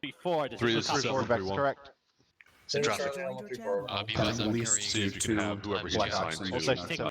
Before the 3 is decision. 7, Vex, 3, 1. correct. Send Drop Charlie it. on 134. Be less, At I'm least carrying. See if you can have whoever he Black assigned Ops to and you. Also, I think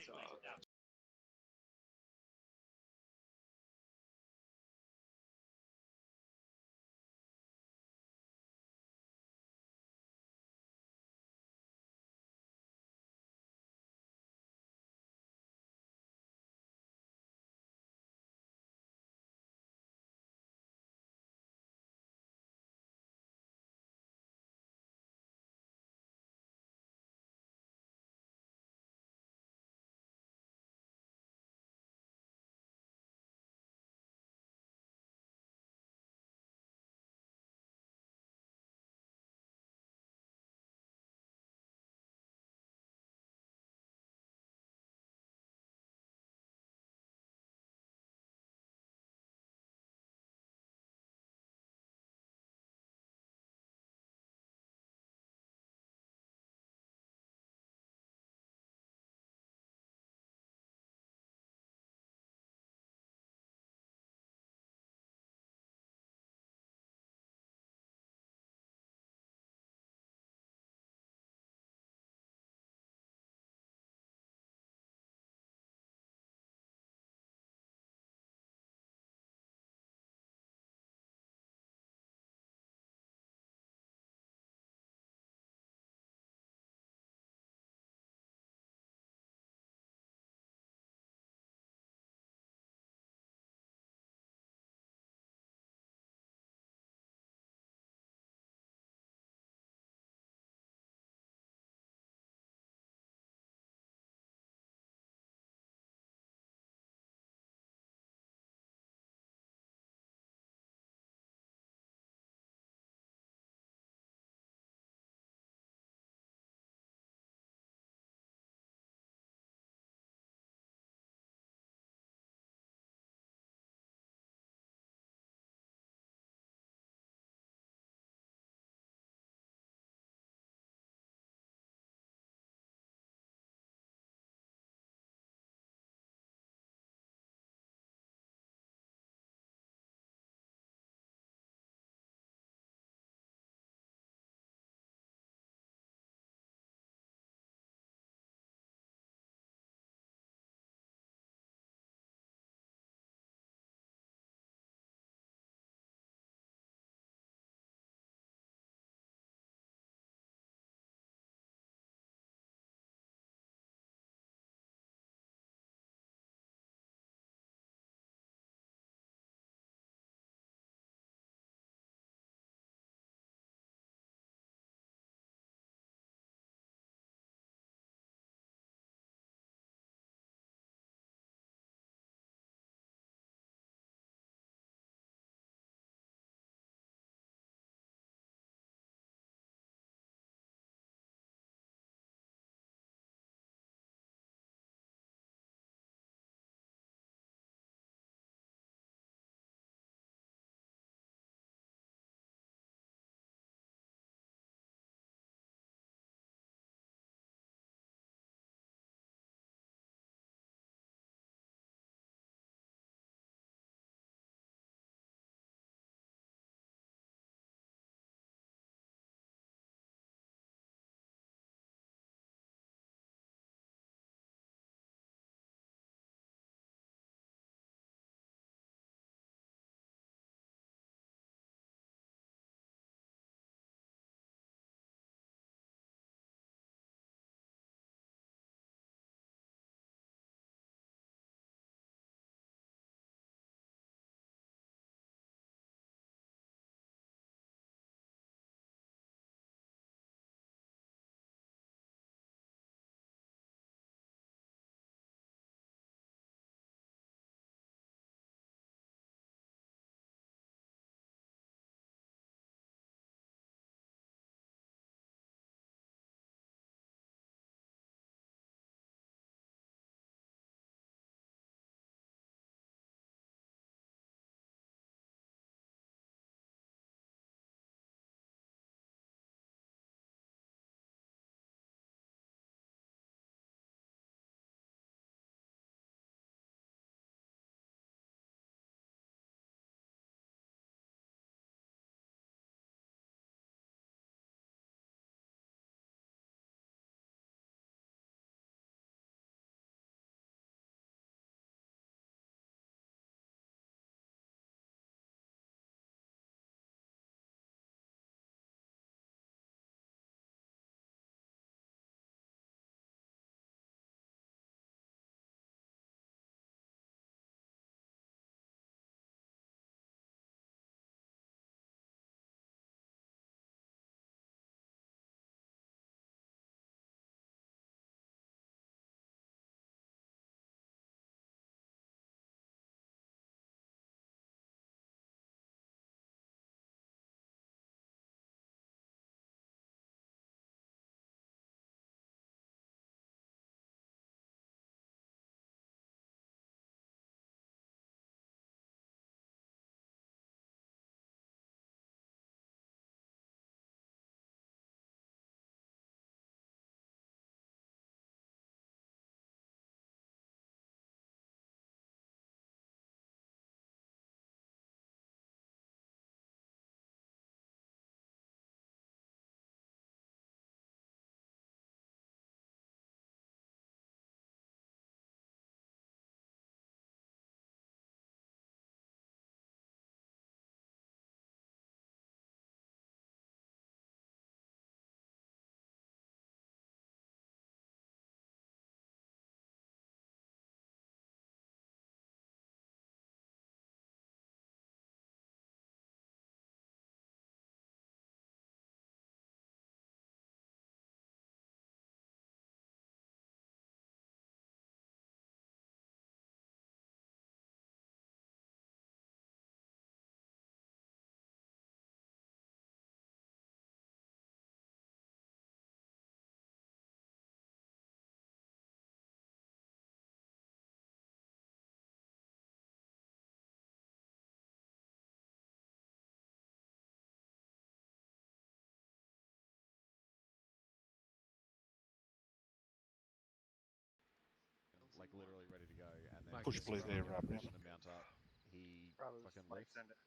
Push please there, Rifleman. To mount up. He Bravo, fucking like, leaves. send it.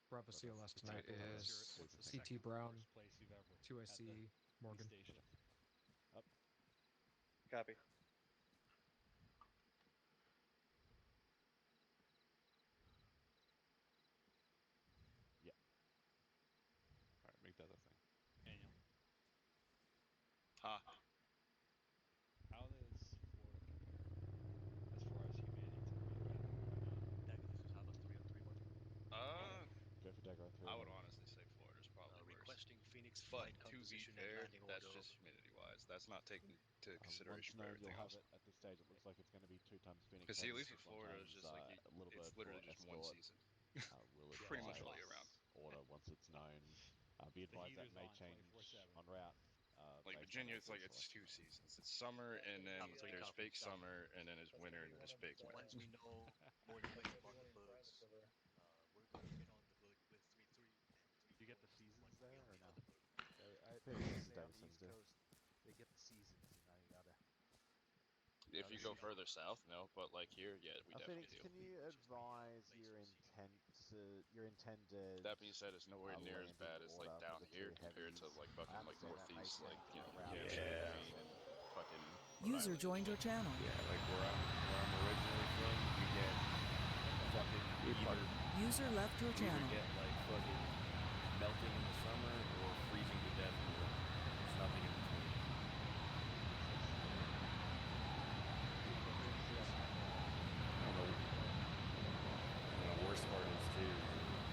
Bravo Seal last Tonight tonight is was what's the CT Brown, worst place you've ever 2IC, Morgan. station. Up. Copy. Yeah. Alright, make that a thing. Daniel. Huh. How does Florida compare as far as humanity to the Dagger versus Havoc 3-on-3 watch. Go for dagger on 3. I would honestly say Florida's probably worse. Requesting Phoenix But flight to be composition and fair, landing that's order. just humidity-wise. That's not taken into Once consideration for known, everything you'll have else. it at this stage. It looks like it's going to be 2 times Phoenix. Because see, at heavy, least with 1 Florida, it's times, just like a little it's bit literally for just one escort. season. Will Pretty much all advise year round. Order once it's known. Be advised that heater's may on change 24/7. on route. Like based Virginia, on it's like airfield it's 2 selection. seasons. It's summer, and then Copy, there's copy, fake copy. summer, and then there's winter, and there's fake winter. Once we know more information about the birds, we're going to get on the boat with 3-3 and 3-4. You get the seasons there or no? I I think would it's say done on the since East then. Coast, they get the seasons. You know, you gotta. If you go further south, no. But like here, yeah, we definitely Phoenix, do. can you advise your intent to That being said, it's nowhere near as bad as like down here compared to like fucking like northeast, like you know, Yeah. Maine and fucking. User joined your channel. Yeah, like where I'm originally from, we get fucking User left your we channel. either get like fucking melting in the summer or freezing to death in the winter. There's nothing in between. And the worst part is too,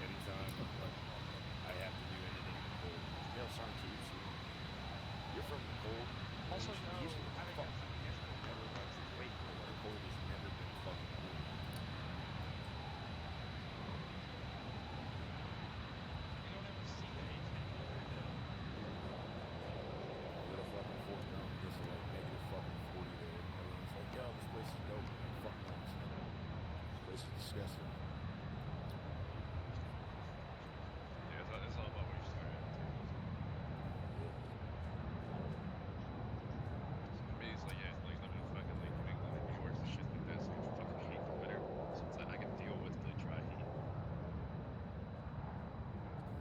anytime like I have to do anything in the cold. Yo, sorry, TFC. You're from the cold. Also, You no, usually having fuck. a Never likes the way cold. The cold has never been fucking cool. You don't ever see the H10. Little fucking Fort Drum gets to like negative fucking 40 there. Everyone's like, yo, this place is dope. Like, fuck no. This place is disgusting. Yeah, it's all about where you start at. For me, it's like yeah, it's like living in fucking like New England and New York and shit like that. So I fucking hate the winter. So it's like I can deal with the dry heat.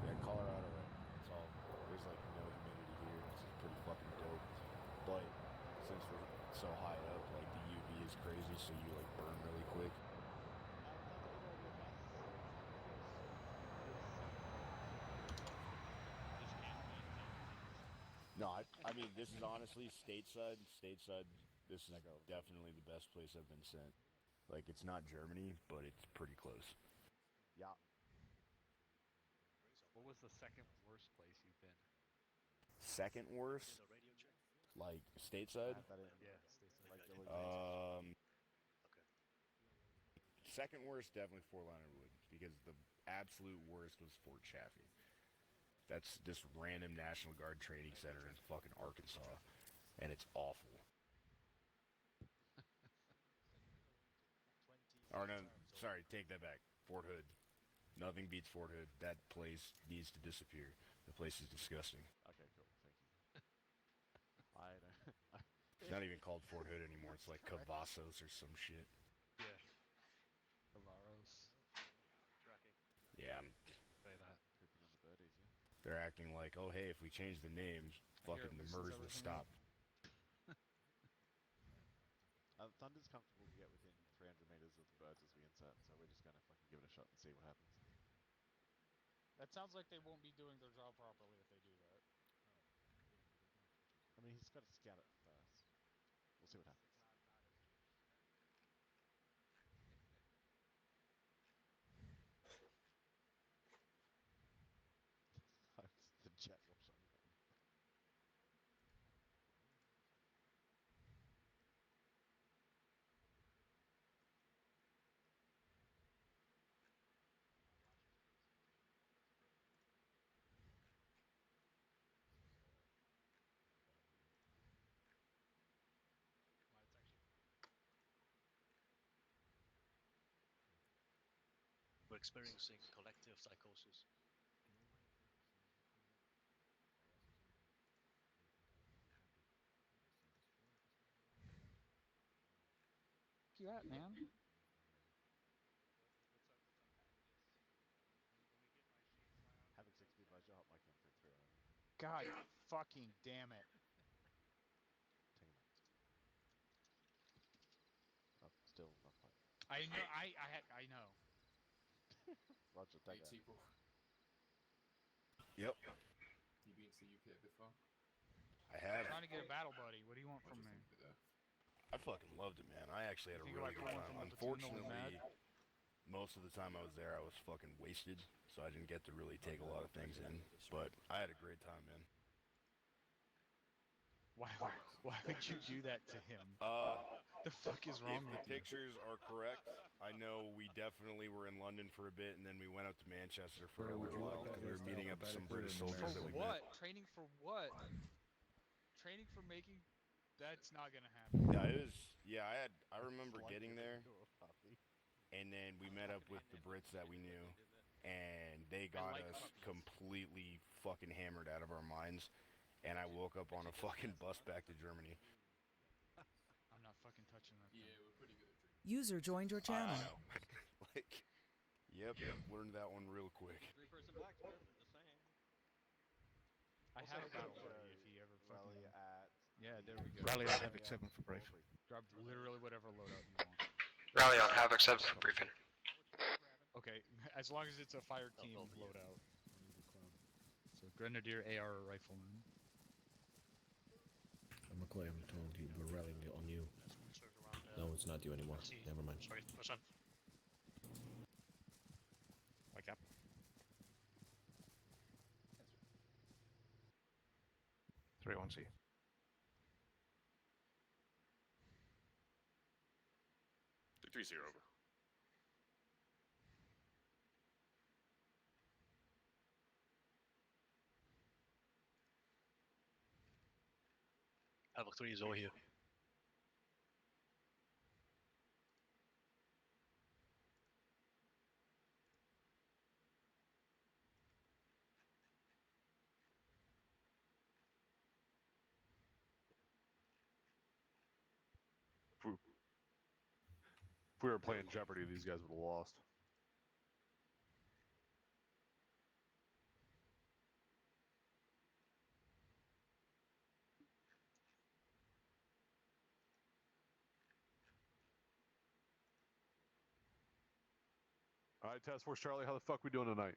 Yeah, Colorado, it's all, there's like no humidity here. This is pretty fucking dope. But since we're so high up, like the UV is crazy, so you like burn really quick. No, I mean, this is honestly stateside. This is definitely the best place I've been sent. Like, it's not Germany, but it's pretty close. Yeah. What was the second worst place you've been? Second worst, like stateside. Yeah, stateside. Okay. Second worst, definitely Fort Leonard Wood, because the absolute worst was Fort Chaffee. That's this random National Guard training center in fucking Arkansas, and it's awful. Or no, sorry, take that back. Fort Hood. Nothing beats Fort Hood. That place needs to disappear. The place is disgusting. Okay, cool. Thank you. I don't. It's not even called Fort Hood anymore. It's like Cavazos or some shit. Yeah. Cavaros. Tracking. Yeah, Say that. Pooping on the birdies, yeah. they're acting like, oh hey, if we change the names, fucking the murders will stop. Thunder's comfortable to get within 300 meters of the birds as we insert, so we're just gonna fucking give it a shot and see what happens. That sounds like they won't be doing their job properly if they do that. I mean, he's got to scout it first. We'll see what happens. The jet wash on him. We're experiencing collective psychosis. that, man? Havoc 6B, why's your hot mic in for 3 on? God fucking damn it. Take a mic. Oh, still not quite. I know, I know. Roger, take it. Yep, You been to the UK before? I have. Trying to get a battle buddy. What do you want What from do you me? think of it there? I fucking loved it, man. I actually had a You think really like good the one time. from the platoon that was Unfortunately, mad? most of the time I was there, I was fucking wasted, so I didn't get to really take a lot of things in. But I had a great time, man. Why would you do that to him? The fuck is wrong If the with you? pictures are correct, I know we definitely were in London for a bit, and then we went up to Manchester for a little while because we were meeting up with some British soldiers For that we what? met. Training for what? Training for making... That's not gonna happen. Yeah, it was. Yeah, I remember Slice getting it there, into a puppy. and then we met up with the Brits that we knew, and they got like us puppies. completely fucking hammered out of our minds. And I woke up on a fucking bus back to Germany. I'm not fucking touching that Yeah, thing. we're pretty good at drinking. User joined your channel. I know. Like, yep, learned that one real quick. 3-person blacksmith, just saying. I Also, have a battle Joe, buddy if he ever rally fucking... at Yeah, the there we go. Rally on Havoc 3 7 for brief. Grab literally whatever loadout you want. Rally on Havoc 7 briefing. Okay, as long as it's a fire team loadout. So Grenadier, AR, or Rifleman. McCoy, I'm told you we're rallying on you. No, it's not you anymore. Never mind. Sorry, what's up? Like up. Three one C. Three zero over. Havoc 3 is over here. If we were playing Jeopardy, these guys would have lost. All right, Task Force Charlie, how the fuck we doing tonight?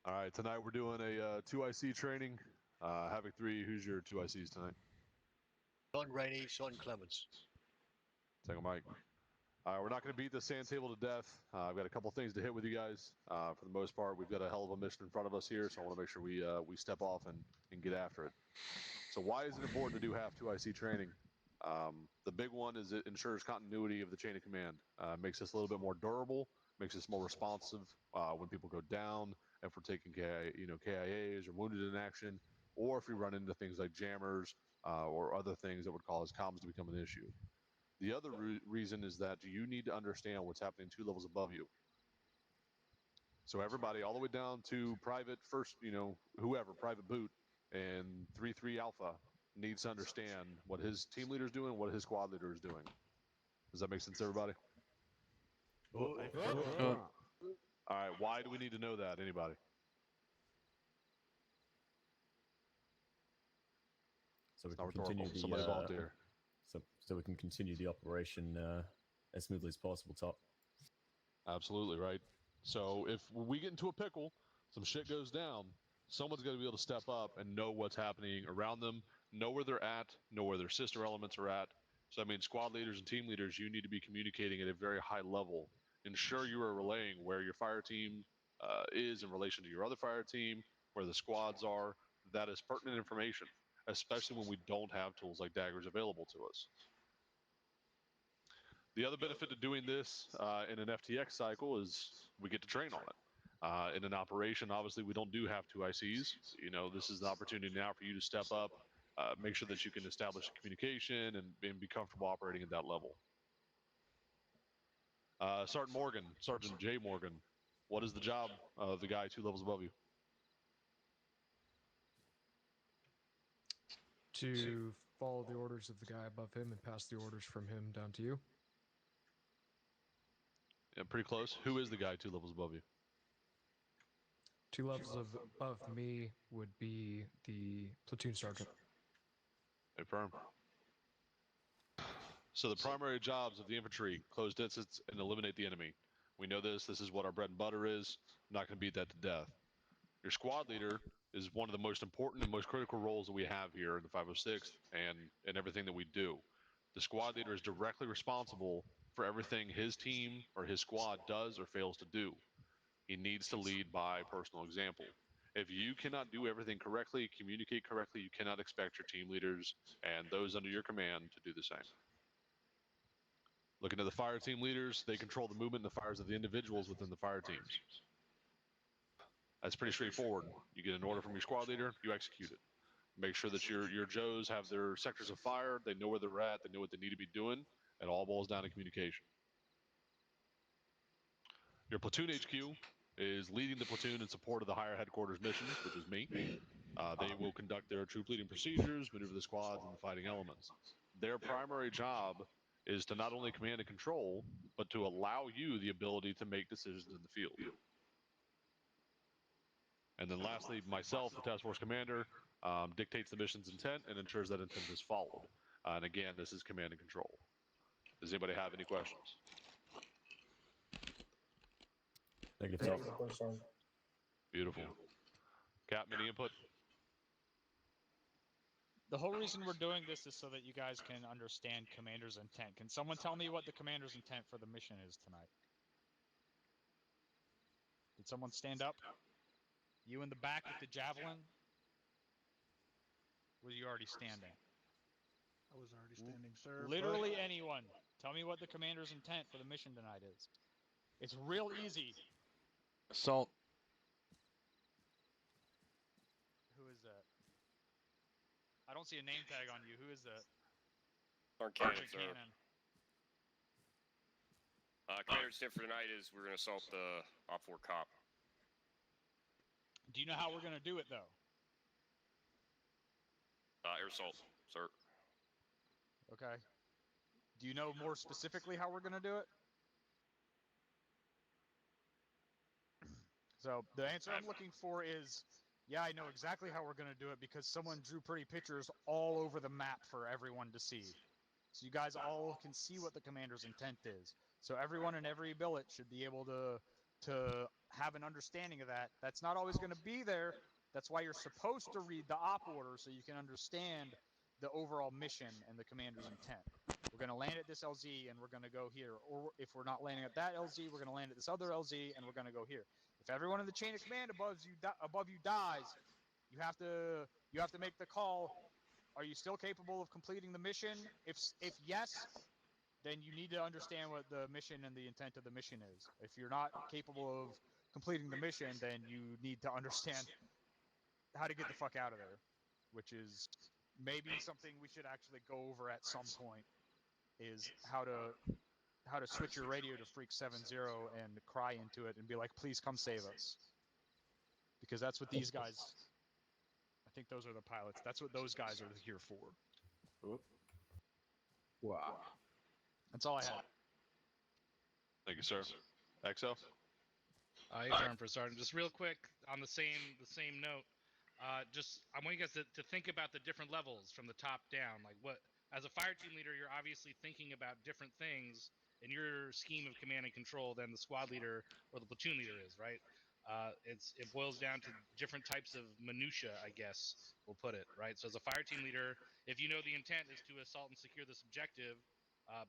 All right, tonight we're doing a 2IC training. Havoc 3, who's your 2ICs tonight? Sean Rainey, Sean Clemens. Take a mic. We're not going to beat the sand table to death. I've got a couple things to hit with you guys. For the most part, we've got a hell of a mission in front of us here, so I want to make sure we step off and get after it. So why is it important to do half 2IC training? The big one is it ensures continuity of the chain of command. Makes us a little bit more durable, makes us more responsive when people go down, if we're taking KIAs or wounded in action, or if we run into things like jammers or other things that would cause comms to become an issue. The other reason is that you need to understand what's happening 2 levels above you. So everybody, all the way down to private first, whoever, private boot, and 3-3 alpha needs to understand what his team leader is doing, what his squad leader is doing. Does that make sense to everybody? All right, why do we need to know that? Anybody? So we It's not can continue rhetorical. Somebody volunteer. so we can continue the operation as smoothly as possible. Top. Absolutely right. So if we get into a pickle, some shit goes down, someone's got to be able to step up and know what's happening around them, know where they're at, know where their sister elements are at. So that means squad leaders and team leaders, you need to be communicating at a very high level. Ensure you are relaying where your fire team is in relation to your other fire team, where the squads are. That is pertinent information, especially when we don't have tools like daggers available to us. The other benefit to doing this in an FTX cycle is we get to train on it. In an operation, obviously, we don't do have 2ICs. This is an opportunity now for you to step up, make sure that you can establish communication and be comfortable operating at that level. Sergeant J. Morgan, what is the job of the guy 2 levels above you? to follow the orders of the guy above him and pass the orders from him down to you. Yeah, pretty close. Who is the guy 2 levels above you? 2 levels above me would be the platoon sergeant. Affirm. So the primary jobs of the infantry: close distance and eliminate the enemy. We know this. This is what our bread and butter is. I'm not going to beat that to death. Your squad leader is one of the most important and most critical roles that we have here in the 506th and everything that we do. The squad leader is directly responsible for everything his team or his squad does or fails to do. He needs to lead by personal example. If you cannot do everything correctly, communicate correctly, you cannot expect your team leaders and those under your command to do the same. Looking at the fire team leaders, they control the movement and the fires of the individuals within the fire teams. That's pretty straightforward. You get an order from your squad leader, you execute it. Make sure that your Joes have their sectors of fire, they know where they're at, they know what they need to be doing. It all boils down to communication. Your platoon HQ is leading the platoon in support of the higher headquarters mission, which is me. They will conduct their troop leading procedures, maneuver the squads, and the fighting elements. Their primary job is to not only command and control, but to allow you the ability to make decisions in the field. And then lastly, myself, the task force commander, dictates the mission's intent and ensures that intent is followed. And again, this is command and control. Does anybody have any questions? Negative. Beautiful. Cap, any input? The whole reason we're doing this is so that you guys can understand commander's intent. Can someone tell me what the commander's intent for the mission is tonight? Did someone stand up? You in the back with the javelin? Was you already standing? I was already standing, sir. Literally anyone. Tell me what the commander's intent for the mission tonight is. It's real easy. Assault. Who is that? I don't see a name tag on you. Who is that? Sergeant Cannon, Sergeant sir. Cannon. Commander's intent for tonight is we're going to assault the Op 4 cop. Do you know how we're going to do it, though? Air assault, sir. Okay. Do you know more specifically how we're going to do it? So the answer I'm looking for is, yeah, I know exactly how we're going to do it because someone drew pretty pictures all over the map for everyone to see. So you guys all can see what the commander's intent is. So everyone in every billet should be able to have an understanding of that. That's not always going to be there. That's why you're supposed to read the op order so you can understand the overall mission and the commander's intent. We're going to land at this LZ and we're going to go here. Or if we're not landing at that LZ, we're going to land at this other LZ and we're going to go here. If everyone in the chain of command above you dies, you have to make the call. Are you still capable of completing the mission? If yes, then you need to understand what the mission and the intent of the mission is. If you're not capable of completing the mission, then you need to understand how to get the fuck out of there, which is maybe something we should actually go over at some point, is how to switch your radio to Freak 70 and cry into it and be like, please come save us. Because that's what these guys, I think those are the pilots, that's what those guys are here for. Wow. That's all I had. Thank you, sir. XO? I turn for Sergeant. Just real quick, on the same note, I want you guys to think about the different levels from the top down. Like what, as a fire team leader, you're obviously thinking about different things in your scheme of command and control than the squad leader or the platoon leader is, right? It boils down to different types of minutia, I guess we'll put it, right? So as a fire team leader, if you know the intent is to assault and secure this objective,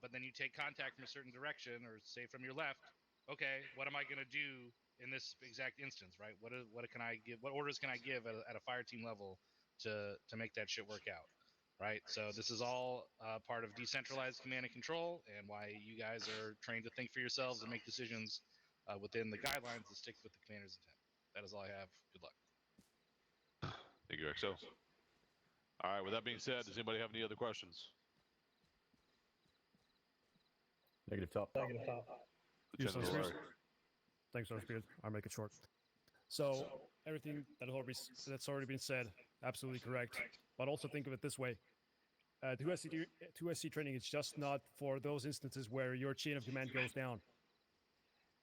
but then you take contact from a certain direction, or say from your left, okay, what am I going to do in this exact instance, right? What can I give? What orders can I give at a fire team level to make that shit work out, right? So this is all part of decentralized command and control, and why you guys are trained to think for yourselves and make decisions within the guidelines that stick with the commander's intent. That is all I have. Good luck. Thank you, XO. All right, with that being said, does anybody have any other questions? Negative top. Lieutenant O'Leary. Thanks, Spears. I'll make it short. So everything that's already been said, absolutely correct. But also think of it this way. 2SC training is just not for those instances where your chain of command goes down.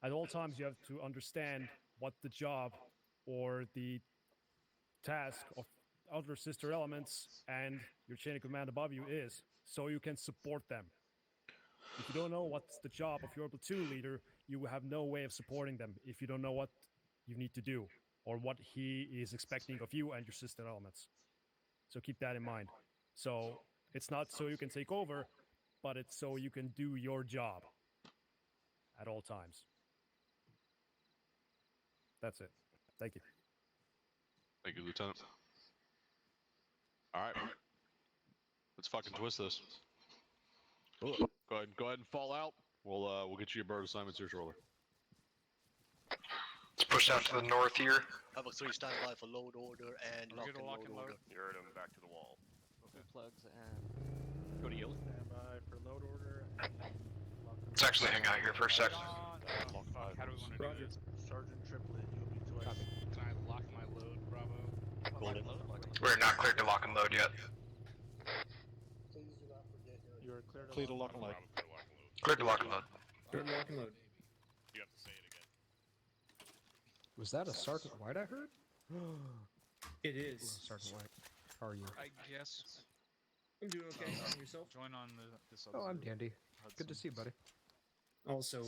At all times, you have to understand what the job or the task of other sister elements and your chain of command above you is, so you can support them. If you don't know what's the job of your platoon leader, you will have no way of supporting them if you don't know what you need to do or what he is expecting of you and your sister elements. So keep that in mind. So it's not so you can take over, but it's so you can do your job at all times. That's it. Thank you. Thank you, Lieutenant. All right, let's fucking twist this. Go ahead and fall out. We'll get you your bird assignments here shortly. Let's push out to the north here. Havoc 3 stand by for load order and lock and load order. You heard him, back to the wall. Plugs and go to yield. Stand by for load order and Let's actually hang out here for a second. Fuck, how do we want to do this? Sergeant Triplet, you'll be twice. Can I lock my load, Bravo? We're not cleared to lock and load yet. You're clear to lock and load. Cleared to lock and load. Cleared to lock and load. You have to say it again. Was that a Sergeant White I heard? It is. Sergeant White. How are you? I guess. I'm doing okay. And yourself? Join on this. Oh, I'm dandy. Good to see you, buddy. Also,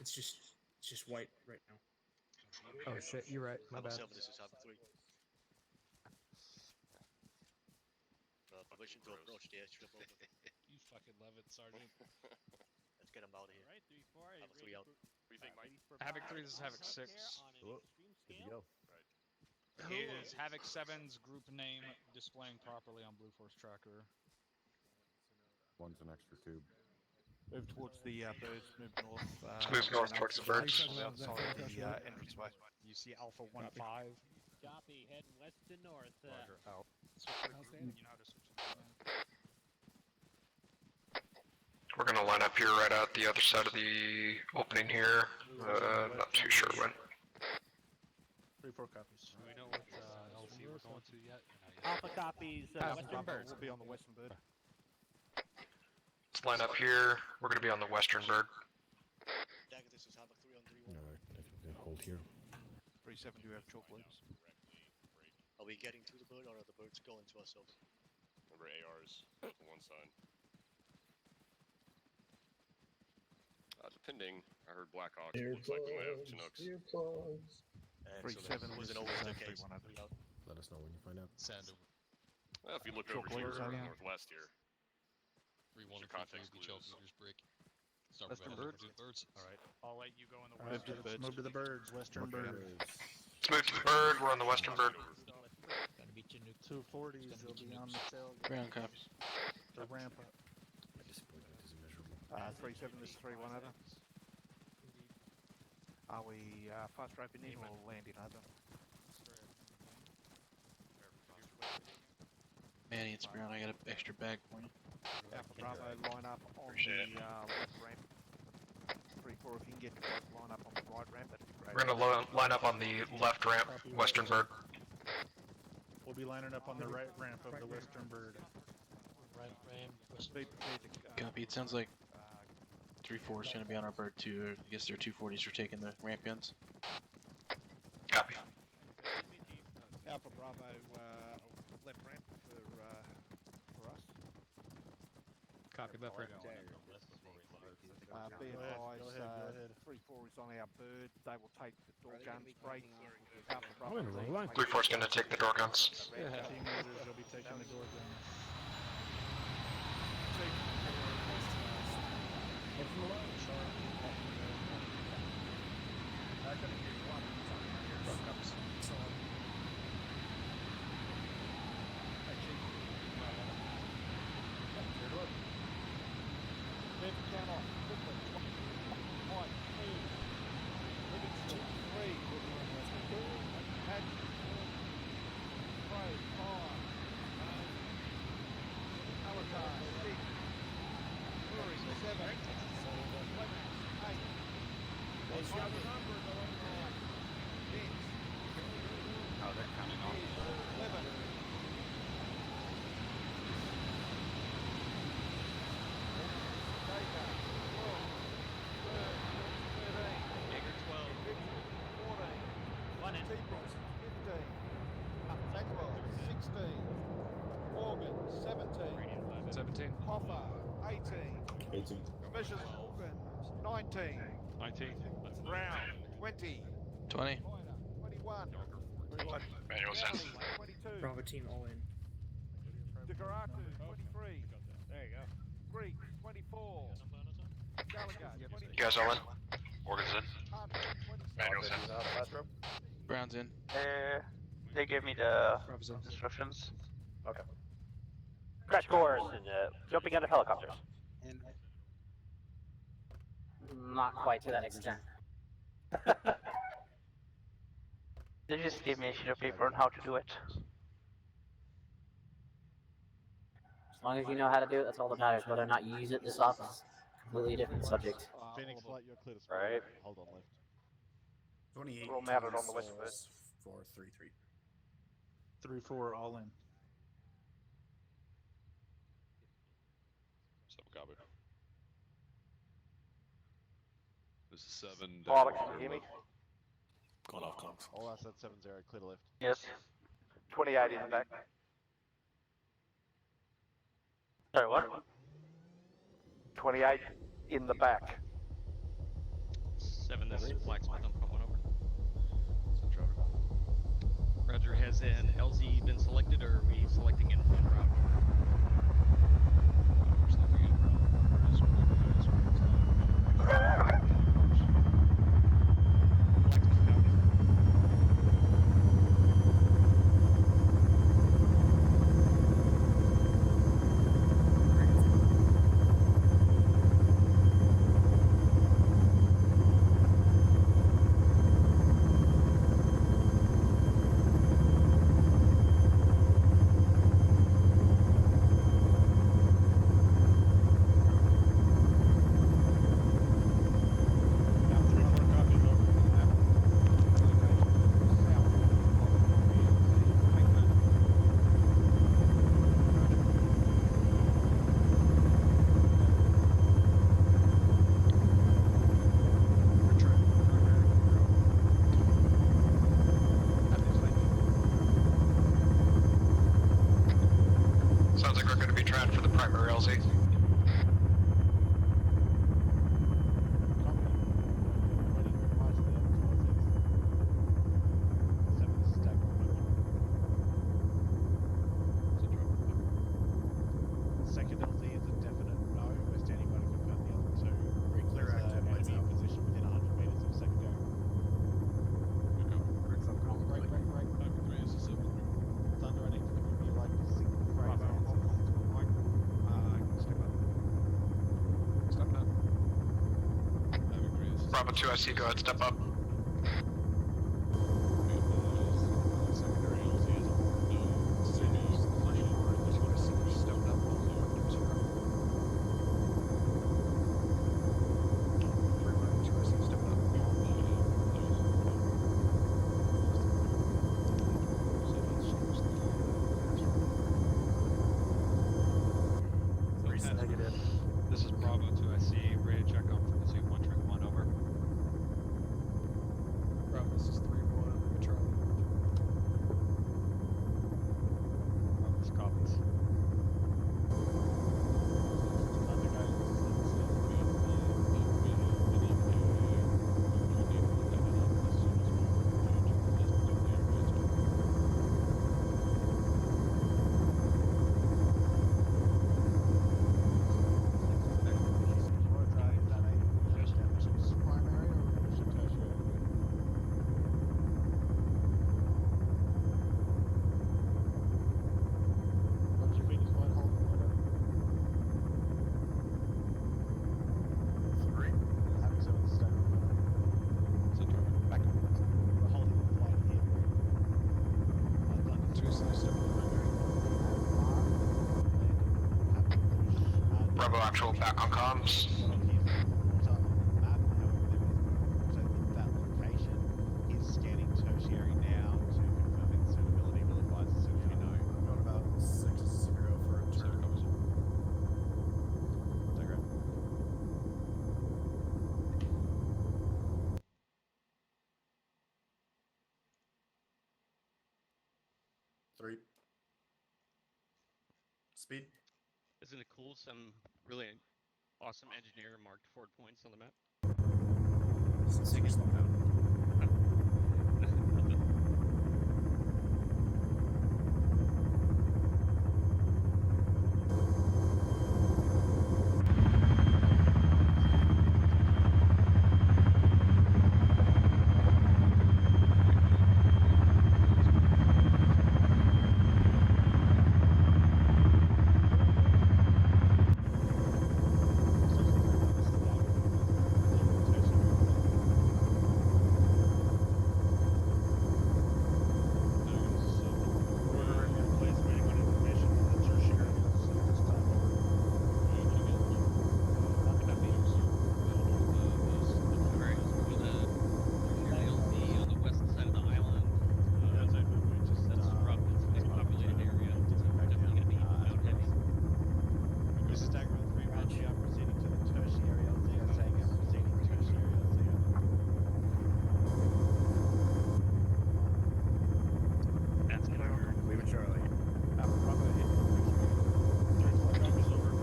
it's just white right now. Oh shit, you're right. My bad. This is Havoc 3. Permission to approach the airstrip over. You fucking love it, Sergeant. Let's get him out of here. Right, 3-4. Havoc 3 out. What do you think, Mike? Havoc 3, this is Havoc 6. Good to go. Is Havoc 7's group name displaying properly on Blue Force Tracker? One's an extra tube. Move towards the birds, move north. Let's move north towards the birds. Outside the entranceway. You see Alpha 1-5. Copy, heading west to north. Roger, out. You know how to switch it. We're gonna line up here right out the other side of the opening here. Not too sure when. 3-4 copies. Do we know what LC we're going to yet? Alpha copies, western bird. We'll be on the western bird. Let's line up here. We're gonna be on the western bird. This is Havoc 3 on 3-1. Alright, I think we hold here. 3-7, do you have choke loops? Are we getting to the bird or are the birds going to ourselves? Remember ARs on one side. Depending, I heard Blackhawks. Looks like we might have Chinooks. 3-7 wasn't always the case. Let us know when you find out. Well, if you look over here, northwest here. 3-1 Your context be clues. choking, just break. Start Western with birds. birds. Alright, I'll let you go in the Move west. to the birds. Move to the birds. Western bird. Let's move to the bird. We're on the western bird. Gonna be Chinook. 240s will be on the tail. Ground copies. The ramp up. My disappointment is immeasurable. 3-7, this is 3-1 over. Are we fast rapid in or landing over? Manny, it's Brown. I got an extra bag for you. Alpha Bravo, line up on the left ramp. 3-4, if you can get your guys line up on the right ramp, that'd be great. We're gonna line up on the left ramp, western bird. We'll be lining up on the right ramp of the western bird. Right ramp. Be prepared to Copy. It sounds like 3-4 is gonna be on our bird too. I guess their 240s are taking the ramp guns. Copy. Alpha Bravo, left ramp for us. Copy left right. Be advised, 3-4 is on our bird. They will take the door guns break. Alpha Bravo. 3-4 is gonna take the door guns. Team leaders will be taking the door guns. Oh, they're coming on. in. T-Bros, 15. Maxwell, 16. Morgan, 17. 17. Hoffa, 18. 18. Vicious Morgan, 19. 19. Brown, 20. 20. 21. 21. Manual Downey, sense. 22. Bravo team all in. DeGaraku, 23. There you go. Greek, 24. Gallagher, 22. You guys all in? Morgan's in. Hunt, 26. Manual sense. Brown's in. They gave me the Bravo's in. instructions. Okay. Crash course and jumping out of helicopters. Not quite to that extent. They just gave me a sheet of paper on how to do it. As long as you know how to do it, that's all that matters. Whether or not you use it this off is a completely different subject. Phoenix Light, you're clear to speak. Right. Hold on left. 28. We'll map it on the west of it. 433. 3-4 all in. So copy. This is 7. Alex, can you hear me? Going off comms. All us at 7-0, clear to left. Yes. 28 in the back. Sorry, what? 28 in the back. 7, this is Blacksmith. I'm coming over. Roger, has an LZ been selected, or are we selecting in route? We're selecting in Sounds like we're going to be trying for the primary LZ. Second LZ is a definite no. We're standing by to confirm the other two. Very clear active. Enemy in position within 100 meters of secondary. Right. This is 7. Thunder, I need to give you like a single phrase answer. Step up. Bravo 2, I see. Go ahead, step up. Secondary LZ is no. Negative. This is Bravo 2, I see. Ready to check on frequency 131 over. Bravo, this is 3-1. Charlie. Bravo's copies. Bravo actual back on comms. Scanning tertiary now to confirm its suitability. Will advise as soon as we know. I've got about 6-0 for a turn. Speed. Isn't it cool? Some really awesome engineer marked Ford points on the map. So you slow down.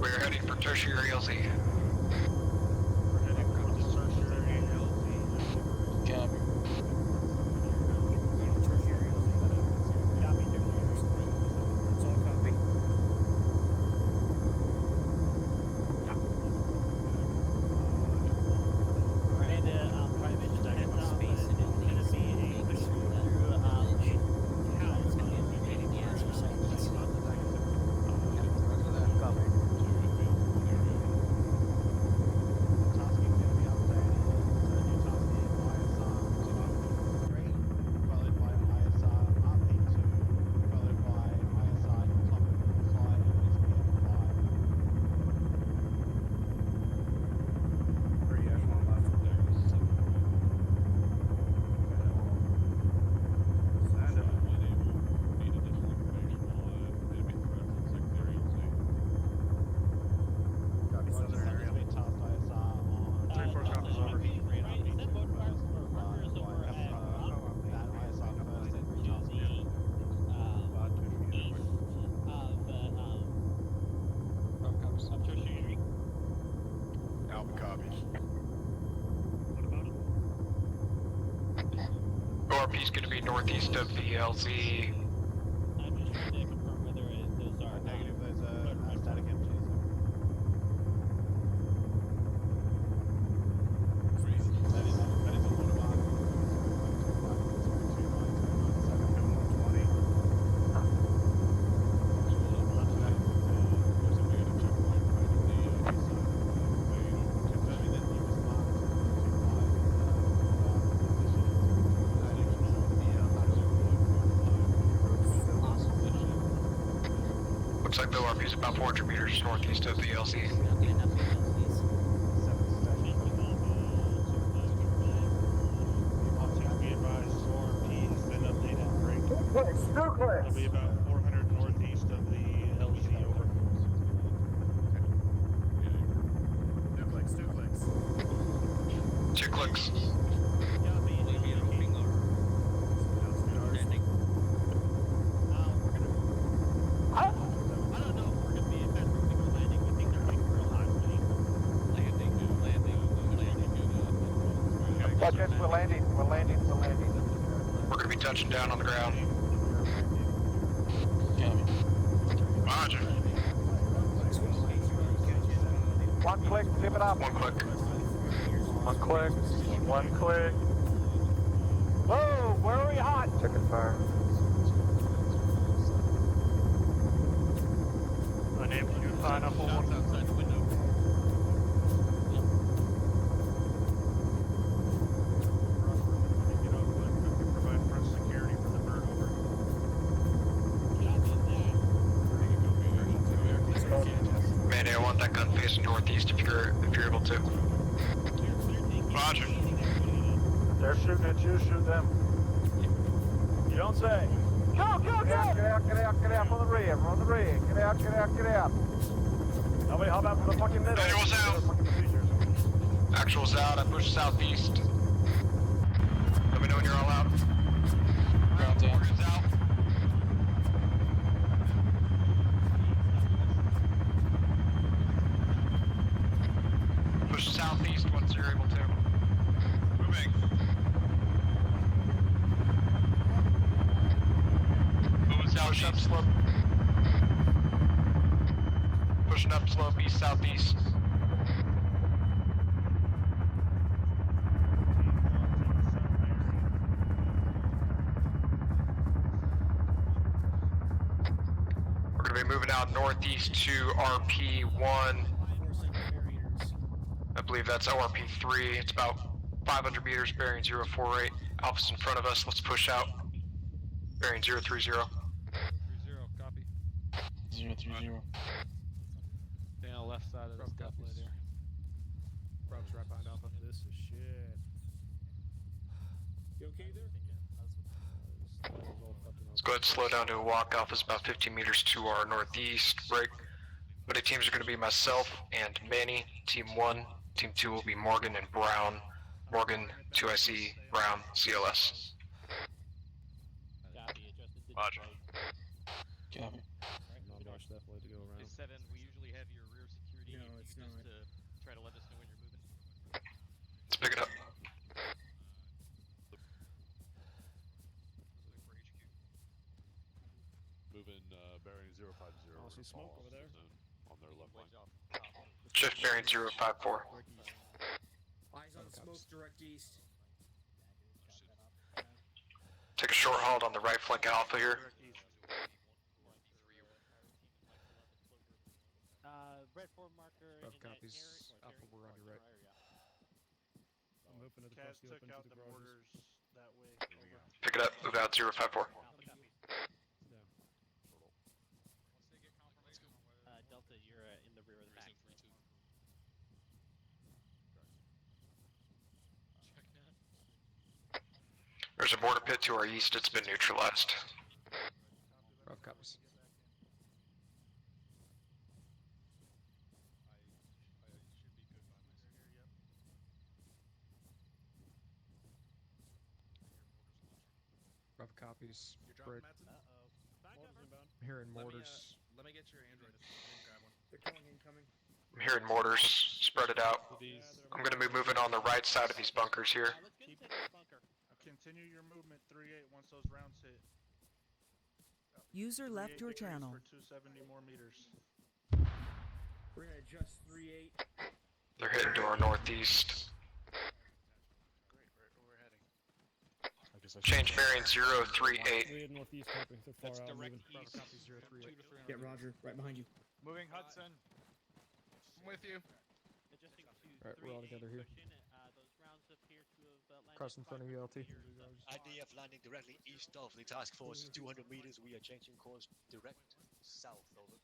We're heading for tertiary LZ. Copy. ORP is going to be northeast of the LZ. I'm just trying to confirm whether those are negative. Those are static images. That is a watermark. Looks like the ORP is about 400 meters northeast of the LZ. Be advised, ORP has been updated. It'll be about 400 northeast of the LZ, over. Two clicks. We're landing. We're We're going to be touching down on the ground. Roger. One click, tip it up. One click. One click. One click. Whoa, where are we hot? Checking fire. My name's Unified Apple One. Outside the window. Mayday, I want that gun facing northeast if you're able to. Roger. They're shooting at you, shoot them. You don't say. Go! Get out from the rear, Get out. Nobody, how about from the fucking middle? Visuals out. Actuals out, I pushed southeast. Let me know when you're all out. Ground's out. southeast once you're able to. Moving. Moving southeast. Push up slope. Pushing up slope east southeast. We're going to be moving out northeast to RP1. I believe that's ORP3. It's about 500 meters, bearing 048. Alpha's in front of us. Let's push out. Bearing 030. 030, copy. 030. Down left side of the stoplight here. Prob's right behind Alpha. This is shit. You okay there? Let's go ahead and slow down to a walk. Alpha's about 15 meters to our northeast. Break. Buddy teams are going to be myself and Manny. Team 1. Team 2 will be Morgan and Brown. Morgan, 2IC, Brown, CLS. Roger. Copy. Definitely to go around. Hey, 7, we usually have your rear security. No, it's just not. try to let us know when you're moving. Let's pick it up. Moving bearing 050. Oh, see smoke over there. On their left line. Shift bearing 054. Eyes on smoke direct east. Take a short halt on the right flank Alpha here. Red 4 marker. Rough copies. Alpha, we're on your right. I'm hoping to Cas the took open out to the the mortars garages. that way. Pick it up. Move out 054. Delta, you're in the rear of the map. There's a mortar pit to our east. It's been neutralized. Rough copies. Rough copies. Break. I'm hearing mortars. Let me get your Android. I didn't grab one. They're calling incoming. I'm hearing mortars. Spread it out. I'm going to be moving on the right side of these bunkers here. Continue your movement 3-8 once those rounds hit. User left your channel. For 270 more meters. We're gonna adjust 3-8. They're heading to our northeast. Great, we're heading. Change bearing 038. We're northeast copy. They're far out. Moving. Copy 038. Yeah, Roger. Right behind you. Moving Hudson. I'm with you. Alright, we're all together here. Cross in front of you, LT. Idea of landing directly east of the task force. 200 meters. We are changing course direct south. Over.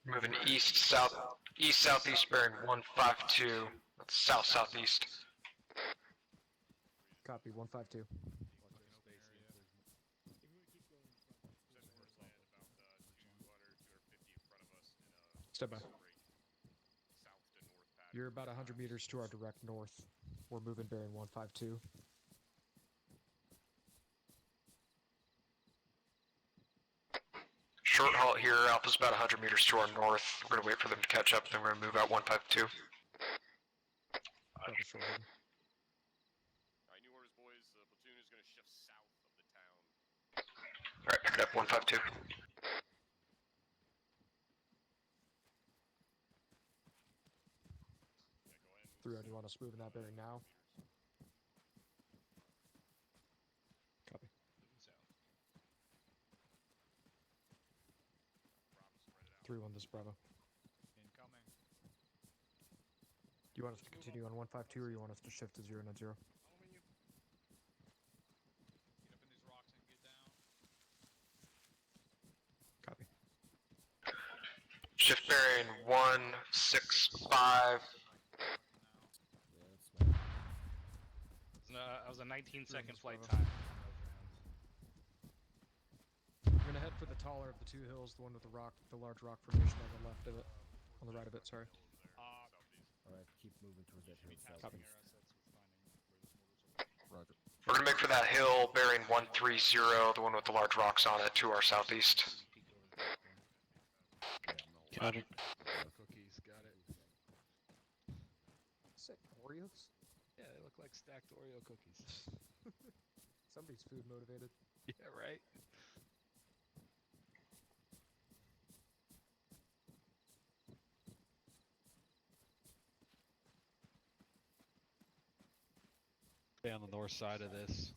Moving east, south, east, southeast bearing 152. That's south, southeast. Copy 152. Step by. You're about 100 meters to our direct north. We're moving bearing 152. Short halt here. Alpha's about 100 meters to our north. We're going to wait for them to catch up, then we're going to move out 152. Alright, new orders, boys. The platoon is going to shift south of the town. Alright, pick it up 152. Do you want us moving that bearing now? Copy. 3-1, this is Bravo. Incoming. Do you want us to continue on 152 or you want us to shift to 090? Get up in these rocks and get down. Copy. Shift bearing 165. That was a 19-second flight time. We're gonna head for the taller of the two hills, the one with the large rock formation on the left of it, on the right of it. Sorry. Alright, keep moving towards that hill south. Copy. Roger. We're going to make for that hill bearing 130, the one with the large rocks on it, to our southeast. Copy. Cookies, got it. Sick. Oreos? Yeah, they look like stacked Oreo cookies. Somebody's food motivated. Yeah, right? Stay on the north side of this.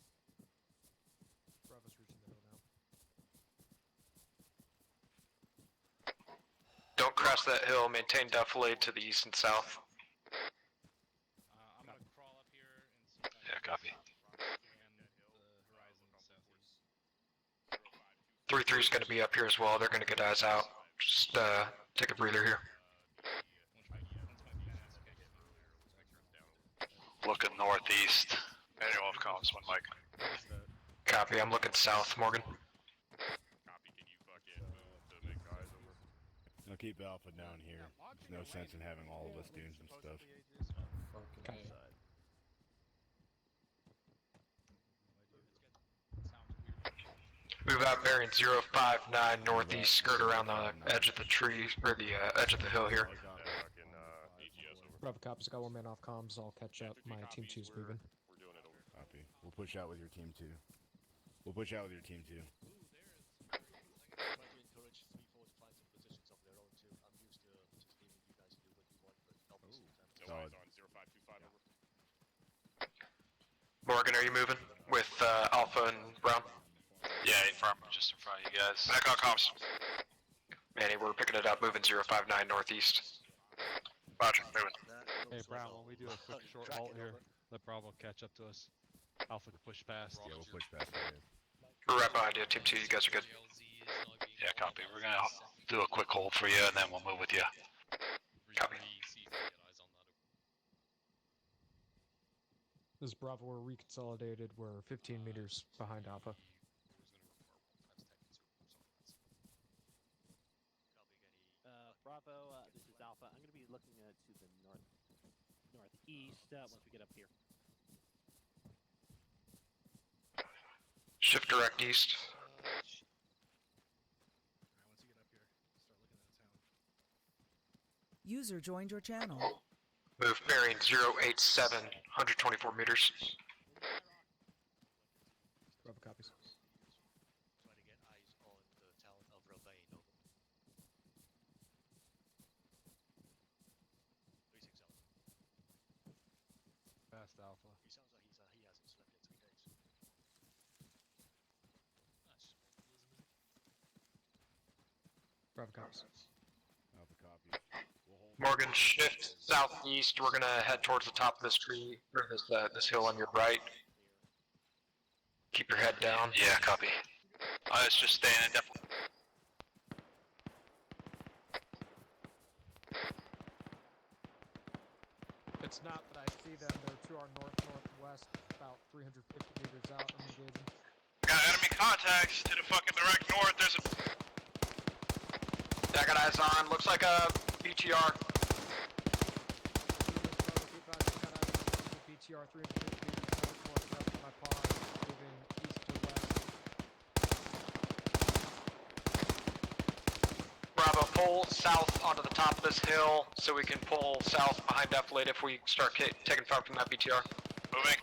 Bravo's reaching the hill now. Don't cross that hill. Maintain defilade to the east and south. I'm gonna crawl up here and see if I Yeah, copy. can the horizon southeast. 3-3 is going to be up here as well. They're going to get eyes out. Just take a breather here. Looking northeast. Manual off comms, one mic. Copy. I'm looking south, Morgan. I'll keep Alpha down here. There's no sense in having all of us doing some stuff. Move out bearing 059 northeast, skirt around the edge of the tree, or the edge of the hill here. Bravo cops, got one man off comms. I'll catch up. My team 2's moving. Copy. We'll push out with your team 2. We'll push out with your team 2. Try to encourage 3-4 to find some positions of their own too. I'm used to just leaving you guys to do what you want, but help me sometimes. Solid. Morgan, are you moving with Alpha and Brown? Yeah, firm, just in front of you guys. Back on comms. Manny, we're picking it up, moving 059 northeast. Roger, moving. Hey, Brown, when we do a quick short halt here, let Bravo catch up to us. Alpha can push past. Yeah, we'll push past you. We're right behind you, team 2, you guys are good. Yeah, copy. We're gonna do a quick hold for you, and then we'll move with you. Copy. This is Bravo. We're reconsolidated. We're 15 meters behind Alpha. Bravo, this is Alpha. I'm going to be looking to the northeast once we get up here. Shift direct east. Alright, once you get up here, start looking at the town. User joined your channel. Move bearing 087, 124 meters. Bravo copies. Try to get eyes on the town of Ravine. Over. 360. Past Alpha. He sounds like he hasn't slept in 3 days. Nice. Bravo copies. Alpha copy. We'll hold Morgan, shift southeast. We're gonna head towards the top of this tree, or this hill on your right. Keep your head down. Yeah, copy. It's just staying in definitely. It's not that I see them. They're to our northwest, about 350 meters out. I'm engaging. Got enemy contacts to the fucking direct north. There's a. I got eyes on. Looks like a BTR. BTR 350 meters northwest of my pod, moving east to west. Bravo, pull south onto the top of this hill so we can pull south behind defilade if we start taking fire from that BTR. Moving.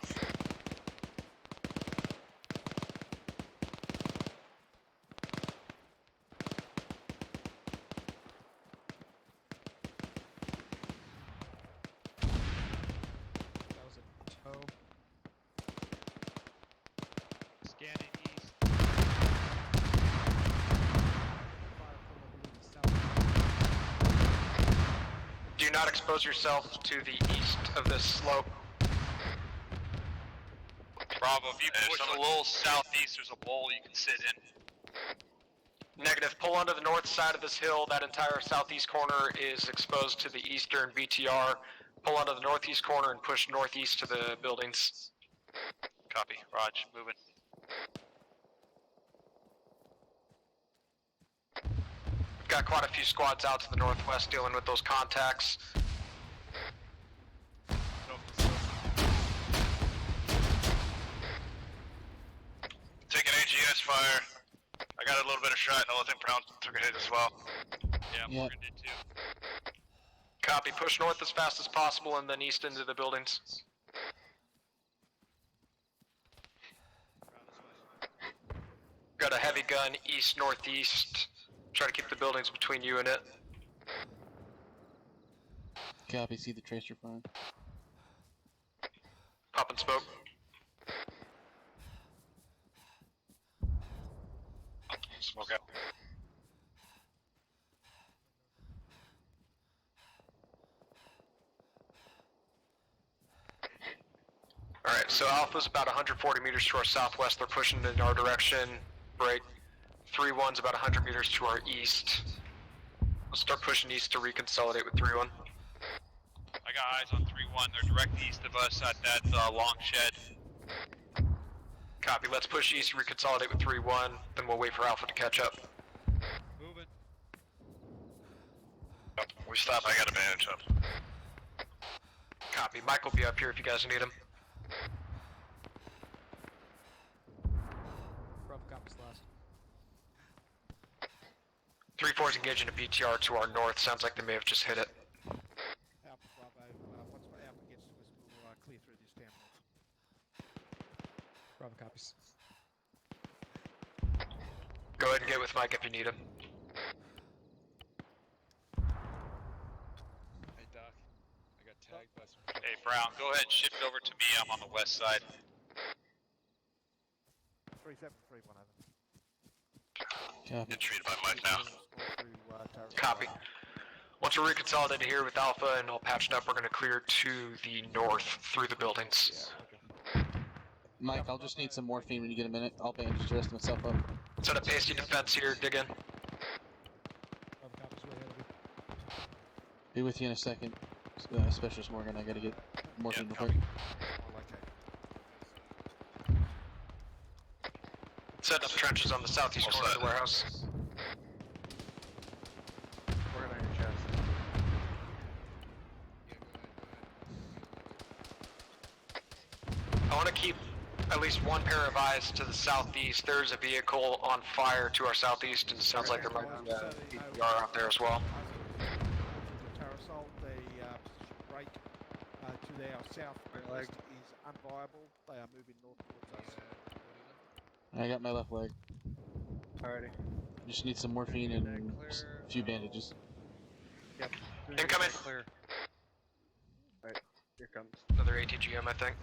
That was a tow. Scanning east. Fire from, I believe, the south. Do not expose yourself to the east of this slope. Bravo, if you push a little southeast, there's a bowl you can sit in. Negative, pull onto the north side of this hill. That entire southeast corner is exposed to the eastern BTR. Pull onto the northeast corner and push northeast to the buildings. Copy. Raj, moving. Got quite a few squads out to the northwest dealing with those contacts. Taking AGS fire. I got a little bit of shot, and I think Brown took a hit as well. Yeah, Yeah. Morgan did too. Copy. Push north as fast as possible and then east into the buildings. Got a heavy gun east-northeast. Try to keep the buildings between you and it. Copy, see the tracer fine. Pop and smoke. Smoke out. Alright, so Alpha's about 140 meters to our southwest. They're pushing in our direction. Break. 3-1's about 100 meters to our east. We'll start pushing east to reconsolidate with 3-1. I got eyes on 3-1. They're direct east of us at that long shed. Copy. Let's push east, reconsolidate with 3-1, then we'll wait for Alpha to catch up. Moving. We stop. I got a bandage up. Copy. Mike will be up here if you guys need him. Bravo copies last. 3-4's engaging a BTR to our north. Sounds like they may have just hit it. Alpha Bravo, once Alpha gets to us, we'll clear through this town. Bravo copies. Go ahead and get with Mike if you need him. Hey Doc, I got tagged by some. Hey Brown, go ahead and shift over to me. I'm on the west side. 3731 over. Copy. Get treated by Mike now. Copy. Once we're reconsolidated here with Alpha and all patched up, we're going to clear to the north through the buildings. Mike, I'll just need some morphine when you get a minute. I'll bandage the rest of myself up. Set up pasty defense here, dig in. Bravo copies way ahead of you. Be with you in a second. Specialist Morgan, I gotta get morphine before. Setting up trenches on the southeast corner of the warehouse. Working on your chest. I want to keep at least one pair of eyes to the southeast. There's a vehicle on fire to our southeast, and it sounds like there might be a PPR out there as well. Tarasol, the break to their southwest is unviable. They are moving north towards us. I got my left leg. Alrighty. Just need some morphine and a few bandages. Yep. Incoming. Clear. Alright, here comes. Another ATGM, I think.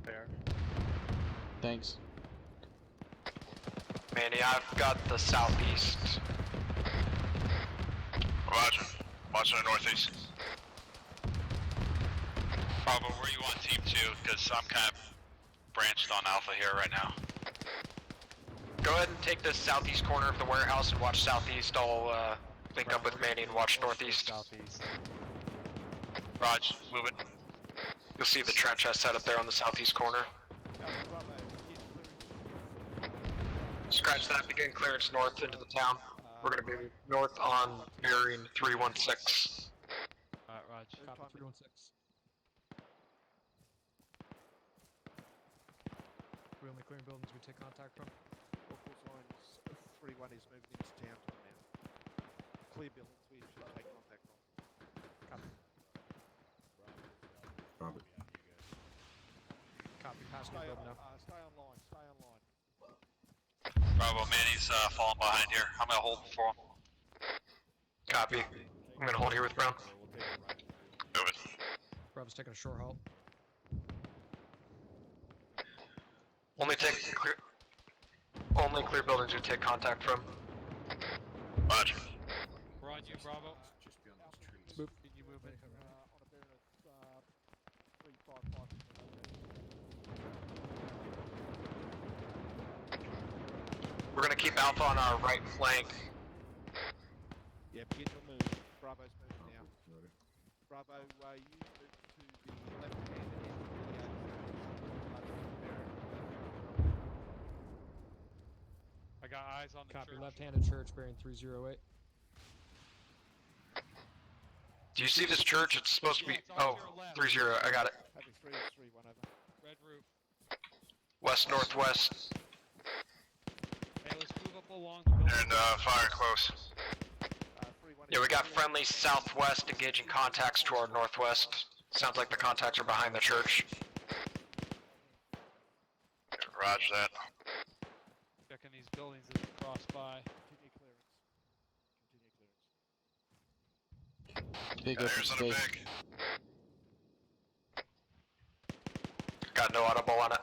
There. Thanks. Manny, I've got the southeast. Roger. Watching the northeast. Bravo, where you on team 2? Because I'm kind of branched on Alpha here right now. Go ahead and take the southeast corner of the warehouse and watch southeast. I'll link up with Manny and watch northeast. Southeast. Raj, move it. You'll see the trench I set up there on the southeast corner. Scratch that, begin clearance north into the town. We're going to be north on bearing 316. Alright, Raj. Copy 316. We only clearing buildings we take contact from. Of course, lines 31 is moving into town now. Clear buildings we should take contact from. Copy. Robert. Copy. Pass Stay me on, now. stay online, stay online. Bravo, Manny's falling behind here. I'm gonna hold for him. Copy. I'm going to hold here with Brown. Move it. Bravo's taking a short halt. Only clear buildings we take contact from. Roger. Roger, Bravo. Just beyond those trees. Move. Can you move it? On a bearing of 355. We're going to keep Alpha on our right flank. Yeah, begin to move. Bravo's moving now. Noted. Bravo, you move to the left hand end of the bearing. I got eyes on the Copy. church. Left-handed church bearing 308. Do you see this church? It's supposed to be... Oh, 30. I got it. Having 331 over. Red roof. West-northwest. Hey, let's move up along the building. And fire close. Yeah, we got friendly southwest engaging contacts to our northwest. Sounds like the contacts are behind the church. Roger that. Checking these buildings as we cross by. Continue clearance. Big open space. Got no audible on it.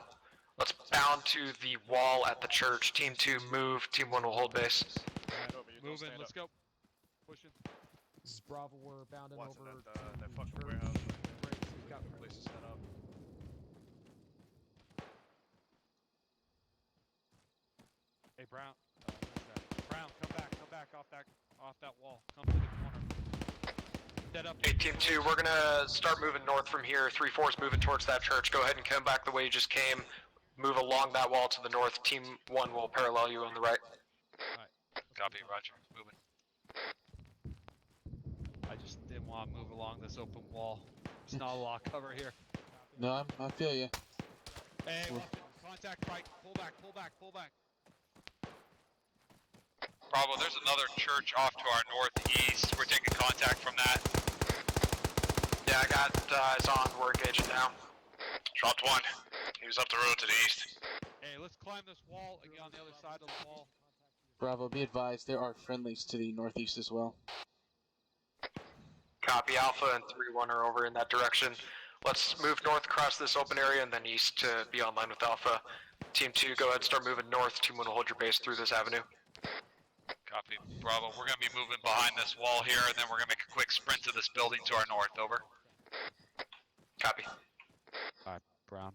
Let's bound to the wall at the church. Team 2 move, Team 1 will hold base. Moving, let's go. Pushing. This is Bravo, we're bounding over that fucking church. warehouse. We've got Places set up. Hey Brown. Brown, come back off that wall. Come to the corner. Set up. Hey, Team 2, we're gonna start moving north from here. 3-4's moving towards that church. Go ahead and come back the way you just came. Move along that wall to the north. Team 1 will parallel you on the right. Alright. Copy, roger. Moving. I just didn't want to move along this open wall. There's not a lot of cover here. No, I feel you. Hey, contact right. Pull back. Bravo, there's another church off to our northeast. We're taking contact from that. Yeah, I got eyes on. We're engaging now. Dropped one. He was up the road to the east. Hey, let's climb this wall and get on the other side of the wall. Bravo, be advised, there are friendlies to the northeast as well. Copy, Alpha and 3-1 are over in that direction. Let's move north across this open area and then east to be online with Alpha. Team 2, go ahead and start moving north. Team 1 will hold your base through this avenue. Copy. Bravo, we're going to be moving behind this wall here, and then we're going to make a quick sprint to this building to our north. Over. Copy. Alright, Brown.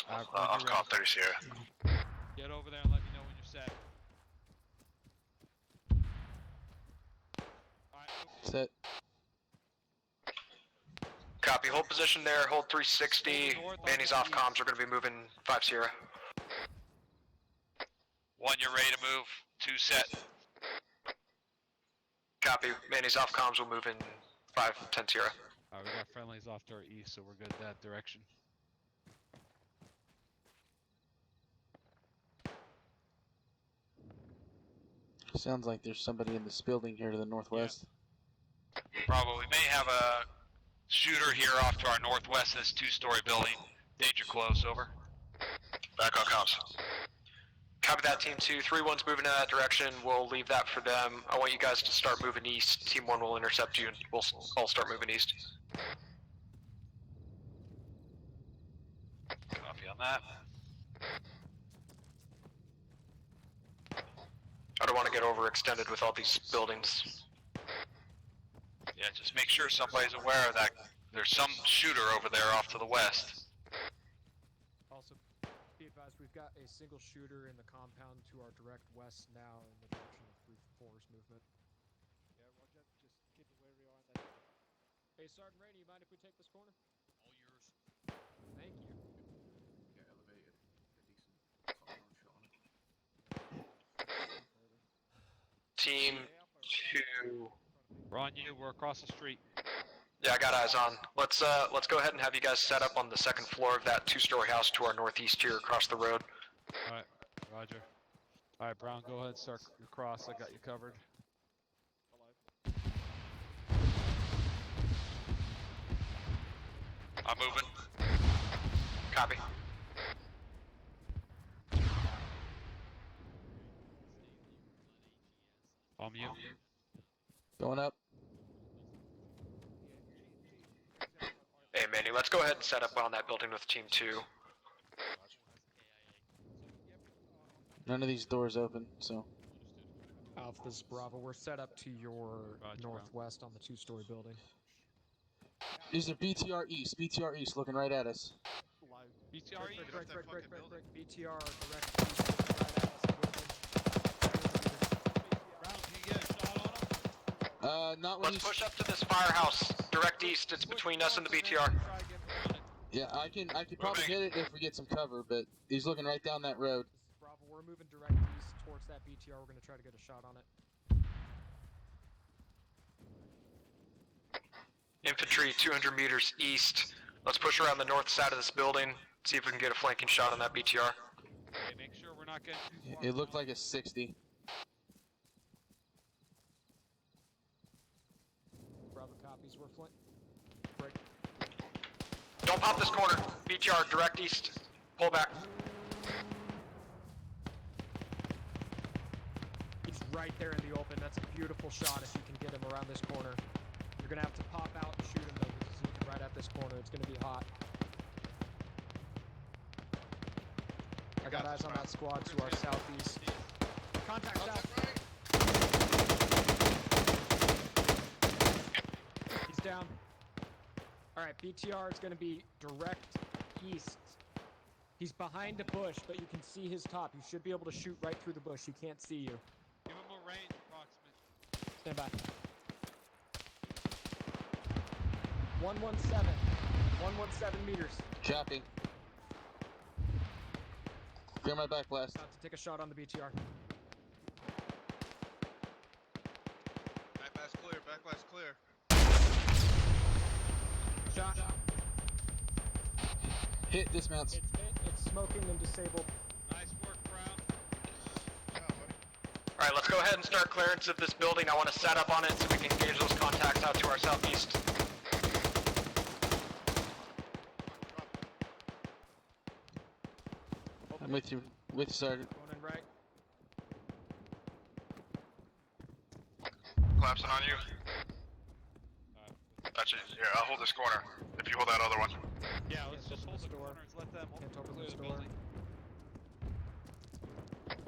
I'll call 30 Sierra. Get over there and let me know when you're set. Set. Copy, hold position there, hold 360. Manny's off comms, we're going to be moving 5 Sierra. 1, you're ready to move. 2, set. Copy, Manny's off comms, we'll move in 5-10 Sierra. Alright, we got friendlies off to our east, so we're good that direction. Sounds like there's somebody in this building here to the northwest. Bravo, we may have a shooter here off to our northwest, this 2-story building. Danger close, over. Back on comms. Copy that, Team 2. 3-1's moving in that direction. We'll leave that for them. I want you guys to start moving east. Team 1 will intercept you and we'll all start moving east. Copy on that. I don't want to get overextended with all these buildings. Yeah, just make sure somebody's aware of that. There's some shooter over there off to the west. Also, be advised, we've got a single shooter in the compound to our direct west now in the direction of 3-4's movement. Yeah, roger. Just keep it where we are in that. Hey, Sergeant Rainey, you mind if we take this corner? All yours. Thank you. Get elevated. Get decent top-down shot on it. Team 2. We're on you, we're across the street. Yeah, I got eyes on. Let's go ahead and have you guys set up on the 2nd floor of that 2-story house to our northeast here across the road. Alright, roger. Alright, Brown, go ahead, start across. I got you covered. I'm moving. Copy. On you. Going up. Hey, Manny, let's go ahead and set up on that building with Team 2. None of these doors open, so. Alpha, this is Bravo. We're set up to your northwest on the 2-story building. These are BTR East. BTR East looking right at us. BTR Break. BTR direct east, looking right at us. Not when Let's push up to this firehouse direct east. It's between us and the BTR. Yeah, I can probably hit it if we get some cover, but he's looking right down that road. Bravo, we're moving direct east towards that BTR. We're gonna try to get a shot on it. Infantry 200 meters east. Let's push around the north side of this building. See if we can get a flanking shot on that BTR. Hey, make sure we're not getting too far. It looked like a 60. Don't pop this corner. BTR, direct east. Pull back. He's right there in the open. That's a beautiful shot if you can get him around this corner. You're gonna have to pop out and shoot him though, because he's looking right at this corner. It's gonna be hot. I got eyes on that squad to our southeast. Contact south. He's down. Alright, BTR is gonna be direct east. He's behind a bush, but you can see his top. You should be able to shoot right through the bush. He can't see you. Give him a range approximate. Stand by. 117. 117 meters. Copy. Clear my back blast. About to take a shot on the BTR. Backblast clear, backblast clear. Shot. Hit dismounts. It's hit. It's smoking and disabled. Nice work, Brown. Alright, let's go ahead and start clearance of this building. I want to set up on it so we can engage those contacts out to our southeast. I'm with you, Sergeant. Going in right. Collapsing on you. Gotcha. Yeah, I'll hold this corner. If you hold that other one. Yeah, let's just hold the corners. Let them clear the building.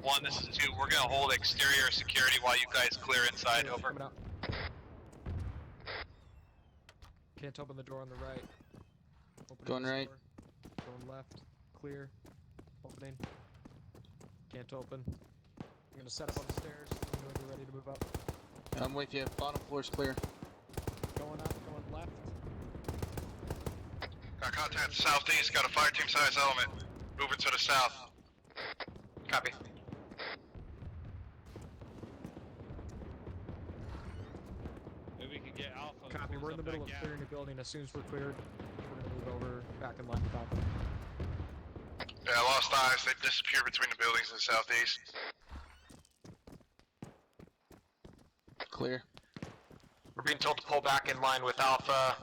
1, this is 2. We're gonna hold exterior security while you guys clear inside. Over. Coming out. Can't open the door on the right. Opening Going this right. door. Going left. Clear. Opening. Can't open. I'm gonna set up on the stairs. Let me know when you're ready to move up. I'm with you. Bottom floor's clear. Going up. Going left. Got contact southeast. Got a fire team size element. Moving to the south. Copy. Maybe we can get Alpha. Copy. We're in the close up middle of that gap. clearing the building. As soon as we're cleared, we're gonna move over back in line with Alpha. Yeah, I lost eyes. They disappeared between the buildings in the southeast. Clear. We're being told to pull back in line with Alpha.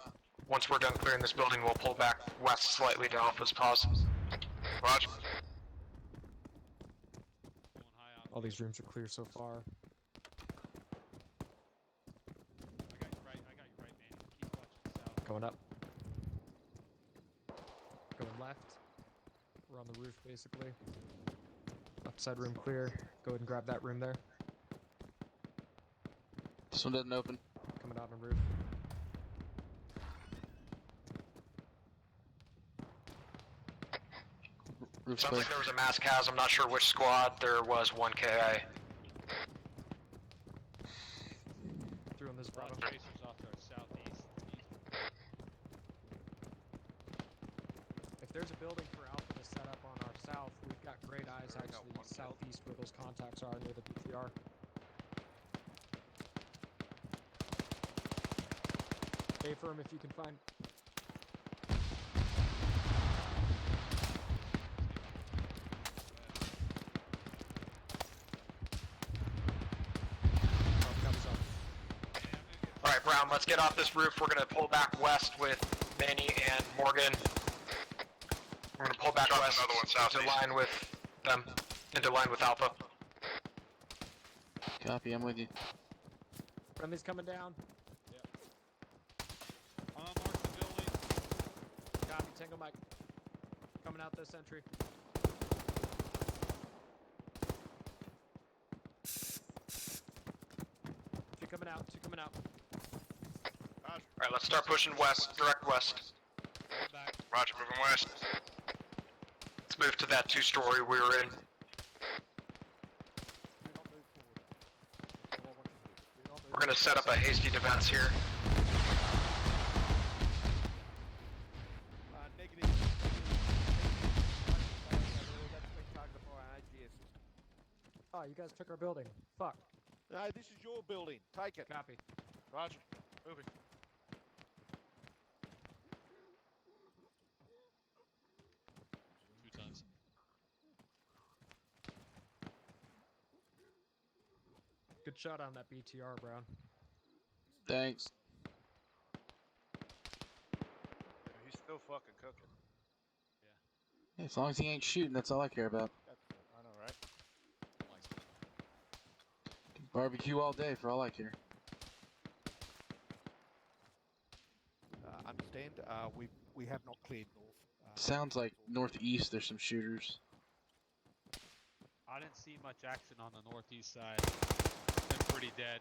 Once we're done clearing this building, we'll pull back west slightly to Alpha's pause. Roger. All these rooms are clear so far. I got you right, man. Keep watching south. Going up. Going left. We're on the roof, basically. Upside room clear. Go ahead and grab that room there. This one doesn't open. Coming out on the roof. Roof's Sounds clear. like there was a mass cas. I'm not sure which squad. There was 1 KI. Through on this bottom. Tracers off to our southeast. If there's a building for Alpha to set up on our south, we've got great eyes actually southeast where those contacts are near the BTR. Stay firm if you can find. Alright, Brown, let's get off this roof. We're gonna pull back west with Manny and Morgan. We're gonna pull back Drop west another one into southeast. line with them. Into line with Alpha. Copy, I'm with you. Friendly's coming down. I'm gonna mark the building. Copy, Tango Mike. Coming out this entry. Two coming out, two coming out. Alright, let's start pushing west, direct west. Roger, moving west. Let's move to that 2-story we were in. We're gonna set up a hasty defense here. Negative. Oh, you guys took our building. Fuck. No, this is your building. Take it. Copy. Roger. Moving. Two times. Good shot on that BTR, Brown. Thanks. He's still fucking cooking. As long as he ain't shooting, that's all I care about. I know, right? Barbecue all day for all I care. Understand. We have not cleared north. Sounds like northeast. There's some shooters. I didn't see much action on the northeast side. It's been pretty dead.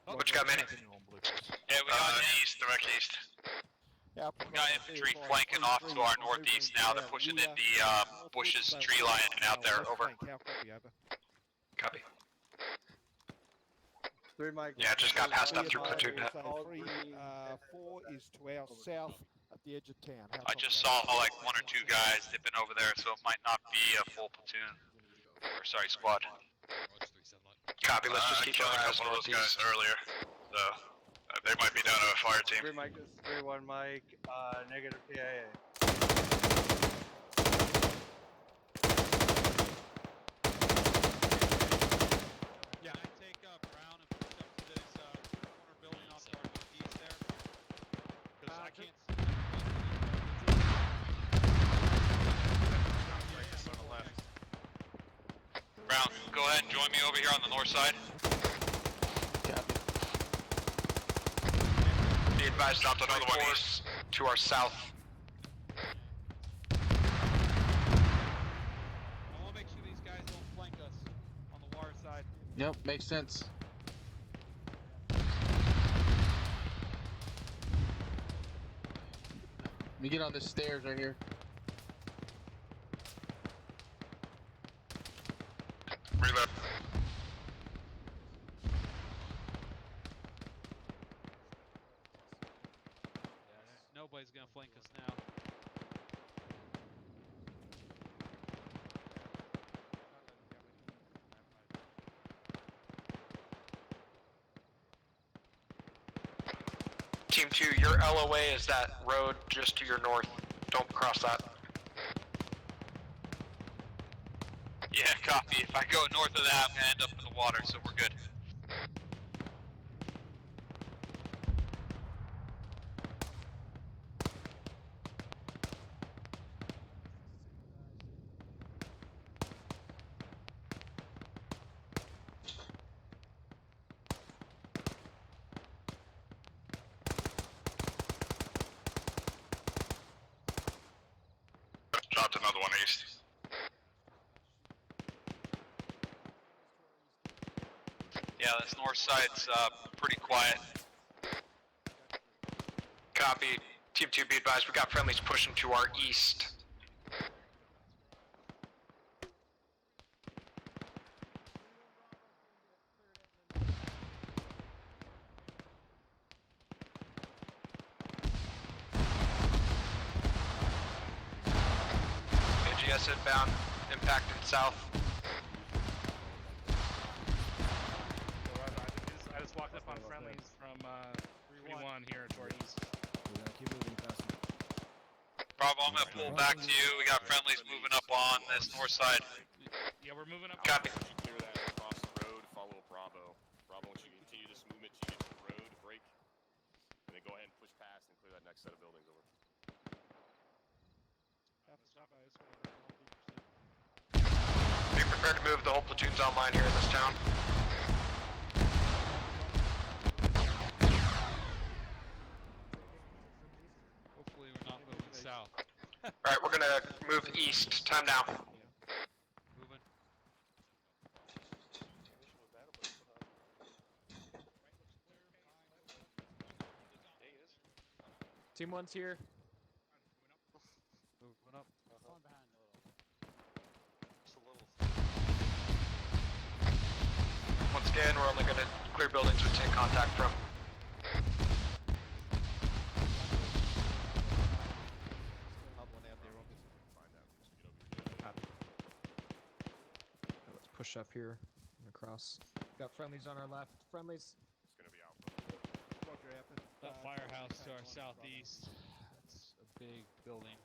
Oh, what you got, Manny? Yeah, we got east, direct east. Yeah, We got infantry flanking off to our northeast now. They're pushing in the bushes tree line out there. Over. Copy. 3 Mike. Yeah, just got passed up through platoon net. 4 is to our south at the edge of town. I just saw like 1 or 2 guys dipping over there, so it might not be a full platoon. Or sorry, squad. Copy. Let's just keep our eyes on those guys earlier. So they might be down to a fire team. 3 Mike, this is 3-1 Mike. Negative PIA. Yeah, I take Brown and push up to this corner building off to our northeast there. Because I can't see. Brown, go ahead and join me over here on the north side. Be advised, dropped another one east to our south. I want to make sure these guys don't flank us on the water side. Yep, makes sense. Let me get on this stairs right here. Reload. Nobody's gonna flank us now. Team 2, your LOA is that road just to your north. Don't cross that. Yeah, copy. If I go north of that, I'm gonna end up in the water, so we're good. Dropped another one east. Yeah, this north side's pretty quiet. Copy. Team 2, be advised, we got friendlies pushing to our east. AGS inbound, impacted south. I just walked up on friendlies from 3-1 here to our east. Keep moving past him. Bravo, I'm gonna pull back to you. We got friendlies moving up on this north side. Yeah, we're moving up. Copy. Clear that across the road, follow Bravo. Bravo wants you to continue this movement till you get to the road, break, and then go ahead and push past and clear that next set of buildings over. Be prepared to move. The whole platoon's online here in this town. Hopefully we're not moving south. Alright, we're gonna move east. Time now. Moving. Team 1's here. Moving up. Once again, we're only gonna clear buildings we take contact from. Let's push up here and across. Got friendlies on our left. Friendlies. It's gonna be out. That firehouse to our southeast. That's a big building.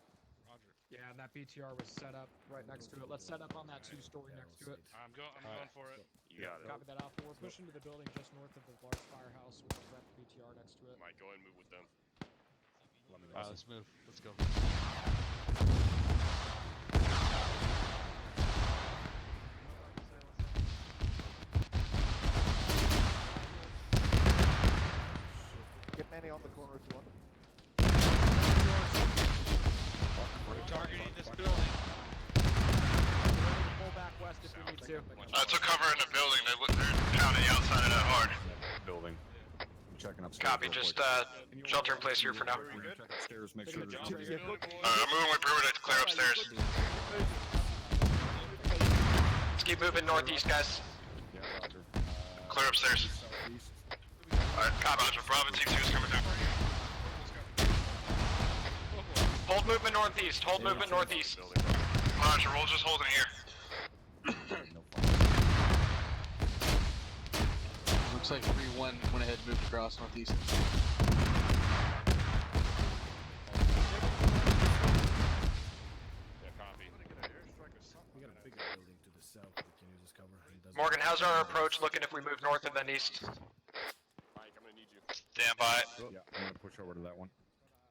Roger. Yeah, and that BTR was set up right next to it. Let's set up on that 2-story next to it. I'm going for it. You got it. Copy that out. We're pushing to the building just north of the large firehouse with the direct BTR next to it. Might go ahead and move with them. Alright, let's move. Let's go. Get Manny on the corner if you want. We're targeting this building. Pull back west if we need to. I took cover in the building. They're pounding outside of that hard. Building. I'm checking upstairs. Copy, just shelter in place here for now. Check upstairs, make sure I'm moving with perimeter to clear upstairs. Let's keep moving northeast, guys. Yeah, roger. Clear upstairs. Alright, copy. Roger. Bravo Team 2 is coming down. Hold movement northeast. Hold movement northeast. Roger, we'll just hold it here. Looks like 3-1 went ahead and moved across northeast. Morgan, how's our approach looking if we move north and then east? Mike, I'm gonna need you. Stand by. Yeah, I'm gonna push over to that one.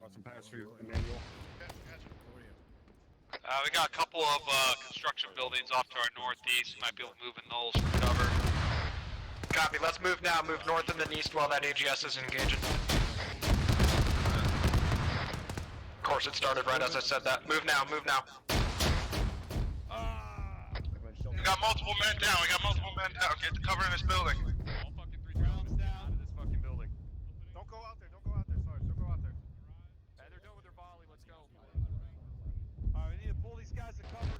Got some pass for you, Emmanuel. We got a couple of construction buildings off to our northeast. Might be able to move in those for cover. Copy, let's move now. Move north and then east while that AGS is engaging. Of course, it started right as I said that. Move now, move now. We got multiple men down. Get the cover in this building. All fucking 3 rounds down. Out of this fucking building. Don't go out there, Sarge. Don't go out there. Hey, they're done with their volley. Let's go. Alright, we need to pull these guys to cover.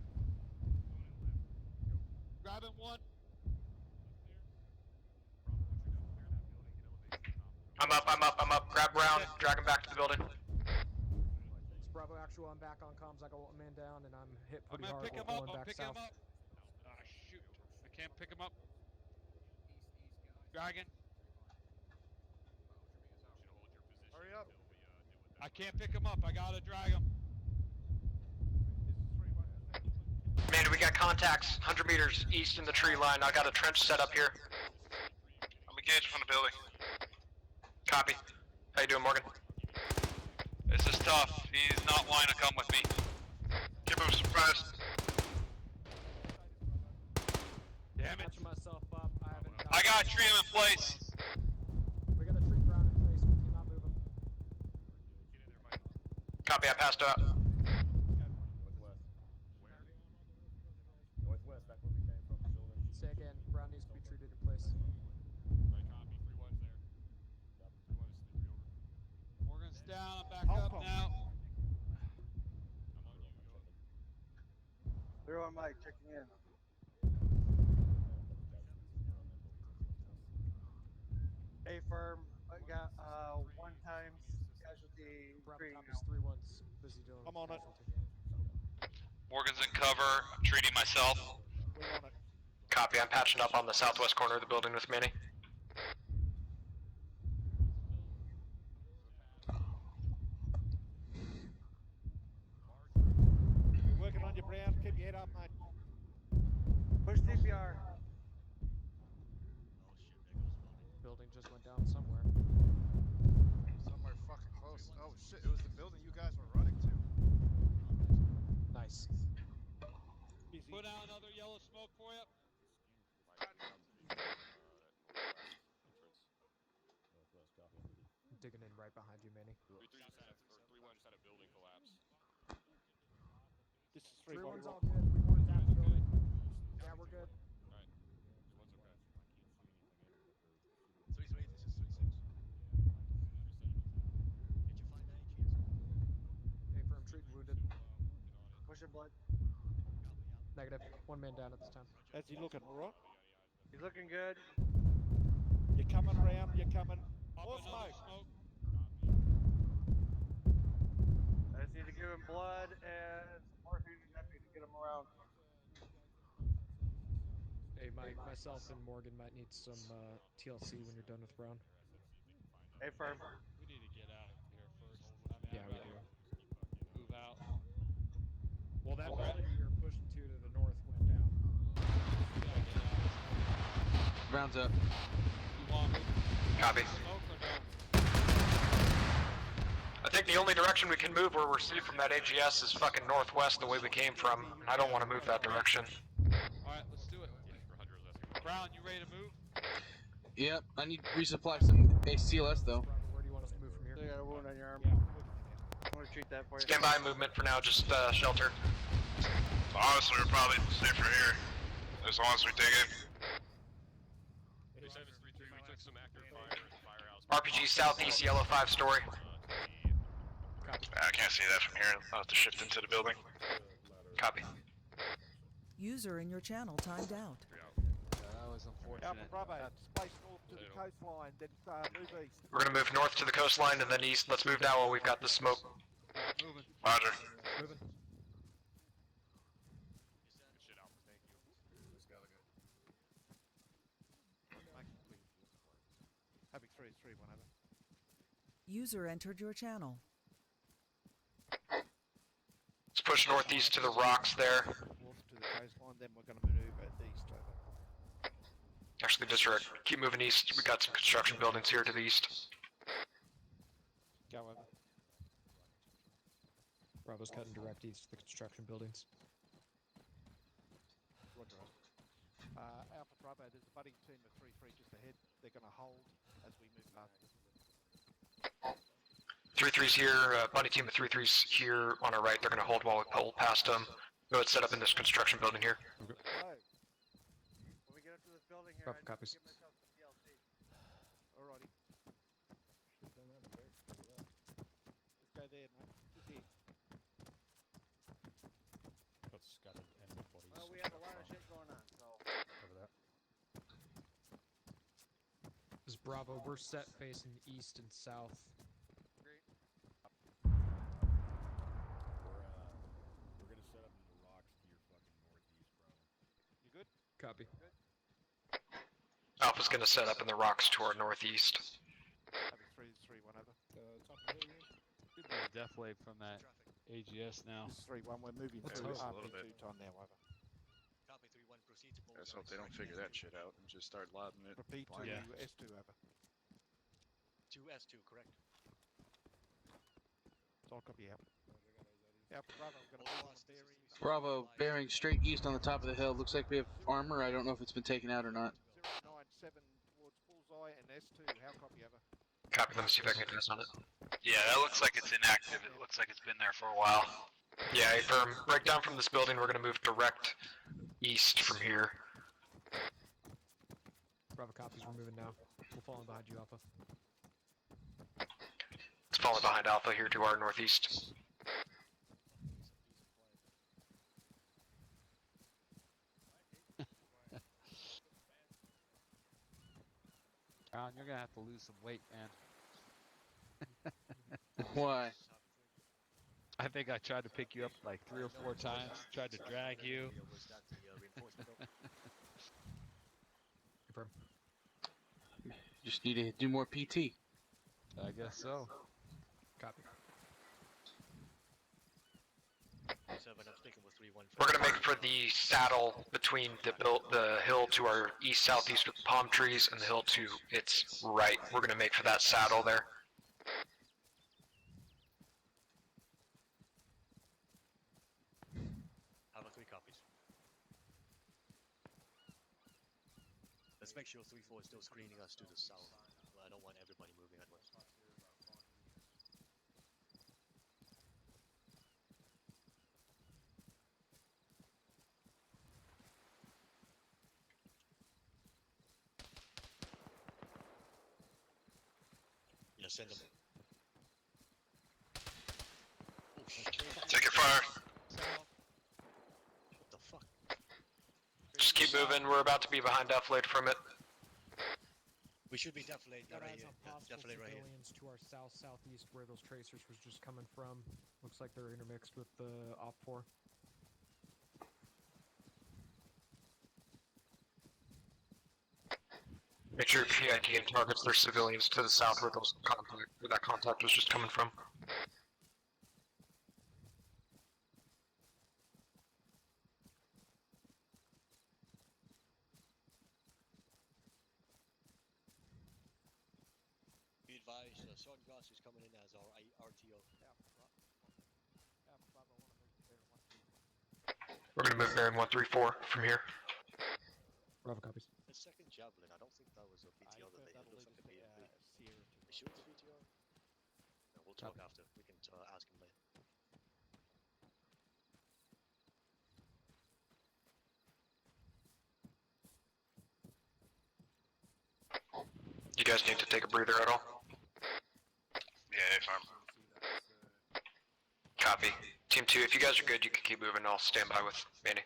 Grabbing one. I'm up. Grab Brown, drag him back to the building. It's Bravo Actual, I'm back on comms. I got one man down and I'm hit pretty hard. Pick him We're up. going I'm back picking south. him up. Ah, shoot. I can't pick him up. Dragon. Hurry up. I can't pick him up. I gotta drag him. Man, we got contacts 100 meters east in the tree line. I got a trench set up here. I'm engaged from the building. Copy. How you doing, Morgan? This is tough. He's not wanting to come with me. Keep him suppressed. Damn it. Catching myself up. I got a tree in place. We got a tree Brown in place. We cannot move him. Copy, I passed out. Northwest, back where we came from. Say again, Brown needs to be treated in place. Right, copy. 3-1's there. 3-1 is 3 over. Morgan's down. I'm back up now. I'm on you. 3-1 Mike, checking in. A firm, I got 1 times casualty. Bravo 3 Compass 3-1's busy doing. I'm on it. Morgan's in cover. I'm treating myself. We're on it. Copy, I'm patching up on the southwest corner of the building with Manny. We're working on your Brown. Keep your head up, mate. Push CPR. Building just went down somewhere. Somewhere fucking close. Oh shit, it was the building you guys were running to. Nice. Put out another yellow smoke for you. Digging in right behind you, Manny. 3-1 just had a building collapse. This is 3-1's all good. 3-1's at the building. Yeah, we're good. Alright. 2-1's okay. Sweet, this is 3-6. Did you find any cheers? A firm treat wounded. Pushing blood. Negative. 1 man down at this time. How's he looking, alright? He's looking good. You're coming, Brown. You're coming. Pop More another smoke. smoke. I just need to give him blood and some morphine injecting to get him around. Hey, myself and Morgan might need some TLC when you're done with Brown. A firm. We need to get out of here first. Yeah, we do. Move out. Well, that building you're pushing to the north went down. Brown's up. You want me? Copy. Smoke or no? I think the only direction we can move where we're safe from that AGS is fucking northwest the way we came from, and I don't want to move that direction. Alright, let's do it. Brown, you ready to move? Yep, I need to resupply some ACLS though. Where do you want us to move from here? You got a wound on your arm. I'm gonna treat that for you. Stand by movement for now, just shelter. Honestly, we're probably safer here. As long as we dig in. Hey, 733, we took some active fire at the firehouse. RPG southeast, yellow 5-story. I can't see that from here. I'll have to shift into the building. Copy. User in your channel timed out. That was unfortunate. Alpha Bravo, space north to the coastline, then move east. We're gonna move north to the coastline and then east. Let's move now while we've got the smoke. Moving. Roger. Moving. Good shit, Alpha, thank you. Havoc 3-3, one over. User entered your channel. Let's push northeast to the rocks there. North to the coastline, then we're going to maneuver east over. Actually, disregard. Keep moving east. We got some construction buildings here to the east. Got one. Bravo's cutting direct east to the construction buildings. Roger. Alpha Bravo, there's a budding team of 3-3 just ahead. They're going to hold as we move past them. 3-3's here, bunny team of 3-3's here on our right. They're gonna hold while we pull past them. Go ahead, set up in this construction building here. When we get up to this building here, Rough copies. give myself some TLC. Alrighty. Let's go there, mate. Just here. Well, we have a lot of shit going on, so. Over that. This is Bravo. We're set facing east and south. We're gonna set up in the rocks to your fucking northeast, bro. You good? Copy. Good. Alpha's gonna set up in the rocks to our northeast. Havoc 3-3, one over. Could be a death wave from that AGS now. 3-1, we're moving Let's to hope. RP2 time now, over. Copy 3-1, proceed to Let's hope they don't figure that shit out and just start lobbing it. Repeat to Yeah. S2, over. 2S2, correct. So I'll copy out. Alpha Bravo, I'm going to move on bearing. Bravo, bearing straight east on the top of the hill. Looks like we have armor. I don't know if it's been taken out or not. 097 towards Bullseye and S2, how copy, over? Copy, let me see if I can advance on it. Yeah, that looks like it's inactive. It looks like it's been there for a while. Yeah, firm. Right down from this building, we're gonna move direct east from here. Bravo copies. We're moving now. We'll fall in behind you, Alpha. It's falling behind Alpha here to our northeast. Brown, you're gonna have to lose some weight, man. Why? I think I tried to pick you up like 3 or 4 times, tried to drag you. Confirm. Just need to do more PT. I guess so. Copy. 7, I'm sticking with 3-1. We're gonna make for the saddle between the hill to our east-southeast with palm trees and the hill to its right. We're gonna make for that saddle there. Have 3 copies. Let's make sure 3-4 is still screening us to the south. I don't want everybody moving at once. Yeah, send them. Oh shit. Take your fire. What the fuck? Just keep moving. We're about to be behind deflate from it. We should be defilade That right adds here. up possible Defilade right here. civilians to our south-southeast where those tracers was just coming from. Looks like they're intermixed with the OP4. Make sure PID and targets their civilians to the south where where that contact was just coming from. Be advised, Sergeant Goss is coming in as our RTO. We're gonna move bearing 134 from here. Bravo copies. The second javelin, I don't think that was a BTR that they hit. It looks like a BMP. Is she with the BTR? No, we'll talk after. We can ask him later. You guys need to take a breather at all? Yeah, if I'm. Copy. Team 2, if you guys are good, you can keep moving. I'll stand by with Manny.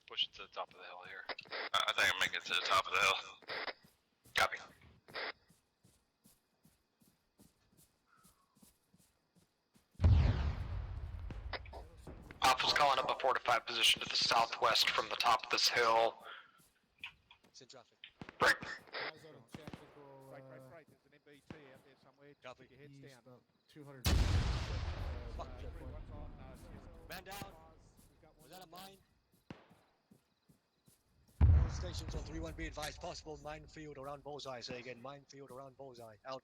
Push it to the top of the hill here. I think I'm making it to the top of the hill. Copy. Alpha's calling up a fortified position to the southwest from the top of this hill. It's in traffic. Break. Right. There's an MBT out there somewhere. Copy. Keep your heads down. About 200. Man down. Was that a mine? All stations on 3-1 be advised. Possible minefield around Bullseye. Say again, minefield around Bullseye. Out.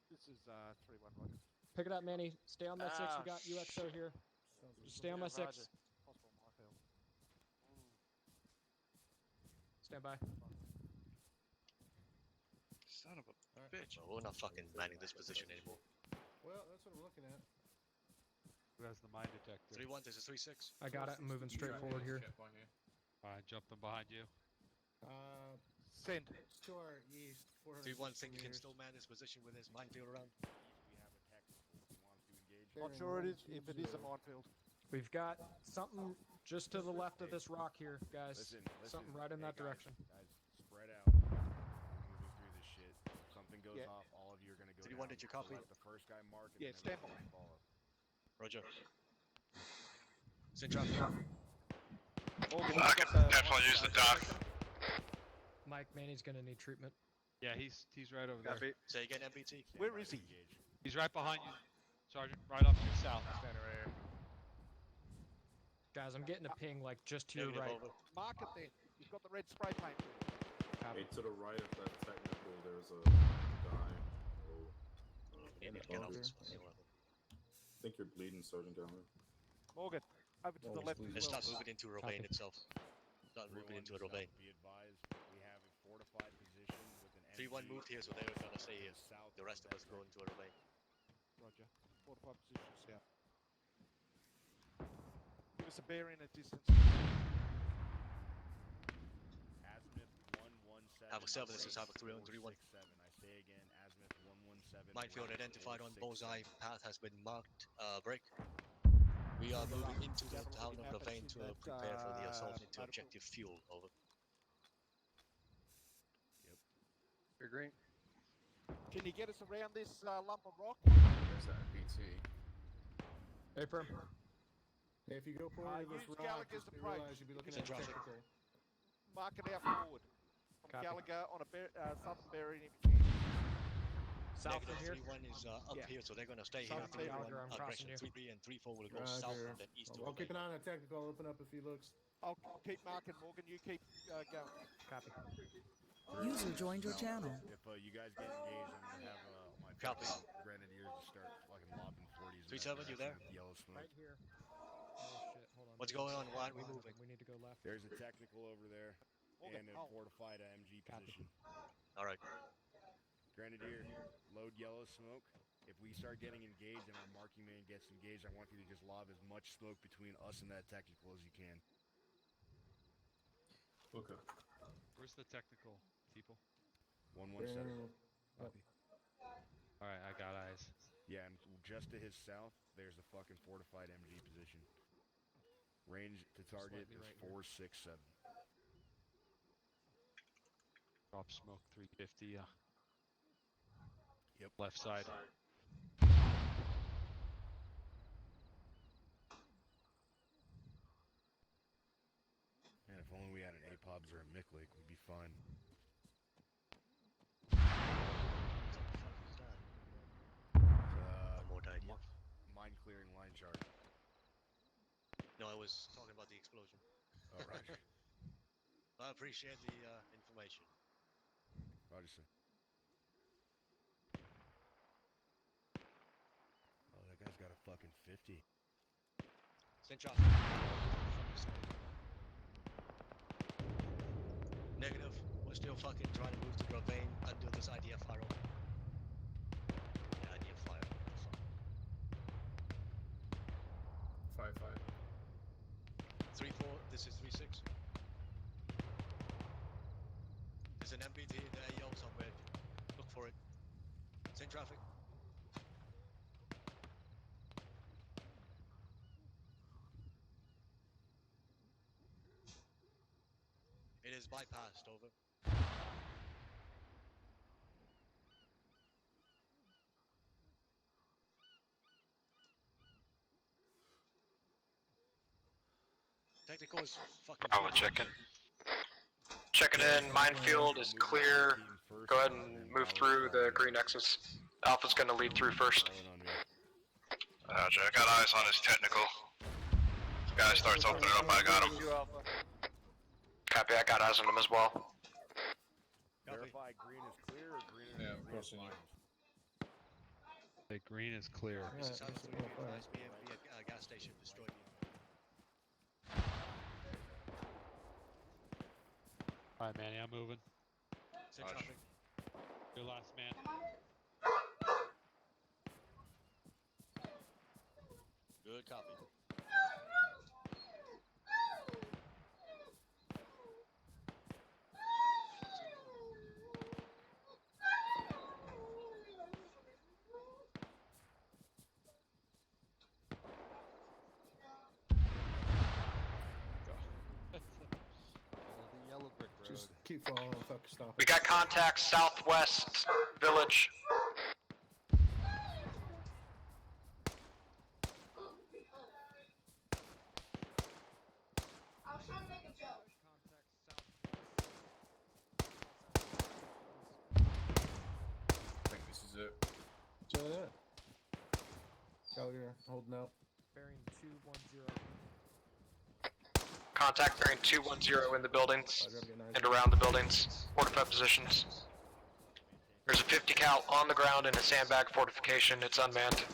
This is 3-1 rocket. Pick it up, Manny. Stay on my 6. We got UXO here. Just stay on my 6. Possible minefield. Stand by. Son of a bitch. Well, we're not fucking landing this position anymore. Well, that's what I'm looking at. Who has the mine detector? 3-1, this is 3-6. I got it. I'm moving straight forward here. Alright, jumping behind you. Send. It's to our east. 3-1, think you can still man this position with his minefield around? We have a technical if he wants to engage. Not sure it is. If it is a minefield. We've got something just to the left of this rock here, guys. Listen, something right in that direction. Guys, spread out. We're moving through this shit. If something goes off, all of you are gonna go. 3-1, did you copy? Let the first guy mark it. Yeah, and stand then by. follow. Roger. It's in traffic. I could definitely use the dock. Mike, Manny's gonna need treatment. Yeah, he's right over there. Say again, MBT. Where is he? He's right behind you, Sergeant. Right off to your south. Standing right here. Guys, I'm getting a ping like just to your Negative, right. over. Mark it then. You've got the red spray paint. Copy. Hey, to the right of that technical, there's a guy. Yeah, get off this one. I think you're bleeding, Sergeant Gallagher. Morgan, over to the left as Let's well. start moving into a ravine itself. Start moving into a ravine. Be advised, we have a fortified position with an 3-1 moved here, so they're gonna stay here. The rest of us go into a ravine. Roger. 45 position south. Give us a bearing at distance. Azimuth 117. Havoc 7, this is Havoc 3-1-3-1. I say again, Azimuth 117. Minefield identified on Bullseye. Path has been marked. Break. We are moving into the town of Ravine to prepare for the assault into objective fuel. Over. You're green. Can you get us around this lump of rock? There's that BT. Hey, Perm. Hey, if you go forward to this use rock, Gallagher's just approach. realize you'll be looking It's in at traffic. technical. Mark it out forward. From Copy. Gallagher on a southern bearing if you can. South from here. 3-1 is up Yeah. here, so they're gonna stay South here. from Gallagher, I'm crossing you. 3-3 and 3-4 will go south Roger. and then east to I'll keep an Ravine. eye on that technical. I'll open up if he looks. I'll keep marking, Morgan. You keep going. Copy. User joined your channel. If you guys get engaged, I'm gonna have my Copy. grenadiers just start fucking lobbing 40s. 3-7, you there? Yellow smoke. Right here. Oh shit, hold on. What's going on? Why aren't we moving? We need to go left. There's a technical over there Morgan, and a fortified MG Copy. position. Alright. Grenadier, load yellow smoke. If we start getting engaged and our marking man gets engaged, I want you to just lob as much smoke between us and that technical as you can. Okay. Where's the technical people? 117. Copy. Alright, I got eyes. Yeah, and just to his south, there's a fucking fortified MG position. Range to target Slightly is right here. 467. Drop smoke 350. Yep. Left side. Man, if only we had an APOBs or a MICLIC, we'd be fine. One more died. Mine clearing line chart. No, I was talking about the explosion. Oh, right. I appreciate the information. Roger, sir. Oh, that guy's got a fucking 50. Send traffic. Negative. We're still fucking trying to move to the ravine under this IDF fire. Yeah, IDF fire. 5-5. 3-4, this is 3-6. There's an MBT in the AO somewhere. Look for it. Send traffic. It is bypassed, over. Technical is fucking. I will check in. Checking in. Minefield is clear. Go ahead and move through the green Nexus. Alpha's going to lead through first. Roger, I got eyes on his technical. If the guy starts opening up, I got him. Copy, I got eyes on him as well. Verify green is clear or green is Yeah, I'm crossing you. Hey, green is clear. This is Havoc 3, advised BMP gas station destroyed. Alright, Manny, I'm moving. Send traffic. Your last man. Good copy. Just keep following, focus, stop. We got contact southwest village. I think this is it. So yeah. Gallagher holding out. Bearing 210. Contact bearing 210 in the buildings and around the buildings. Fortified positions. There's a 50 cal on the ground in a sandbag fortification. It's unmanned.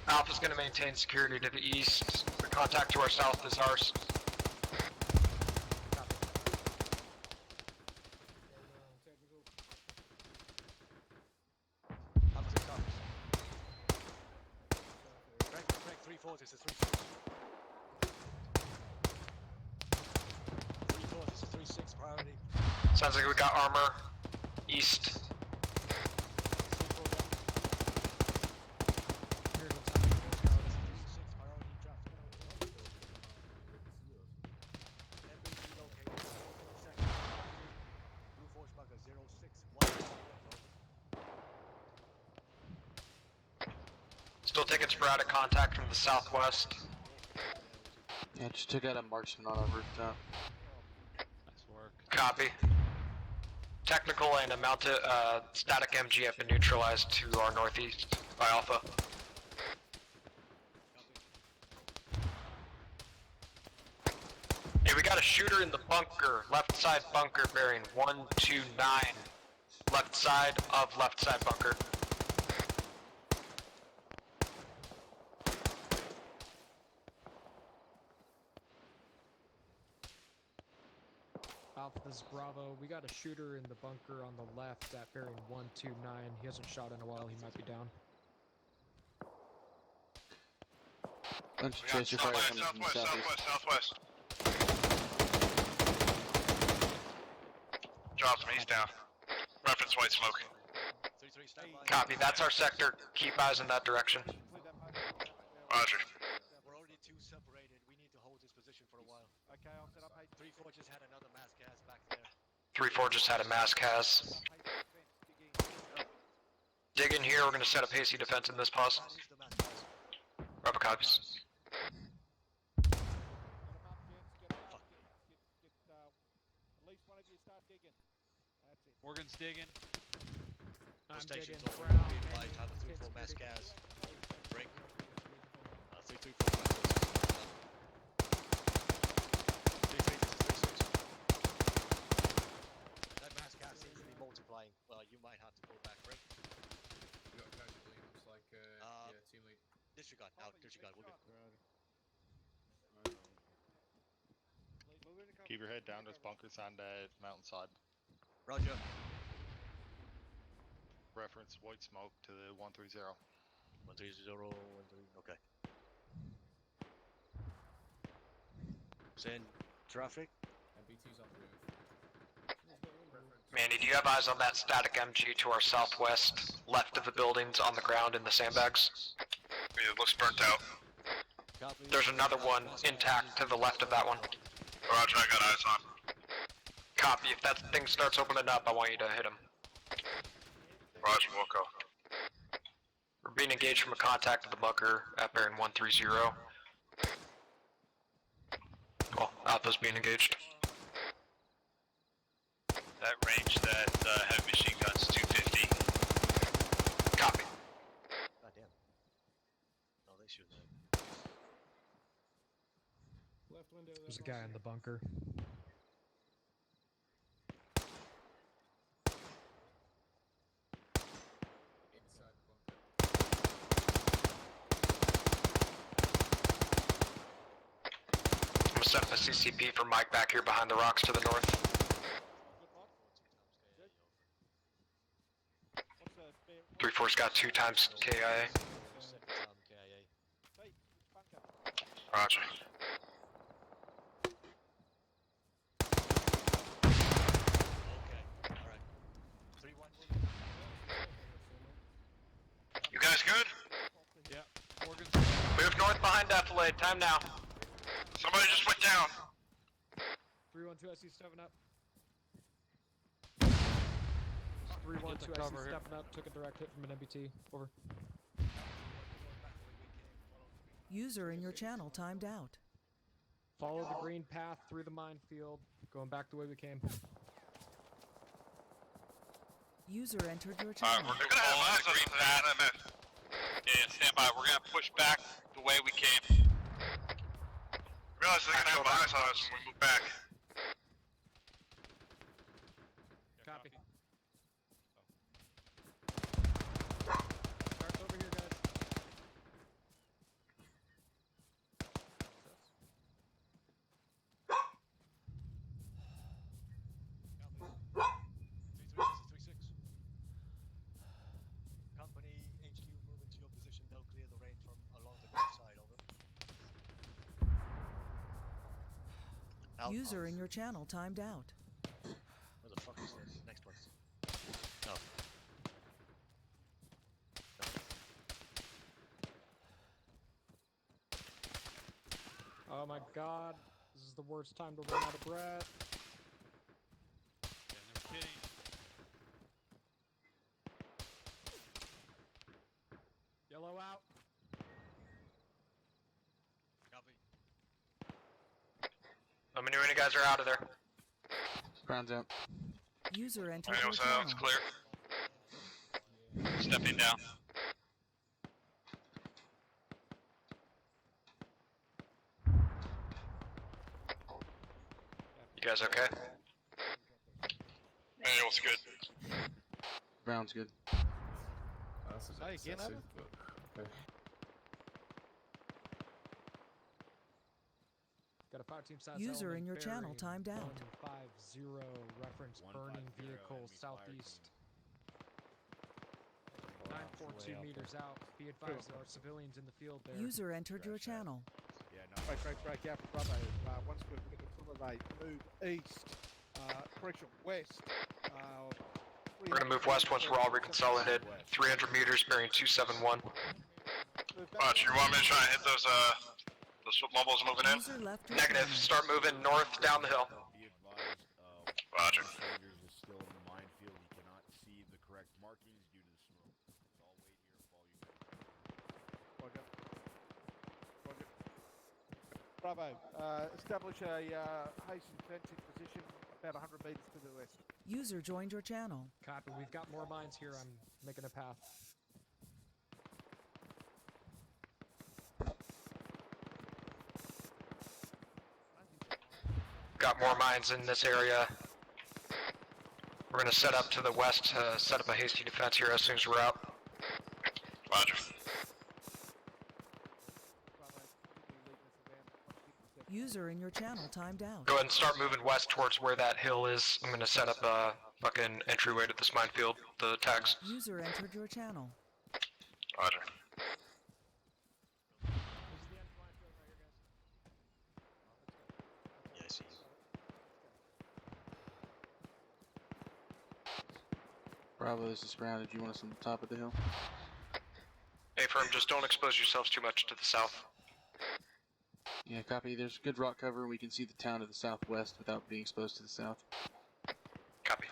Alpha's going to maintain security to the east. The contact to our south is ours. Frank 3-4, this is 3-6. 3-4, this is 3-6, priority. Sounds like we got armor east. Still taking sporadic contact from the southwest. Yeah, just took out a marksman on our rooftop. Nice work. Copy. Technical and a mounted static MG have been neutralized to our northeast by Alpha. Hey, we got a shooter in the bunker, left side bunker bearing 129. Left side of left side bunker. Alpha, this is Bravo. We got a shooter in the bunker on the left at bearing 129. He hasn't shot in a while. He might be down. Bunch of tracer fire coming from the southeast. Southwest. Drops me, he's down. Reference white smoke. Copy, that's our sector. Keep eyes in that direction. Roger. We're already too separated. We need to hold this position for a while. Okay, I'll set up 3-4 just had another mass gas back there. 3-4 just had a mass cas. Dig in here, we're gonna set up hasty defense in this pause. Rubber copies. Morgan's digging. I'm Stations digging. over. Be advised, have a 3-4 mass gas. Break. out. Disregard. We're good. Keep your head down. There's bunkers on that mountainside. Roger. Reference white smoke to the 130. 130, 130. Okay. Send traffic. MBT's on the roof. Manny, do you have eyes on that static MG to our southwest, left of the buildings, on the ground in the sandbags? It looks burnt out. There's another one intact to the left of that one. Roger, I got eyes on. Copy. If that thing starts opening up, I want you to hit him. Roger, Wilco. We're being engaged from a contact at the bunker at bearing 130. Well, Alpha's being engaged. That range, that heavy machine gun's 250. Copy. God damn. No, they shoot that. Left window. There's a guy in the bunker. Inside the bunker. I'm gonna set up a CCP for Mike back here behind the rocks to the north. 3-4's got 2 times KIA. Roger. You guys good? Yeah. Morgan's. Move north behind Defilade. Time now. Somebody just went down. 312 SC stepping up. 312 SC cover here. stepping up. Took a direct hit from an MBT. Over. User in your channel timed out. Follow the green path through the minefield. Going back the way we came. User entered your Alright, channel. we're gonna have the green path. Yeah, stand by. We're gonna push back the way we came. Realize they're gonna have eyes on us when we move back. Copy. Starts over here, guys. Company HQ, move into your position. They'll clear the range from along the north side. Over. User in your channel timed out. Where the fuck is this? Next one. No. Oh my god. This is the worst time to run out of breath. Yeah, no kidding. Yellow out. Copy. Let me know when you guys are out of there. Ground's out. User entered Hey, your what's up? channel. It's clear. Stepping down. You guys okay? Hey, what's good? Ground's good. That's Say again, excessive, Evan? but okay. Got a fire team south. User in your channel timed out. 150 reference 150 burning vehicle enemies fire southeast. team. 942 meters out. Be advised, there are civilians in the field there. User entered your channel. Yeah, Break out, brother. Once we're going to consolidate, move east, correction, west. We're gonna move west once we're all reconsolidated. 300 meters bearing 271. Roger, you want me to try and hit those foot mumbles moving in? User left your Negative. channel. Start moving north down the hill. Be advised, Roger. Sanders is still in the minefield. He cannot see the correct markings due to the smoke. So I'll wait here and follow you guys. Roger. Roger. Bravo. Establish a hasten fencing position about 100 meters to the west. User joined your channel. Copy. We've got more mines here. I'm making a path. Got more mines in this area. We're gonna set up to the west, set up a hasty defense here as soon as we're out. Roger. User in your channel timed out. Go ahead and start moving west towards where that hill is. I'm gonna set up a fucking entryway to this minefield, the tags. User entered your channel. Roger. Yeah, I see you. Bravo, this is surrounded. You want us on the top of the hill? Hey, firm, just don't expose yourselves too much to the south. Yeah, copy. There's good rock cover, and we can see the town to the southwest without being exposed to the south. Copy.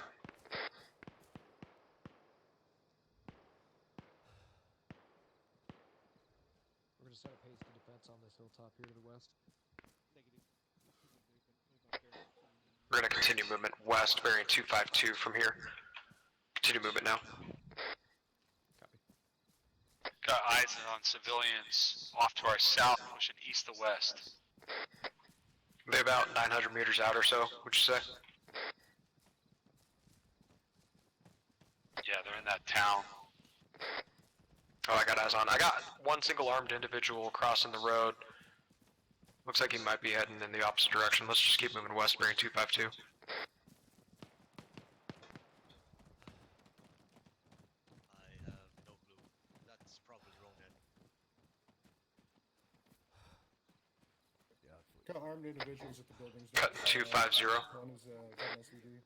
We're gonna set up hasty defense on this hilltop here to the west. We're gonna continue movement west, bearing 252 from here. Continue movement now. Copy. Got eyes on civilians off to our south, pushing east to west. They're about 900 meters out or so, would you say? Yeah, they're in that town. Oh, I got eyes on. I got one single armed individual crossing the road. Looks like he might be heading in the opposite direction. Let's just keep moving west, bearing 252. I have no clue. That's probably wrong then. Got armed individuals at the buildings. Cut 250. One is got an SVD.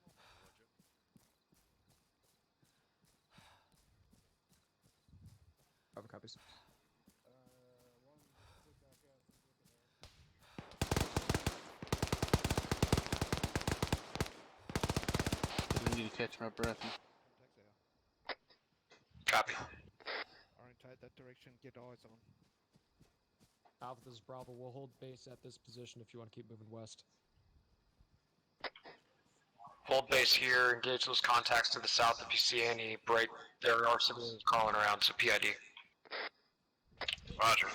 Bravo copies. I need to catch my breath. Copy. Orientate that direction, get eyes on. Alpha, this is Bravo. We'll hold base at this position if you want to keep moving west. Hold base here, engage those contacts to the south if you see any break. There are civilians crawling around, so PID. Roger.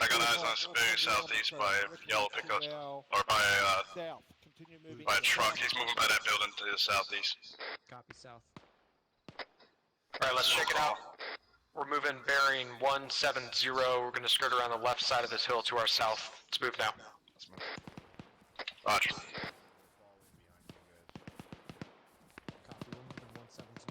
I got eyes on civilian southeast by yellow pickup, or by a truck. He's moving by that building to the southeast. Copy south. Alright, let's check it out. We're moving bearing 170. We're gonna skirt around the left side of this hill to our south. Let's move now. Roger. Copy, we're moving 170.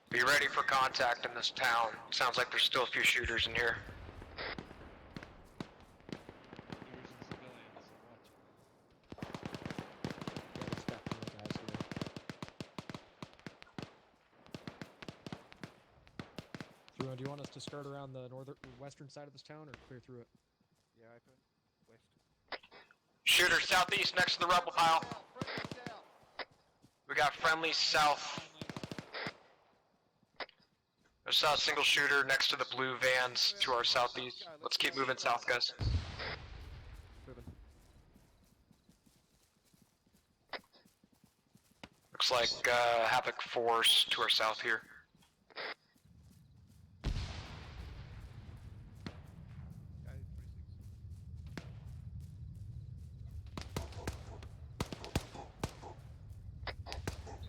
Be ready for contact in this town. Sounds like there's still a few shooters in here. Do you want us to skirt around the western side of this town or clear through it? Yeah, open. West. Shooter southeast next to the rebel pile. We got friendly south. There's a single shooter next to the blue vans to our southeast. Let's keep moving south, guys. Moving. Looks like Havoc force to our south here.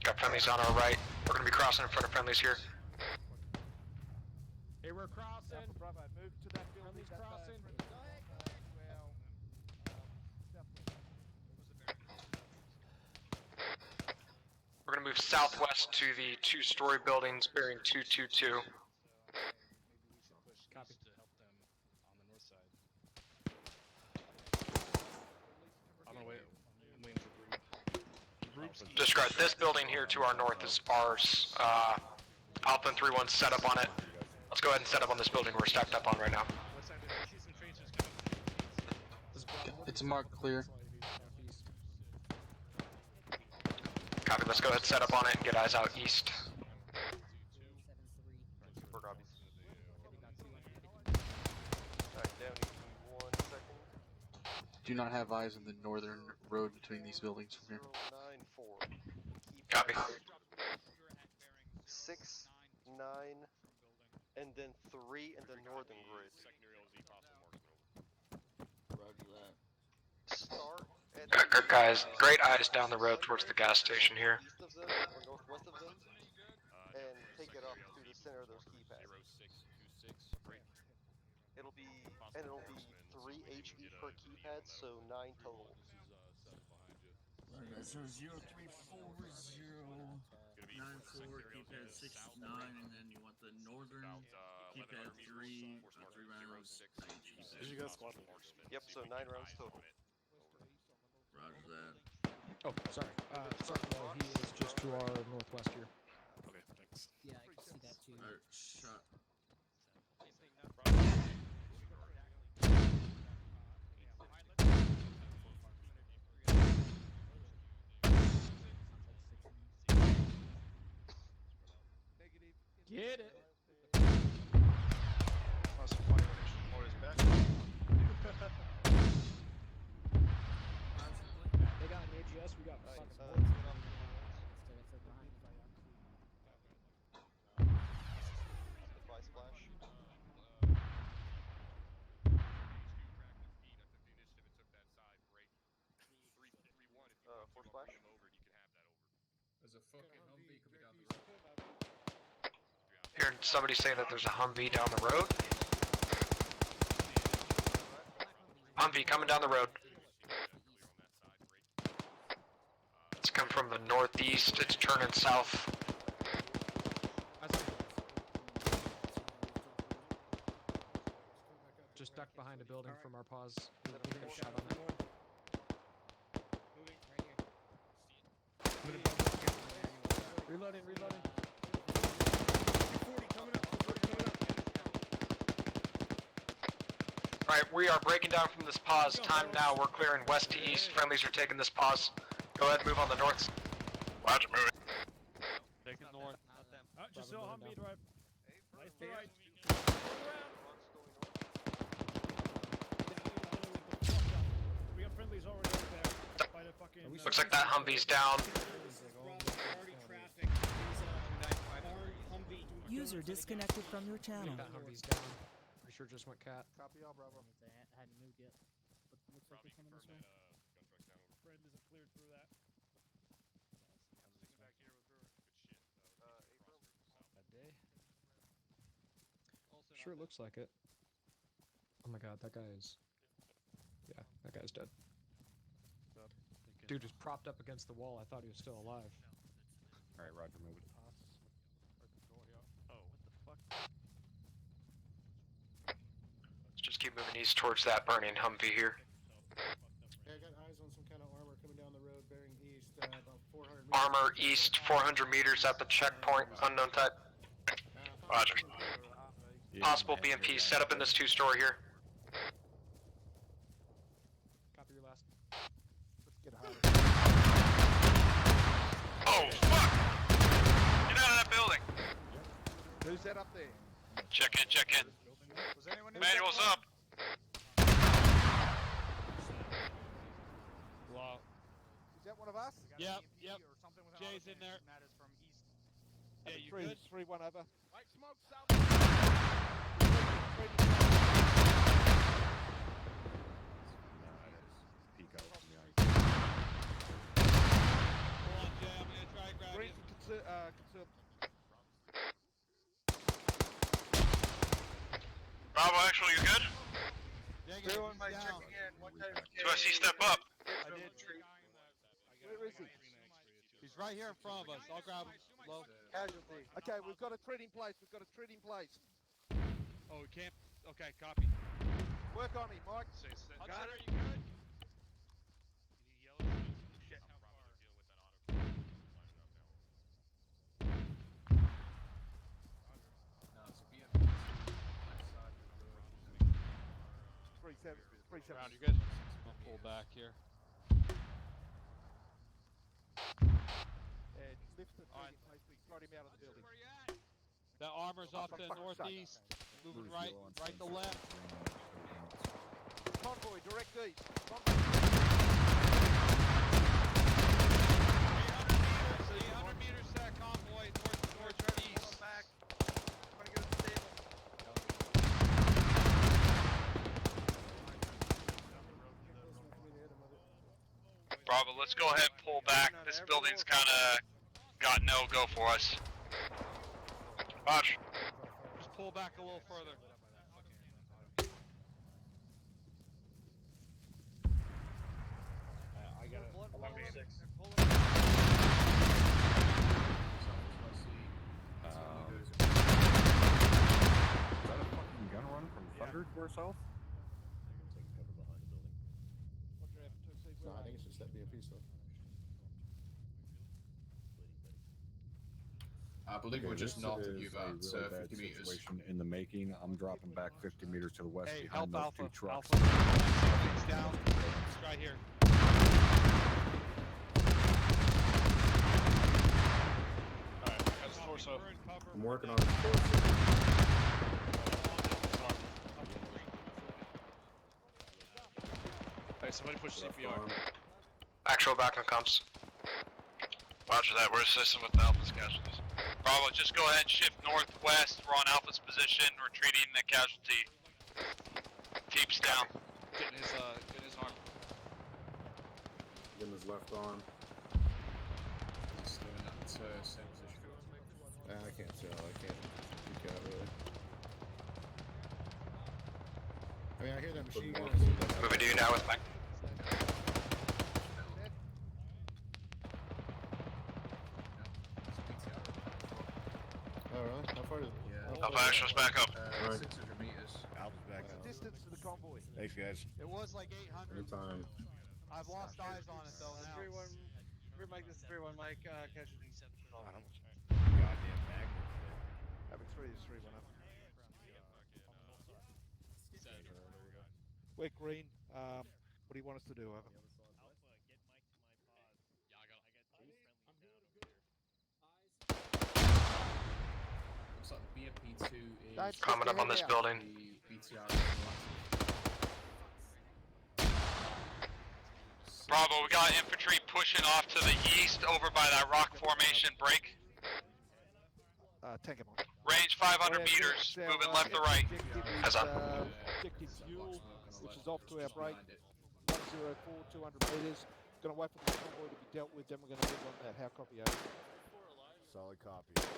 Got friendlies on our right. We're gonna be crossing in front of friendlies here. Hey, we're crossing. Bravo, move to that building. Friendly's crossing. We're gonna move southwest to the two-story buildings bearing 222. Copy. To help them on the north side. I'm gonna wait. I'm waiting for groups. Describe this building here to our north is ours. Alpha 3-1 set up on it. Let's go ahead and set up on this building we're stacked up on right now. West side, I see some tracers coming. It's marked clear. Copy, let's go ahead and set up on it and get eyes out east. Do not have eyes on the northern road between these buildings from here. Copy. 6, 9, and then 3 in the northern grid. Secondary LZ, possible marksman over. Roger that. Start at Guys, great eyes down the road towards the gas station here. east of them or northwest of them, and take it up to the center of those keypads. 0626, great. It'll be 3 HE per keypad, so 9 total. Alright, so 0340 94 keypad 69, and then you want the northern keypad 3 rounds. Did you go squad? Yep, so 9 rounds total. Roger that. Oh, sorry. He is just to our northwest here. Okay, thanks. Yeah, I can see that too. Alright, shot. Get it. That's funny when they shoot more is back. They got an AGS, we got fucking let's get up. Supply splash. Force splash. There's a fucking Humvee coming down the road. Hearing somebody say that there's a Humvee down the road. Humvee coming down the road. It's come from the northeast, it's turning south. Just ducked behind a building from our pause. We got a shot on that. Reloading. Alright, we are breaking down from this pause. Time now, we're clearing west to east. Friendlies are taking this pause. Go ahead, move on the north. Roger, moving. Taking north. Just saw Humvee drive. Right to right. We got friendlies already up there. By the fucking, Looks like that Humvee's down. User disconnected from your channel. That Humvee's down. Pretty sure just went cat. Copy all, Bravo. I hadn't moved yet. But looks like they're coming this way. friendlies have cleared through that. A day? Sure looks like it. Oh my god, that guy is... Yeah, that guy's dead. Dude is propped up against the wall. I thought he was still alive. Alright, Roger, move it. Oh, what the fuck? Let's just keep moving east towards that burning Humvee here. Yeah, I got eyes on some kind of armor coming down the road bearing east, about 400 meters. Armor east, 400 meters at the checkpoint, unknown type. Roger. Possible BMP set up in this 2-story here. Copy your last. Get high. Oh, fuck! Get out of that building! Who's that up there? Check in. Was anyone Manual's up! Wow. Is that one of us? Yep. Jay's in there. That is from east. Yeah, you Three, good? 3-1 over. White smoke south. Peek out from the ice. Hold on, Jay. I'm gonna try and grab Green you. concern. Bravo, actually, you good? Who am I checking in? What kind of... Do I see step up? I did. Where is he? He's right here in front of us. I'll grab him. Low. Casualty. Okay, we've got a treat in place. Oh, we can't. Okay, copy. Work on him, Mike. Got it. You good? Shit. 3-7. Round, you good? I'll pull back here. And lift the treat in place. We got him out of the building. That armor's off to the northeast. Moving right to left. Convoy, direct east. 800 meters, that convoy towards east. Bravo, let's go ahead and pull back. This building's kind of got no go for us. Roger. Just pull back a little further. I got it. 11-6. Is that a fucking gun run from Thunder to our south? No, I think it's just that BMP stuff. I believe we're just north of you about This is a really bad 50 meters. situation in the making. I'm dropping back 50 meters to the west Hey, behind those help two Alpha. trucks. Alpha. Down. This guy here. Alright, that's the torso. I'm working on his torso. Hey, somebody push CPR. Actual backup comms. Roger that, we're assisting with the Alpha's casualties. Bravo, just go ahead and shift northwest. We're on Alpha's position, retreating the casualty. Teeps down. Getting his arm. Getting his left arm. Just doing that same position. I can't tell. I can't peek out really. I mean, I hear that machine gun. Moving to you now with Mike. Oh, really? How far is it? Yeah. Alpha Extra's back up. 600 meters. Alpha's back up. Distance to the convoy. Thanks, guys. It was like 800. Anytime. I've lost eyes on it though now. 3-1, Mike, this is 3-1, Mike, casualties. Goddamn magnet. Havoc 3 is 3-1 up. We're green. What do you want us to do, Over? Looks like the BMP2 is Coming up on this building. the BTR. Bravo, we got infantry pushing off to the east over by that rock formation break. Tank him on. Range 500 meters, moving left to right. As on. Objective fuel, which is off to our break. 104, 200 meters. Gonna wait for the convoy to be dealt with, then we're gonna move on that. How copy, over? Solid copy.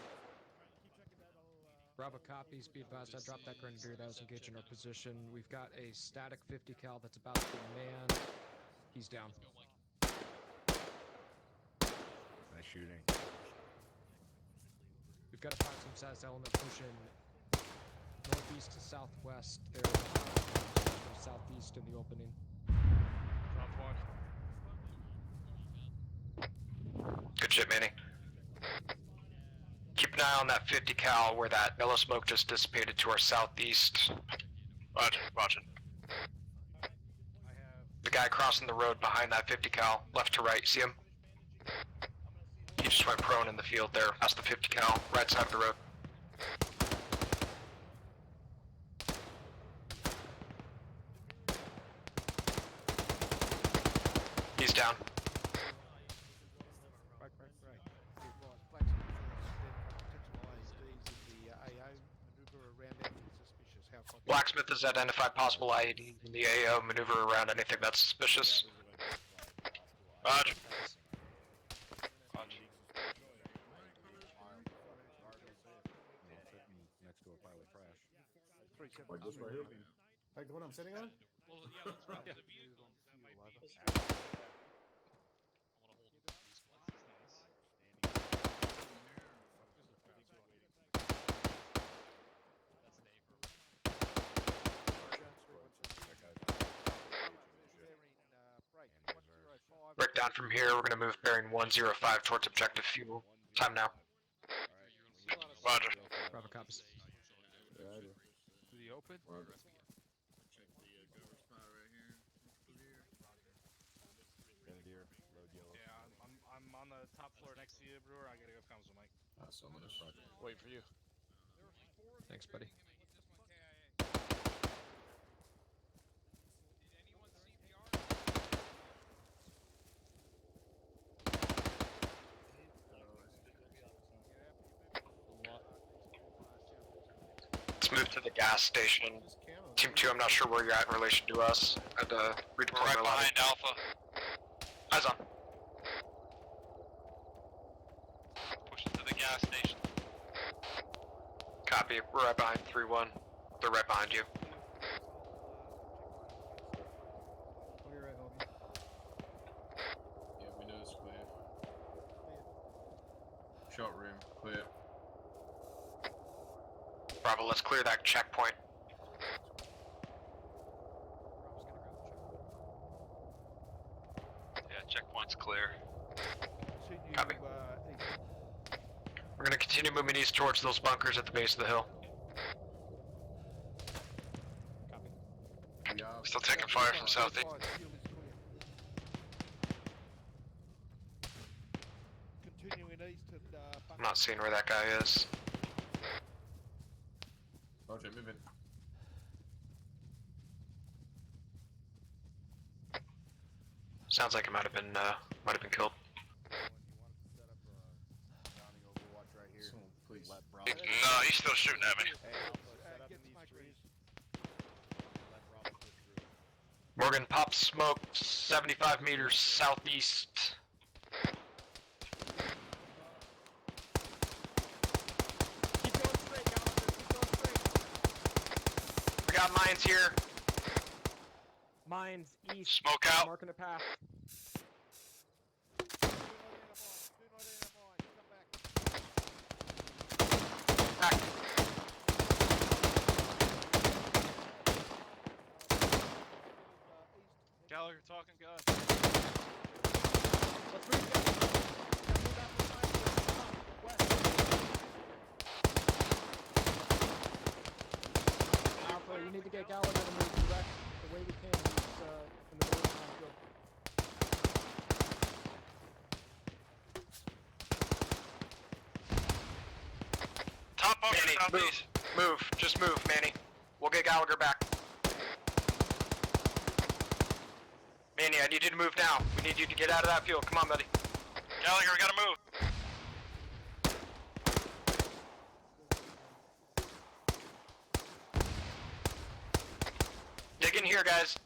Bravo copies. Be advised, I dropped that grenadier that was engaged in our position. We've got a static 50 cal that's about to be manned. He's down. Nice shooting. We've got a proximate-sized element pushing northeast to southwest. They're from southeast in the opening. Drop one. Good shit, Manny. Keep an eye on that 50 cal where that yellow smoke just dissipated to our southeast. Roger, roger. The guy crossing the road behind that 50 cal, left to right, see him? He just went prone in the field there, past the 50 cal, right side of the road. He's down. Right. It was Blacksmith potential IEDs in the AO. Maneuver around anything suspicious. How copy? Blacksmith has identified possible IED in the AO, maneuver around anything that's suspicious. Roger. Next to a pile of trash. 3-7. Like this right here? Like the one I'm sitting on? Well, yeah, let's run to the vehicle. That might be Breakdown from here, we're gonna move bearing 105 towards objective fuel. Time now. Roger. Bravo copies. to the open. Check the cover spot right here. Grenadier, load yellow. Yeah, I'm on the top floor next to you, Brewer. I gotta go comms with Mike. So I'm gonna Wait for you. Thanks, buddy. Let's move to the gas station. Team 2, I'm not sure where you're at in relation to us. I'd redeploy Right my lobby. behind Alpha. Eyes on. gas station. Copy. We're right behind 3-1. They're right behind you. Oh, you're right, Hogan. Yeah, we know it's clear. Shot room, clear. Bravo, let's clear that checkpoint. Yeah, checkpoint's clear. Copy. We're gonna continue moving east towards those bunkers at the base of the hill. Still taking fire from southeast. Continuing east and I'm not seeing where that guy is. Roger, moving. Sounds like it might have been killed. Please. No, he's still shooting at me. Morgan, pop smoke 75 meters southeast. Keep going straight, Gallagher. Keep going straight. We got mines here. Mines east. Smoke out. Marking a path. Gallagher talking gun. Let's move down. Alpha, you need to get Gallagher to move direct the way we can. He's in the middle of the field. Top bunker Manny, southeast. move. Just move, Manny. We'll get Gallagher back. Manny, I need you to move now. We need you to get out of that field. Come on, buddy. Gallagher, we gotta move. Dig in here, guys.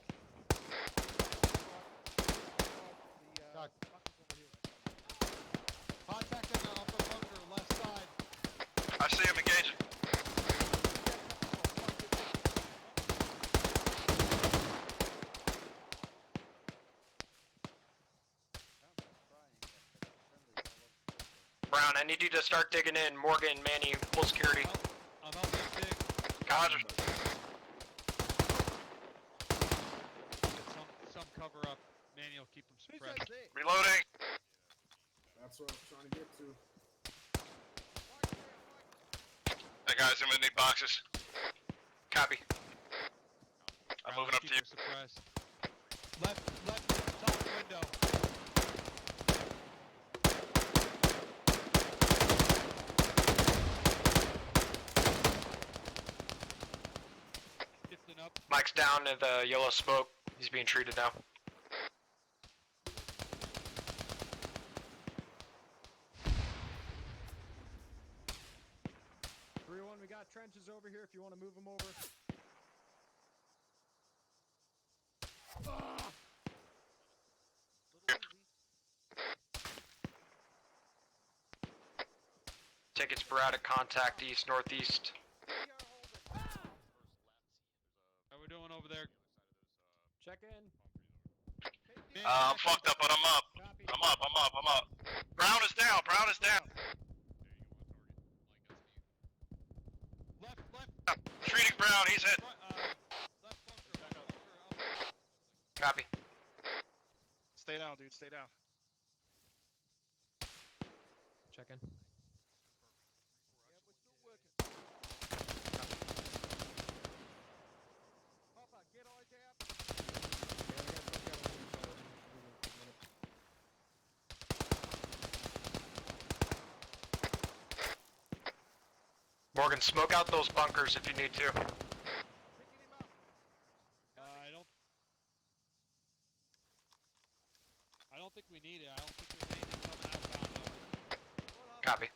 Contact in Alpha bunker, left side. I see him engaging. Brown, I need you to start digging in. Morgan, Manny, full security. I'm helping dig. Roger. Get some cover up. Manny will keep them suppressed. Reloading. That's what I was trying to get to. Hey guys, I'm gonna need boxes. Copy. I'm moving up to you. Suppressed. Left top window. Gifting up. Mike's down in the yellow smoke. He's being treated now. We got trenches over here if you want to move them over. Taking sporadic contact east, northeast. How we doing over there? Check in. I'm fucked up, but I'm up. I'm up. Brown is down. Treating Brown, he's hit. Copy. Stay down, dude. Stay down. Check in. Papa, get eyes out. Morgan, smoke out those bunkers if you need to. I don't think we need it. I don't think there's anything coming outbound though. Copy.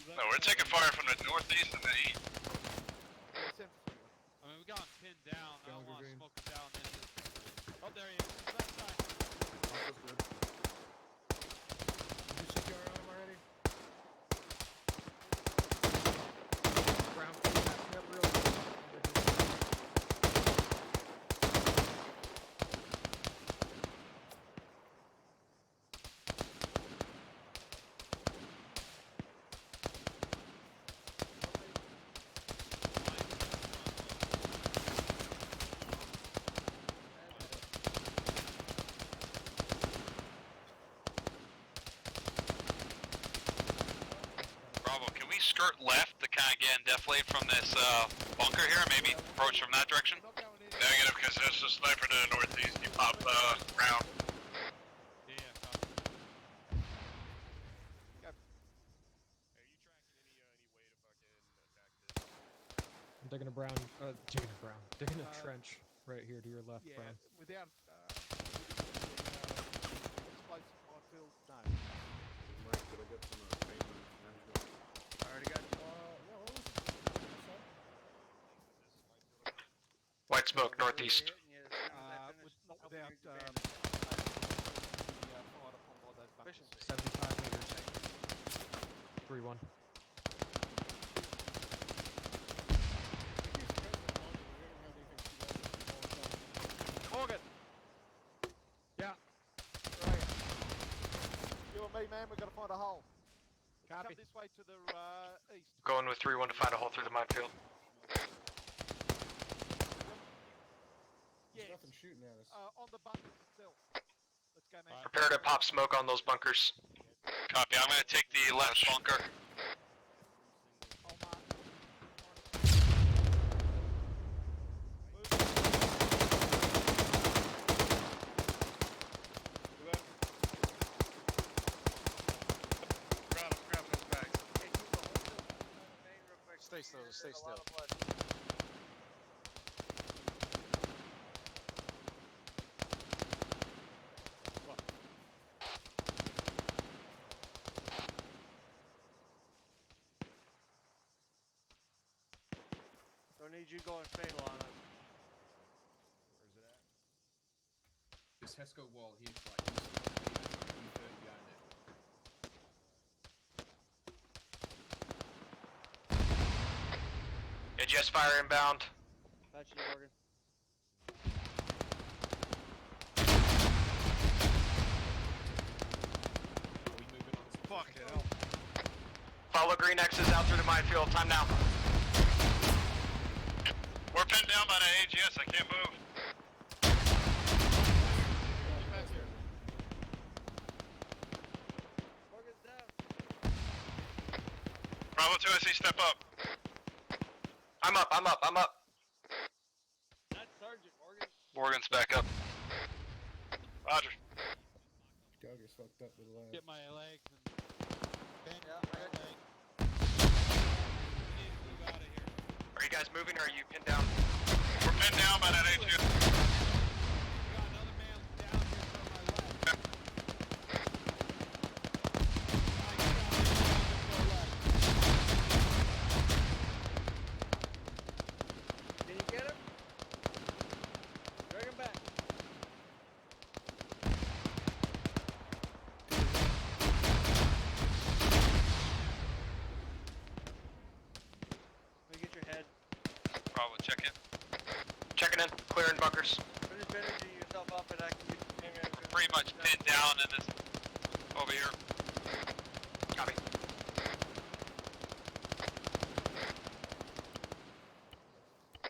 No, we're taking fire from the northeast and the east. I mean, we got him pinned down. I don't want to smoke him down. Oh, there he is. Left side. Did you secure him already? skirt left to kind of get in definitely from this bunker here. Maybe approach from that direction. Negative, because there's a sniper to the northeast. You pop round. I'm digging a digging a trench right here to your left, Yeah, Brown. without explosive minefield, no. Mike, did I get some payment management? I already got White smoke, northeast. Not without fired upon by those bunkers. 75 meters. 3-1. Morgan! Yeah. Right. You and me, man, we're gonna find a hole. Copy. Come this way to the east. Going with 3-1 to find a hole through the minefield. Yes. Nothing shooting at us. On the bunkers itself. Let's go, man. Prepare to pop smoke on those bunkers. Copy. I'm gonna take the left bunker. Stay still, stay still. Don't need you going fatal on us. Where's it at? This Hesco wall here, like, behind it. AGS fire inbound. Patch you, Morgan. Fucking hell. Follow green X's out through the minefield. Time now. We're pinned down by the AGS. I can't move. Morgan's down. Bravo 2, I see. Step up. I'm up. That's Sergeant Morgan. Morgan's back up. Roger. Gallagher's fucked up with the last. Get my legs and bend Yeah, my right. leg. We need to move out of here. Are you guys moving or are you pinned down? We're pinned down by that AGS. We got another man down here from my left. Can you get him? Drag him back. Let me get your head. Bravo, check in. Checking in. Clearing bunkers. Finish bandaging yourself up and I can use the finger. We're pretty much pinned down in this over here. Copy.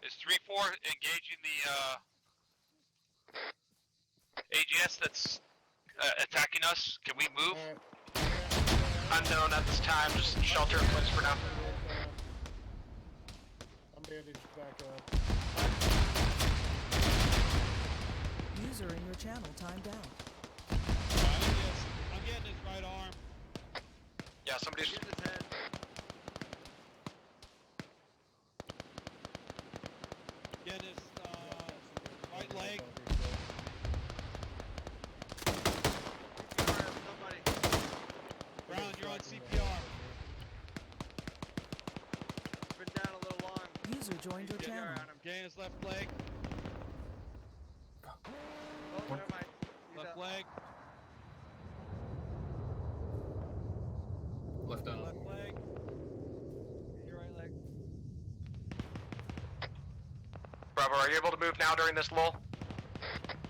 Is 3-4 engaging the AGS that's attacking us? Can we move? Unknown at this time. Just shelter in place for now. I'm bandaged back up. User in your channel timed out. I'm getting his right arm. Yeah, somebody's. Here's his head. Getting his right leg. Somebody. Brown, you're on CPR. Been down a little long. User joined your channel. Getting his left leg. Oh, never mind. He's Left up. leg. Left down. Left leg. Your right leg. Bravo, are you able to move now during this lull?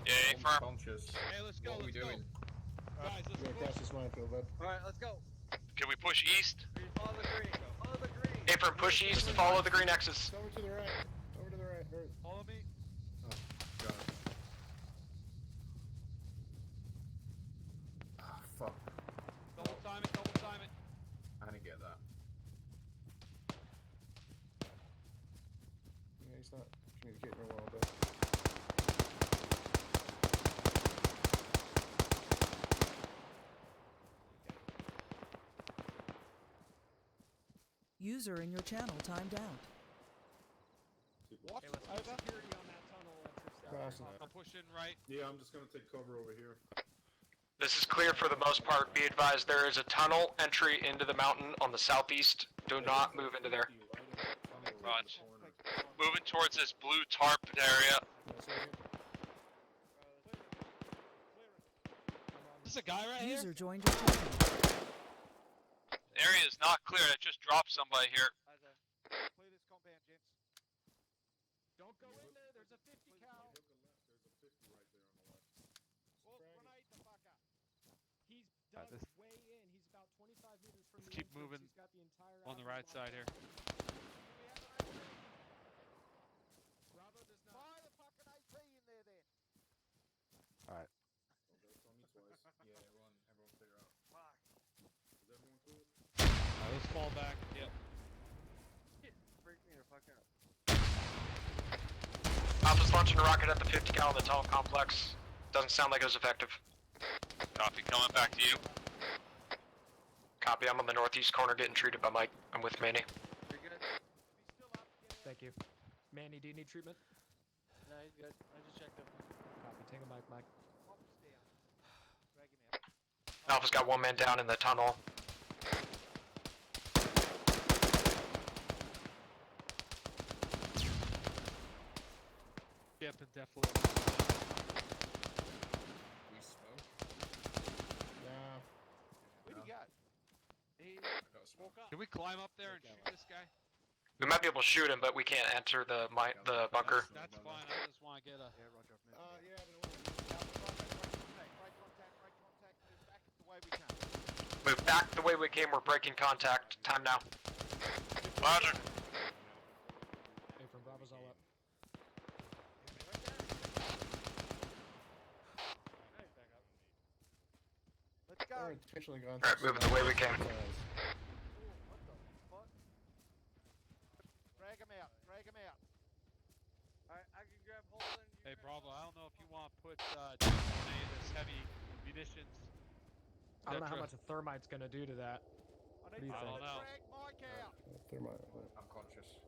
Yeah, firm. Conscious. Hey, let's go. What are we Let's go. doing? Guys, let's We're go. across this minefield, bud. Alright, let's go. Can we push east? Follow the green. Follow the green. Affirm, push east. Follow the green X's. Over to the right. Over to the right. Or, Follow me. Got it. Ah, fuck. Double time it. Double time it. I didn't get that. It's not communicating real well, but. User in your channel timed out. What? Over? Security on that tunnel entrance. I'll push in right. Yeah, I'm just gonna take cover over here. This is clear for the most part. Be advised there is a tunnel entry into the mountain on the southeast. Do not move into there. Roger. Moving towards this blue tarp area. There's a guy right here. User joined your channel. Area is not clear. I just dropped somebody here. Clear this compound, gents. Don't go in there. There's a 50 cal. There's a 50 right there on the left. Well, grenade the fucker. He's dug way in. He's about 25 meters from the Keep entrance. moving He's got the entire on the avenue right locked side down. here. Bravo does not. Fire the fucking AT in there then. Alright. Oh, that's on me twice. Yeah, everyone clear out. Fuck. Is everyone clear? Alright, let's fall back. Yep. Freak me the fuck out. Alpha's launching a rocket at the 50 cal in the tunnel complex. Doesn't sound like it was effective. Copy. Coming back to you. Copy, I'm on the northeast corner getting treated by Mike. I'm with Manny. You're good? Thank you. Manny, do you need treatment? No, he's good. I just checked him. Copy. Take a mic, Mike. Pop's down. Drag him out. Alpha's got one man down in the tunnel. Yep, and definitely. We smoke. Nah. Where'd he go? He Woke up. Can we climb up there and shoot this guy? We might be able to shoot him, but we can't enter the bunker. That's fine. I just want to get a. Yeah, roger. Yeah, but Break contact. Move back the way we came. Move back the way we came. We're breaking contact. Time now. Roger. Hey, from Bravo's all up. Let's go. Or intentionally gone. Alright, moving the way we came. What the fuck? Drag him out. Alright, I can grab Holden. Hey, Bravo. I don't know if you want to put any of this heavy munitions. I don't know how etc. much a thermite's gonna do to that. What do you I think? don't know. Drag Mike out. Thermite. I'm conscious.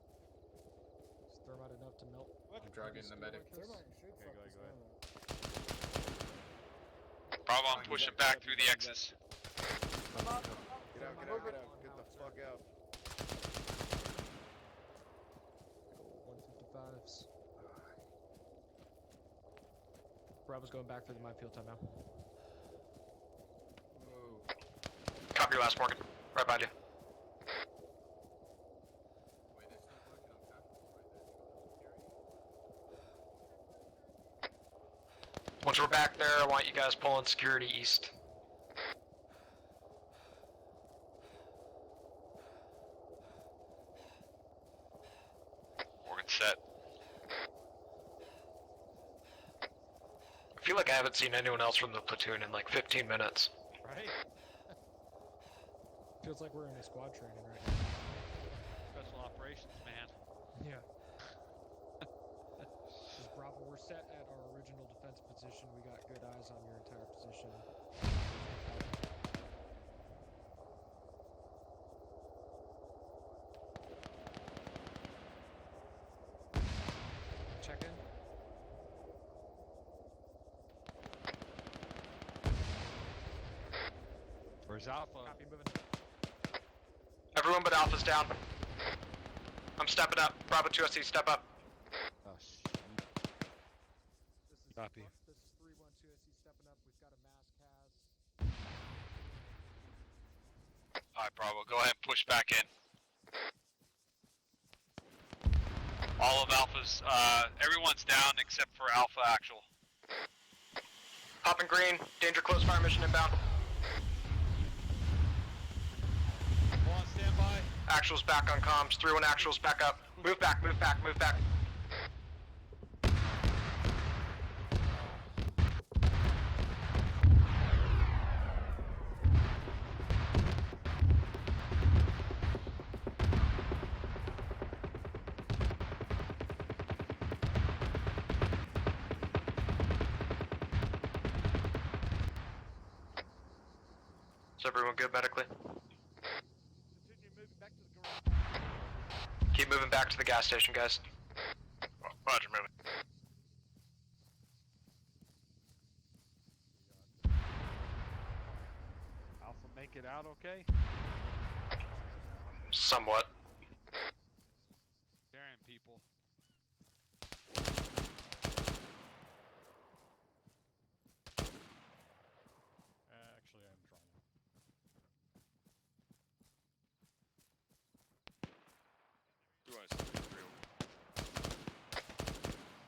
Is thermite enough to melt? I'm dragging the medic. Thermite should fuck this down, though. Bravo, I'm pushing back through the X's. Get out. Get the fuck out. 155s. Bravo's going back through the minefield time now. Copy your last, Morgan. Right behind you. Wait, they're still working on tactical right there. Once we're back there, I want you guys pulling security east. Morgan set. I feel like I haven't seen anyone else from the platoon in like 15 minutes. Right? Feels like we're in a squad training right now. Special operations, man. Yeah. This is Bravo, we're set at our original defense position. We got good eyes on your entire position. Check in. Where's Alpha? Copy, moving. Everyone but Alpha's down. I'm stepping up. Bravo 2SC, step up. Oh, shit. Copy. This is 312 SC stepping up. We've got a mass cast. Alright, Bravo, go ahead and push back in. All of Alpha's, everyone's down except for Alpha Actual. Hopping green. Danger close fire mission inbound. Go on standby. Actual's back on comms. 3-1 Actual's back up. Move back, move back, move back. Is everyone good medically? Keep moving back to the gas station, guys. Roger, moving. Alpha, make it out okay? Somewhat. Daring people. Actually, I'm trying.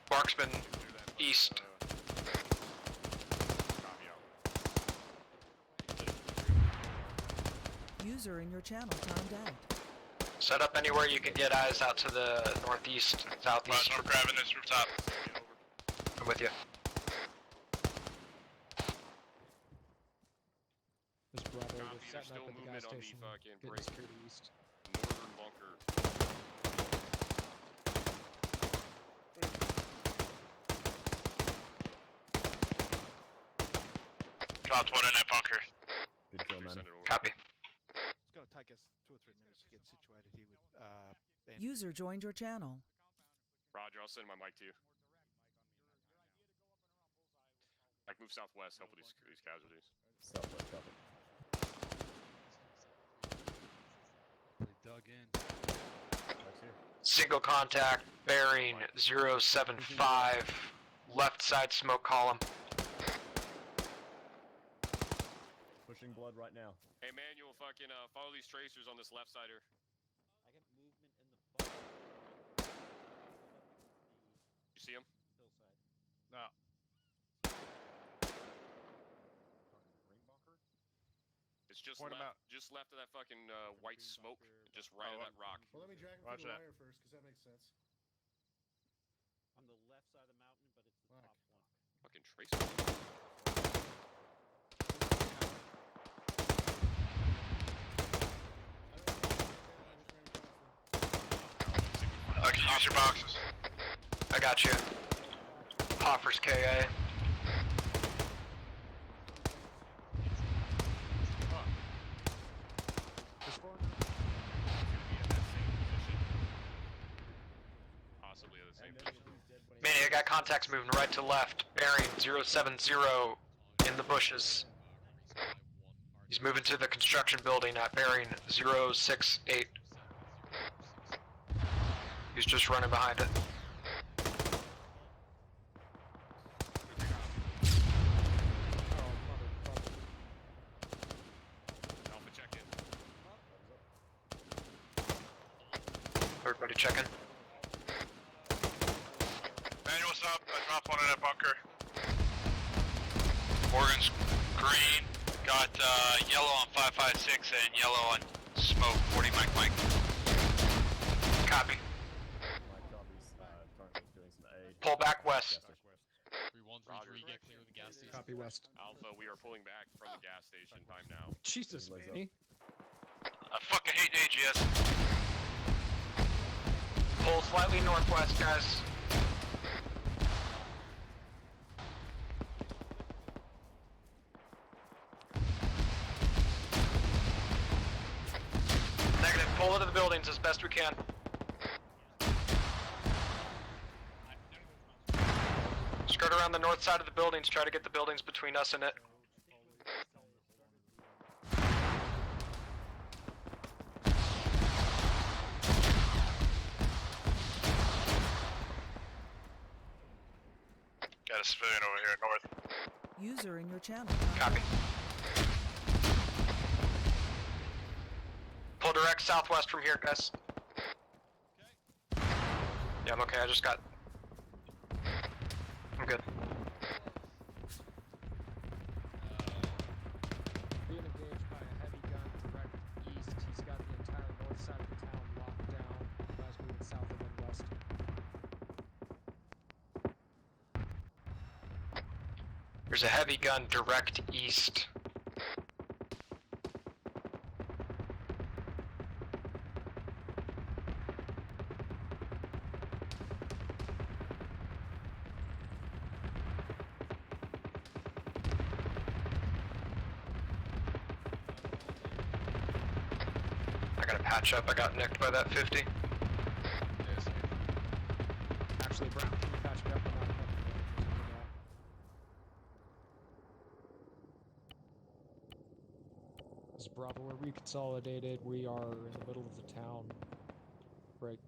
Marksman east. User in your channel timed out. Set up anywhere you can get eyes out to the northeast, southeast. I'm grabbing this rooftop. I'm with you. This Bravo, Copy, we're there's setting still up at the gas movement on the station. fucking Getting break. security east. Northern bunker. Dropped one in that bunker. Good kill, man. Copy. It's going to take us 2 or 3 minutes to get situated here with Ben. User joined your channel. Roger, I'll send my mic to you. Like, move southwest, help with these casualties. Southwest, copy. They dug in. Single contact, bearing 075, left side smoke column. Pushing blood right now. Hey, Manuel, fucking follow these tracers on this left sider. I get movement in the fog. You see him? Hillside. No. It's just Point 'em left, out. just left of that fucking white smoke, just right of that rock. Well, let me drag him Watch through the that. wire first, because that makes sense. On the left side of the mountain, but it's the top one. Fucking tracer. I can use your boxes. I got you. Hoffers KA. Possibly at the same position. Manny, I got contacts moving right to left, bearing 070 in the bushes. He's moving to the construction building at bearing 068. He's just running behind it. Alpha check in. Everybody checking. Manual's up. I dropped one in that bunker. Morgan's green. Got yellow on 556 and yellow on smoke 40 Mike. Copy. Pull back west. 3133, get clear of the gas station. Copy west. Alpha, we are pulling back from the gas station. Time now. Jesus, Manny. I fucking hate AGS. Pull slightly northwest, guys. Negative. Pull into the buildings as best we can. Skirt around the north side of the buildings. Try to get the buildings between us and it. Got a civilian over here north. User in your channel. Copy. Pull direct southwest from here, guys. Yeah, I'm okay. I just got... I'm good. Being engaged by a heavy gun direct east. He's got the entire north side of the town locked down. Guys moving south and then west. There's a heavy gun direct east. gotta patch up. I got nicked by that 50. Actually, Brown, can you patch me up on that? This is Bravo, we're reconsolidated. We are in the middle of the town. Right.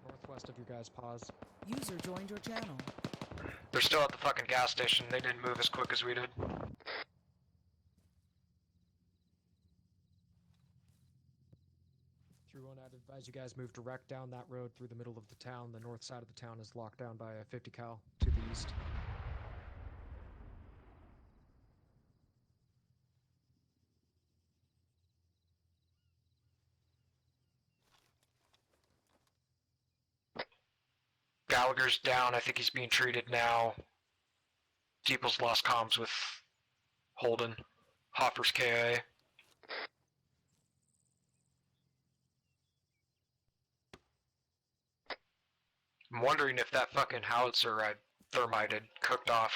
Northwest of you guys, pause. User joined your channel. They're still at the fucking gas station. They didn't move as quick as we did. 3-1, I'd advise you guys move direct down that road through the middle of the town. The north side of the town is locked down by a 50 cal to the east. Gallagher's down. I think he's being treated now. Deeple's lost comms with Holden. Hopper's KIA. I'm wondering if that fucking howitzer I thermited cooked off.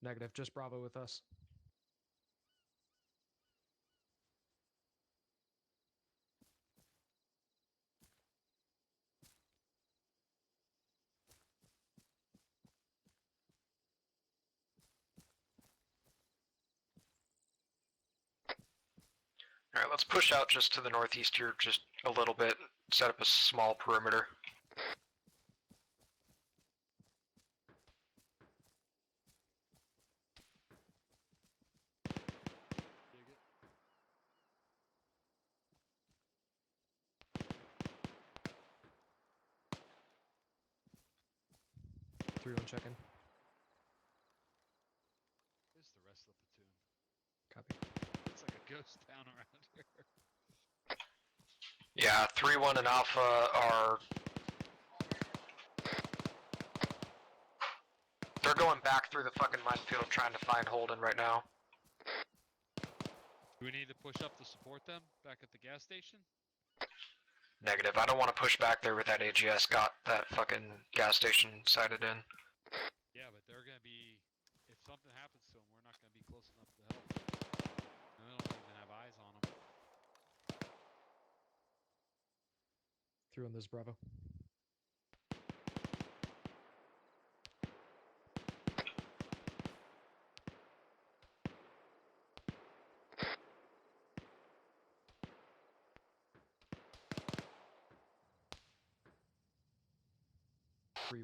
Negative, just Bravo with us. Alright, let's push out just to the northeast here just a little bit. Set up a small perimeter. Three one check-in. Where's the rest of the platoon? Copy. It's like a ghost town around here. Yeah, 3-1 and Alpha are... They're going back through the fucking minefield trying to find Holden right now. Do we need to push up to support them back at the gas station? Negative. I don't want to push back there with that AGS. Got that fucking gas station sighted in. Yeah, but they're gonna be... If something happens to them, we're not gonna be close enough to help. And they don't even have eyes on them. 3-1, this is Bravo.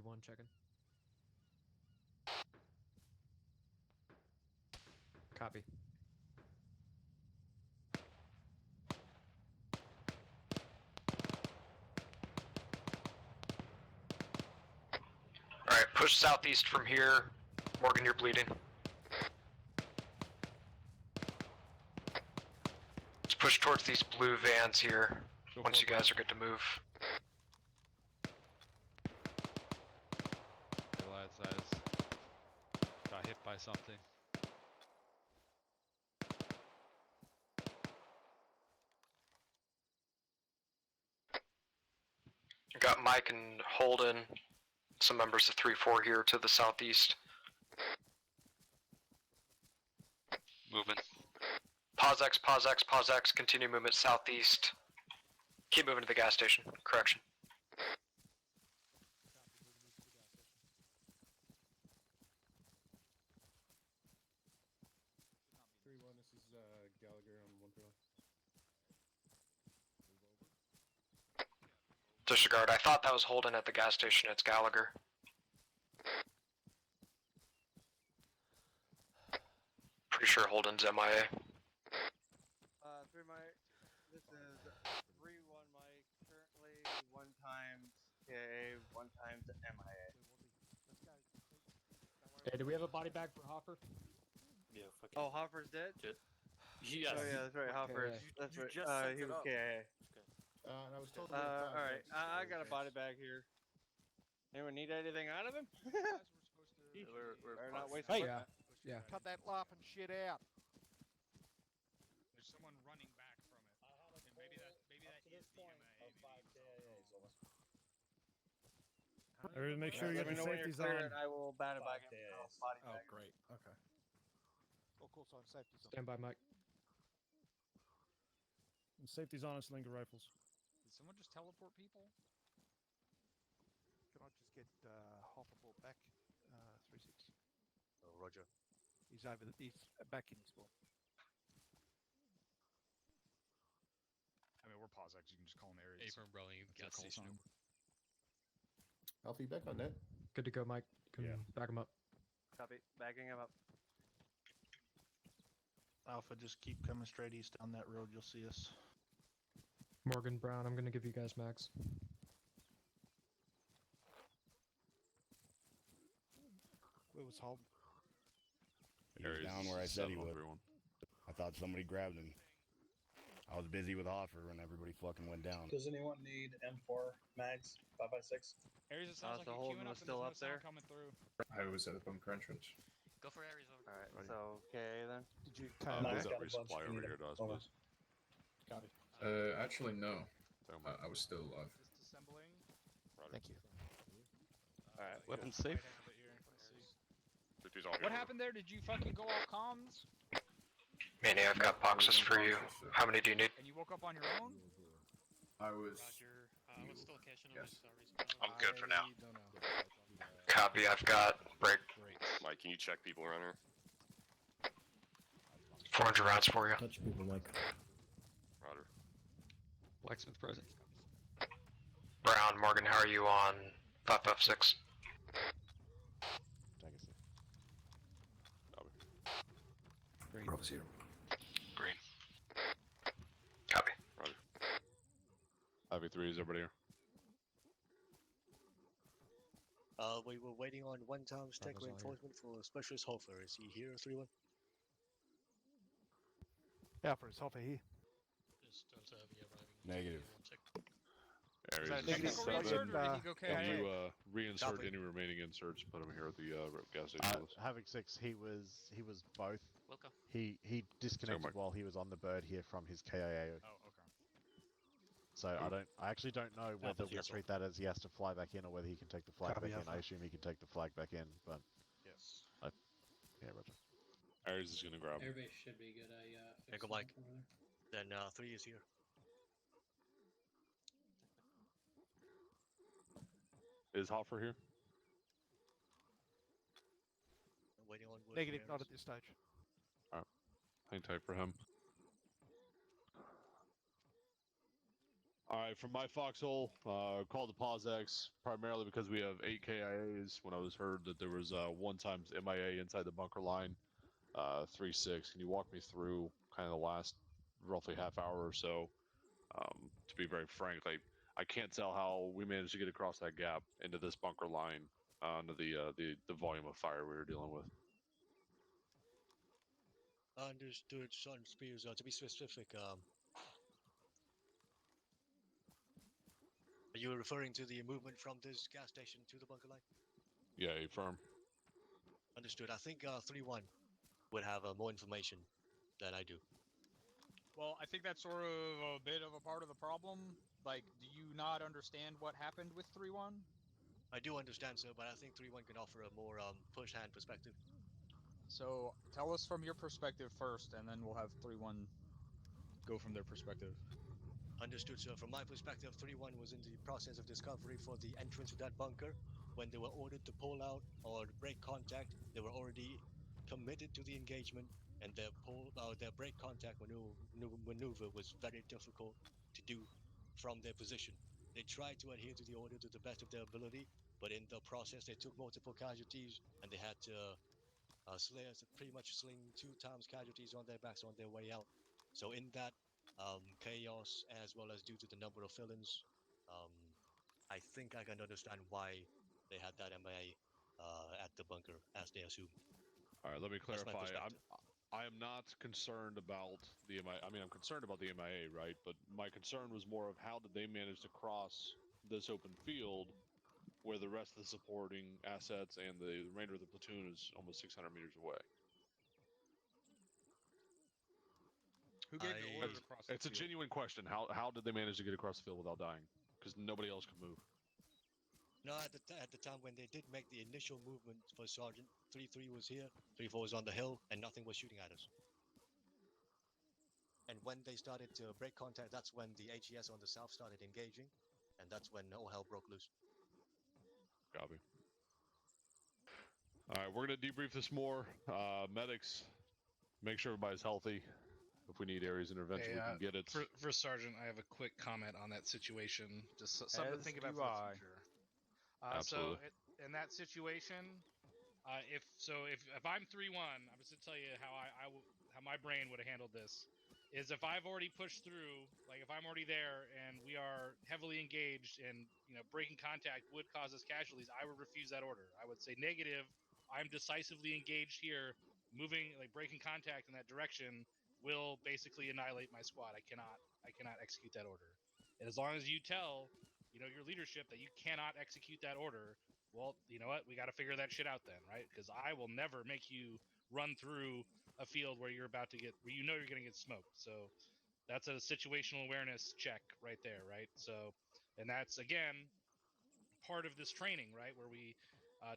One checking. Copy. Alright, push southeast from here. Morgan, you're bleeding. Let's push towards these blue vans here, once you guys are good to move. Realize I got hit by something. Got Mike and Holden, some members of 3-4 here to the southeast. Moving. Pause X, pause X, pause X, continue movement southeast. Keep moving to the gas station. Correction. 3-1, this is Gallagher on 1 3. Disregard. I thought that was Holden at the gas station. It's Gallagher. Pretty sure Holden's MIA. 3 Mike. This is 3-1 Mike. Currently 1 times KA, 1 times MIA. Hey, do we have a body bag for Hoffer? Yeah, fucking. Oh, Hoffer's dead? Yes. Oh yeah, that's right. Hoffer's. That's you right. just sent He it was up. KA. And I was told. Alright. I got a body bag here. Anyone need anything out of him? We're not wasting. Hey, yeah. Cut that laughing shit out. There's someone running back from it. And maybe that is the MIA. Everybody make sure you Let get me your know when you're safeties clear on. and I will bat it back. Body Oh, bag. great. Okay. Or call sign safety's on. Stand by, Mike. And safety's on us, Slinger rifles. Did someone just teleport people? Can I just get Hopper brought back? 3-6. Oh, Roger. He's over. He's back in spawn. I mean, we're POSX. You can just call them areas. Affirm, bro. You got That's their call station. sign. Alfie, back on net. Good to go, Mike. Can back him up. Copy. Backing him up. Alpha, just keep coming straight east down that road. You'll see us. Morgan, Brown, I'm gonna give you guys mags. Where was Holden? He was down where I said he would. I thought somebody grabbed him. I was busy with offer when everybody fucking went down. Does anyone need M4 mags 5x6? Aries, it sounds like the you're Holden queuing was up still and up there's no there. sound coming through. I was at the bunker entrance. Go for Aries over. Alright, so okay then. Did you Nice. got Resupply over here to us, please. Copy. Actually, no. I was still alive. Disassembling. Thank you. Alright, Weapons safe. What happened there? Did you fucking go off comms? Manny, I've got boxes for you. How many do you need? And you woke up on your own? I was. Roger. What's the location Yes. of this I'm good for now. Copy, I've got break. Mike, can you check people around here? 400 rounds for you. Touch people, Mike. Roger. Blacksmith present. Brown, Morgan, how are you on 556? Broke's here. Green. Copy. Roger. IV3, is everybody here? We were waiting on one times tech reinforcement for Specialist Hofer. Is he here, 3-1? Alpha is Hopper here. Just Delta Heavy arriving. Negative. Aries that is technical seven. reinsert, or did he go Can KIA? you reinsert Copy. any remaining inserts? Put them here at the gas station. Havoc 6, he was both. Welcome. He disconnected Mike. while he was on the bird here from his KIA. Oh, okay. So I actually don't know whether we treat that as he has to fly back in or whether he can take the flag Copy, back in. Alpha. I assume he can take the flag back in, but Yes. yeah, Roger. Aries is gonna grab him. Everybody should be good. I Thank you, Mike. Then 3 is here. Is Hoffer here? Waiting on word Negative, from not Aries. at this stage. Hang tight for him. Alright, from my foxhole, called the POSX primarily because we have 8 KIAs. When I was heard that there was 1 times MIA inside the bunker line, 3-6. Can you walk me through kind of the last roughly half hour or so? To be very frank, I can't tell how we managed to get across that gap into this bunker line onto the volume of fire we were dealing with. Understood, Sean Spears. To be specific, are you referring to the movement from this gas station to the bunker line? Yeah, affirm. Understood. I think 3-1 would have more information than I do. Well, I think that's sort of a bit of a part of the problem. Like, do you not understand what happened with 3-1? I do understand, sir, but I think 3-1 can offer a more push hand perspective. So, tell us from your perspective first, and then we'll have 3-1 go from their perspective. Understood, sir. From my perspective, 3-1 was in the process of discovery for the entrance to that bunker. When they were ordered to pull out or break contact, they were already committed to the engagement, and their break contact maneuver was very difficult to do from their position. They tried to adhere to the order to the best of their ability, but in the process they took multiple casualties, and they had to pretty much sling 2 times casualties on their backs on their way out. So in that chaos, as well as due to the number of fill-ins, I think I can understand why they had that MIA at the bunker, as they assumed. All right, let me That's my clarify. perspective. I am not concerned about the MIA. I mean, I'm concerned about the MIA, right? But my concern was more of how did they manage to cross this open field where the rest of the supporting assets and the remainder of the platoon is almost 600 meters away. Who gave the order to cross the It's a field? genuine question. How did they manage to get across the field without dying? Because nobody else could move. No, at the time when they did make the initial movement for Sergeant, 3-3 was here, 3-4 was on the hill, and nothing was shooting at us. And when they started to break contact, that's when the HES on the south started engaging, and that's when all hell broke loose. Copy. All right, we're gonna debrief this more. Medics, make sure everybody's healthy. If we need areas intervention, we can get it. For Sergeant, I have a quick comment on that situation. Just something to think about for the future. Absolutely. So in that situation, if I'm 3-1, I'm just gonna tell you how my brain would have handled this. Is if I've already pushed through, like if I'm already there and we are heavily engaged and breaking contact would cause us casualties, I would refuse that order. I would say negative. I'm decisively engaged here, moving like breaking contact in that direction will basically annihilate my squad. I cannot execute that order. And as long as you tell your leadership that you cannot execute that order, well, you know what? We got to figure that shit out then, right? Because I will never make you run through a field where you're about to get, where you're going to get smoked. So that's a situational awareness check right there, right? So, and that's again part of this training, right, where we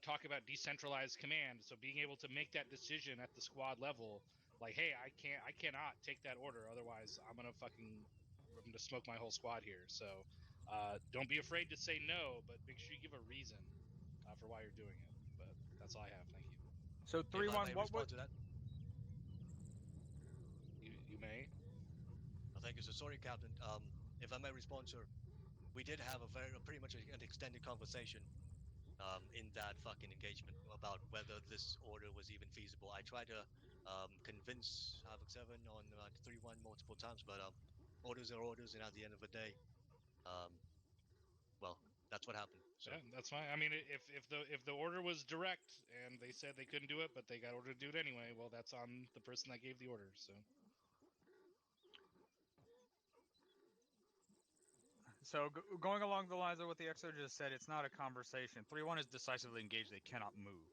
talk about decentralized command. So being able to make that decision at the squad level, like, hey, I cannot take that order, otherwise I'm gonna smoke my whole squad here. So don't be afraid to say no, but make sure you give a reason for why you're doing it. But that's all I have. Thank you. So 3-1, what would... to that? You may. Thank you, sir. Sorry, Captain. If I may respond, sir, we did have pretty much an extended conversation in that fucking engagement about whether this order was even feasible. I tried to convince Havoc 7 on 3-1 multiple times, but orders are orders, and at the end of the day, well, that's what happened. So. Yeah, that's fine. I mean, if the order was direct and they said they couldn't do it, but they got ordered to do it anyway, well, that's on the person that gave the order. So. So going along the lines of what the XO just said, it's not a conversation. 3-1 is decisively engaged. They cannot move.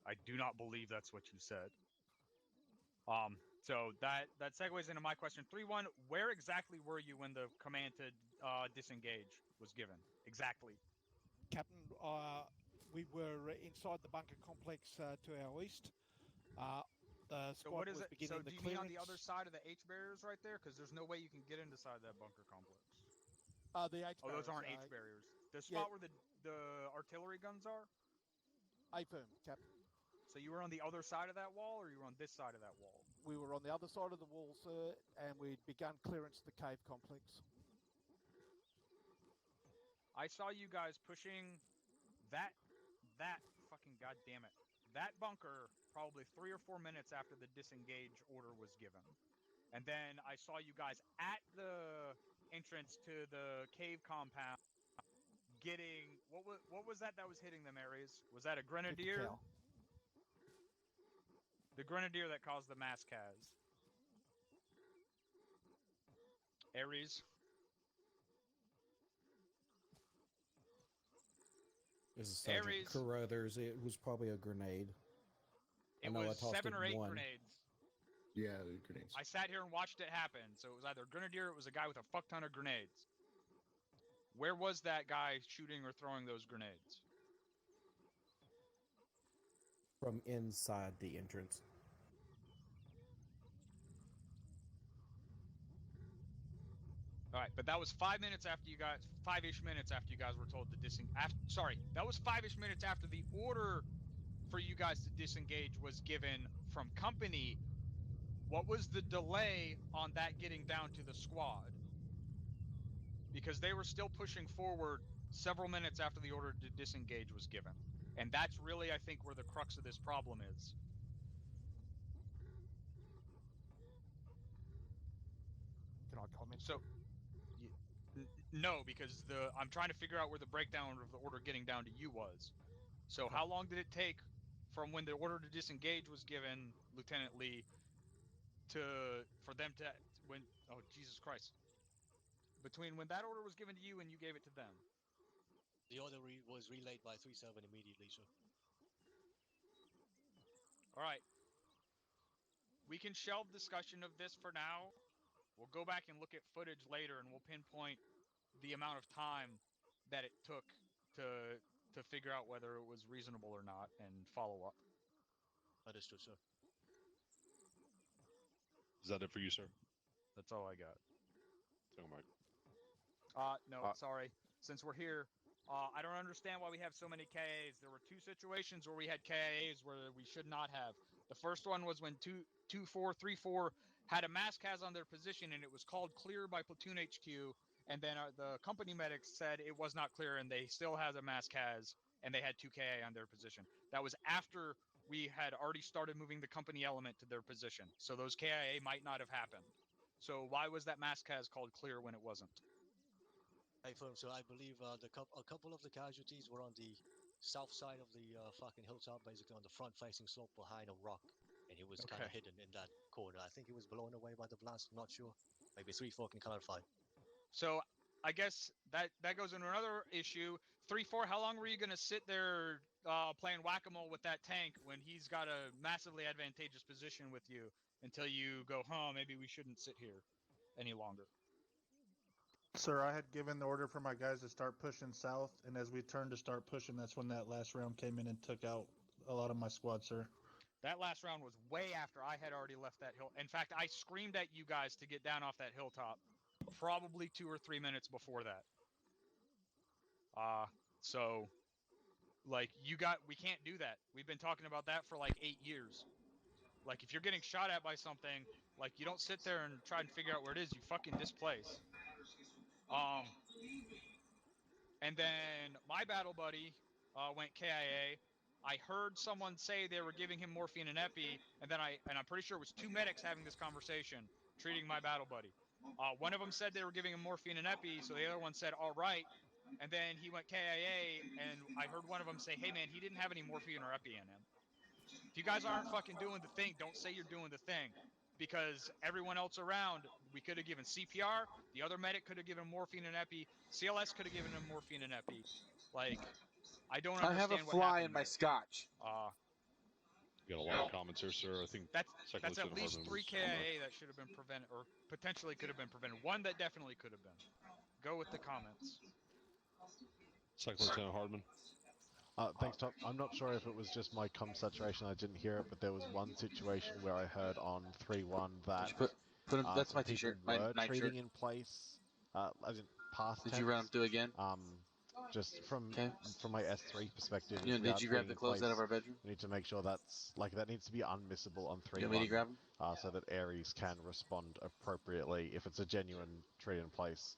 I do not believe that's what you said. So that segues into my question. 3-1, where exactly were you when the command to disengage was given? Exactly. Captain, we were inside the bunker complex to our east. The squad was beginning the clearance. So do you mean on the other side of the H barriers right there? Because there's no way you can get inside that bunker complex. The H barriers. Oh, those aren't H barriers. The spot where the artillery guns are? Affirm, Captain. So you were on the other side of that wall, or you were on this side of that wall? We were on the other side of the wall, sir, and we'd begun clearance of the cave complex. I saw you guys pushing that fucking goddamn it. That bunker probably 3 or 4 minutes after the disengage order was given. And then I saw you guys at the entrance to the cave compound getting... What was that was hitting them, Ares? Was that a grenadier? The grenadier that caused the mass cas. Ares? This is Sergeant Carruthers. It was probably a grenade. It was 7 or 8 grenades. Yeah, grenades. I sat here and watched it happen. So it was either a grenadier or it was a guy with a fuck ton of grenades. Where was that guy shooting or throwing those grenades? From inside the entrance. All right, but that was 5 minutes after you guys, 5-ish minutes after you guys were told to that was 5-ish minutes after the order for you guys to disengage was given from company. What was the delay on that getting down to the squad? Because they were still pushing forward several minutes after the order to disengage was given. And that's really, I think, where the crux of this problem is. Can I comment? So, no, because I'm trying to figure out where the breakdown of the order getting down to you was. So how long did it take from when the order to disengage was given, Lieutenant Lee, for them to oh Jesus Christ, between when that order was given to you and you gave it to them? The order was relayed by 3-7 immediately, sir. All right. We can shelve discussion of this for now. We'll go back and look at footage later, and we'll pinpoint the amount of time that it took to to figure out whether it was reasonable or not and follow up. Understood, sir. Is that it for you, sir? That's all I got. Take a mic. No, sorry. Since we're here, I don't understand why we have so many KAs. There were two situations where we had KAs where we should not have. The first one was when 2434 had a mass CAS on their position and it was called clear by platoon HQ, and then the company medics said it was not clear and they still has a mass CAS and they had 2 KA on their position. That was after we had already started moving the company element to their position. So those KIA might not have happened. So why was that mass CAS called clear when it wasn't? Hey, firm, so I believe a couple of the casualties were on the south side of the fucking hilltop, basically on the front-facing slope behind a rock, and he was kind of hidden in that corner. I think he was blown away by the blast. I'm not sure. Maybe 3-4 can clarify. So I guess that goes into another issue. 3-4, how long were you going to sit there playing whack-a-mole with that tank when he's got a massively advantageous position with you until you go, maybe we shouldn't sit here any longer? Sir, I had given the order for my guys to start pushing south, and as we turned to start pushing, that's when that last round came in and took out a lot of my squad, sir. That last round was way after I had already left that hill. In fact, I screamed at you guys to get down off that hilltop probably 2 or 3 minutes before that. So, like, we can't do that. We've been talking about that for like 8 years. Like, if you're getting shot at by something, like, you don't sit there and try and figure out where it is. You fucking displace. And then my battle buddy went KIA. I heard someone say they were giving him morphine and epi, and I'm pretty sure it was 2 medics having this conversation, treating my battle buddy. One of them said they were giving him morphine and epi, so the other one said, all right. And then he went KIA, and I heard one of them say, hey, man, he didn't have any morphine or epi in him. If you guys aren't fucking doing the thing, don't say you're doing the thing. Because everyone else around, we could have given CPR, the other medic could have given morphine and epi, CLS could have given him morphine and epi. Like, I don't understand I have a what fly happened in my there. scotch. You got a lot of comments here, sir. I think That's at least 3 KIA that should have been prevented, or potentially could have been prevented. One that definitely could have been. Go with the comments. Second Lieutenant Hardman. Thanks, Top. I'm not sure if it was just my comm saturation, I didn't hear it, but there was one situation where I heard on 3-1 that that's my some people t-shirt, my were night treating shirt. in place, as in past Did you run through again? Just from my S3 perspective, You know, if we are did you grab treating the in clothes place, out of our bedroom? we need to make sure that's, like, that needs to be unmissable on 3-1. You want me to grab them? So that Ares can respond appropriately if it's a genuine treat in place.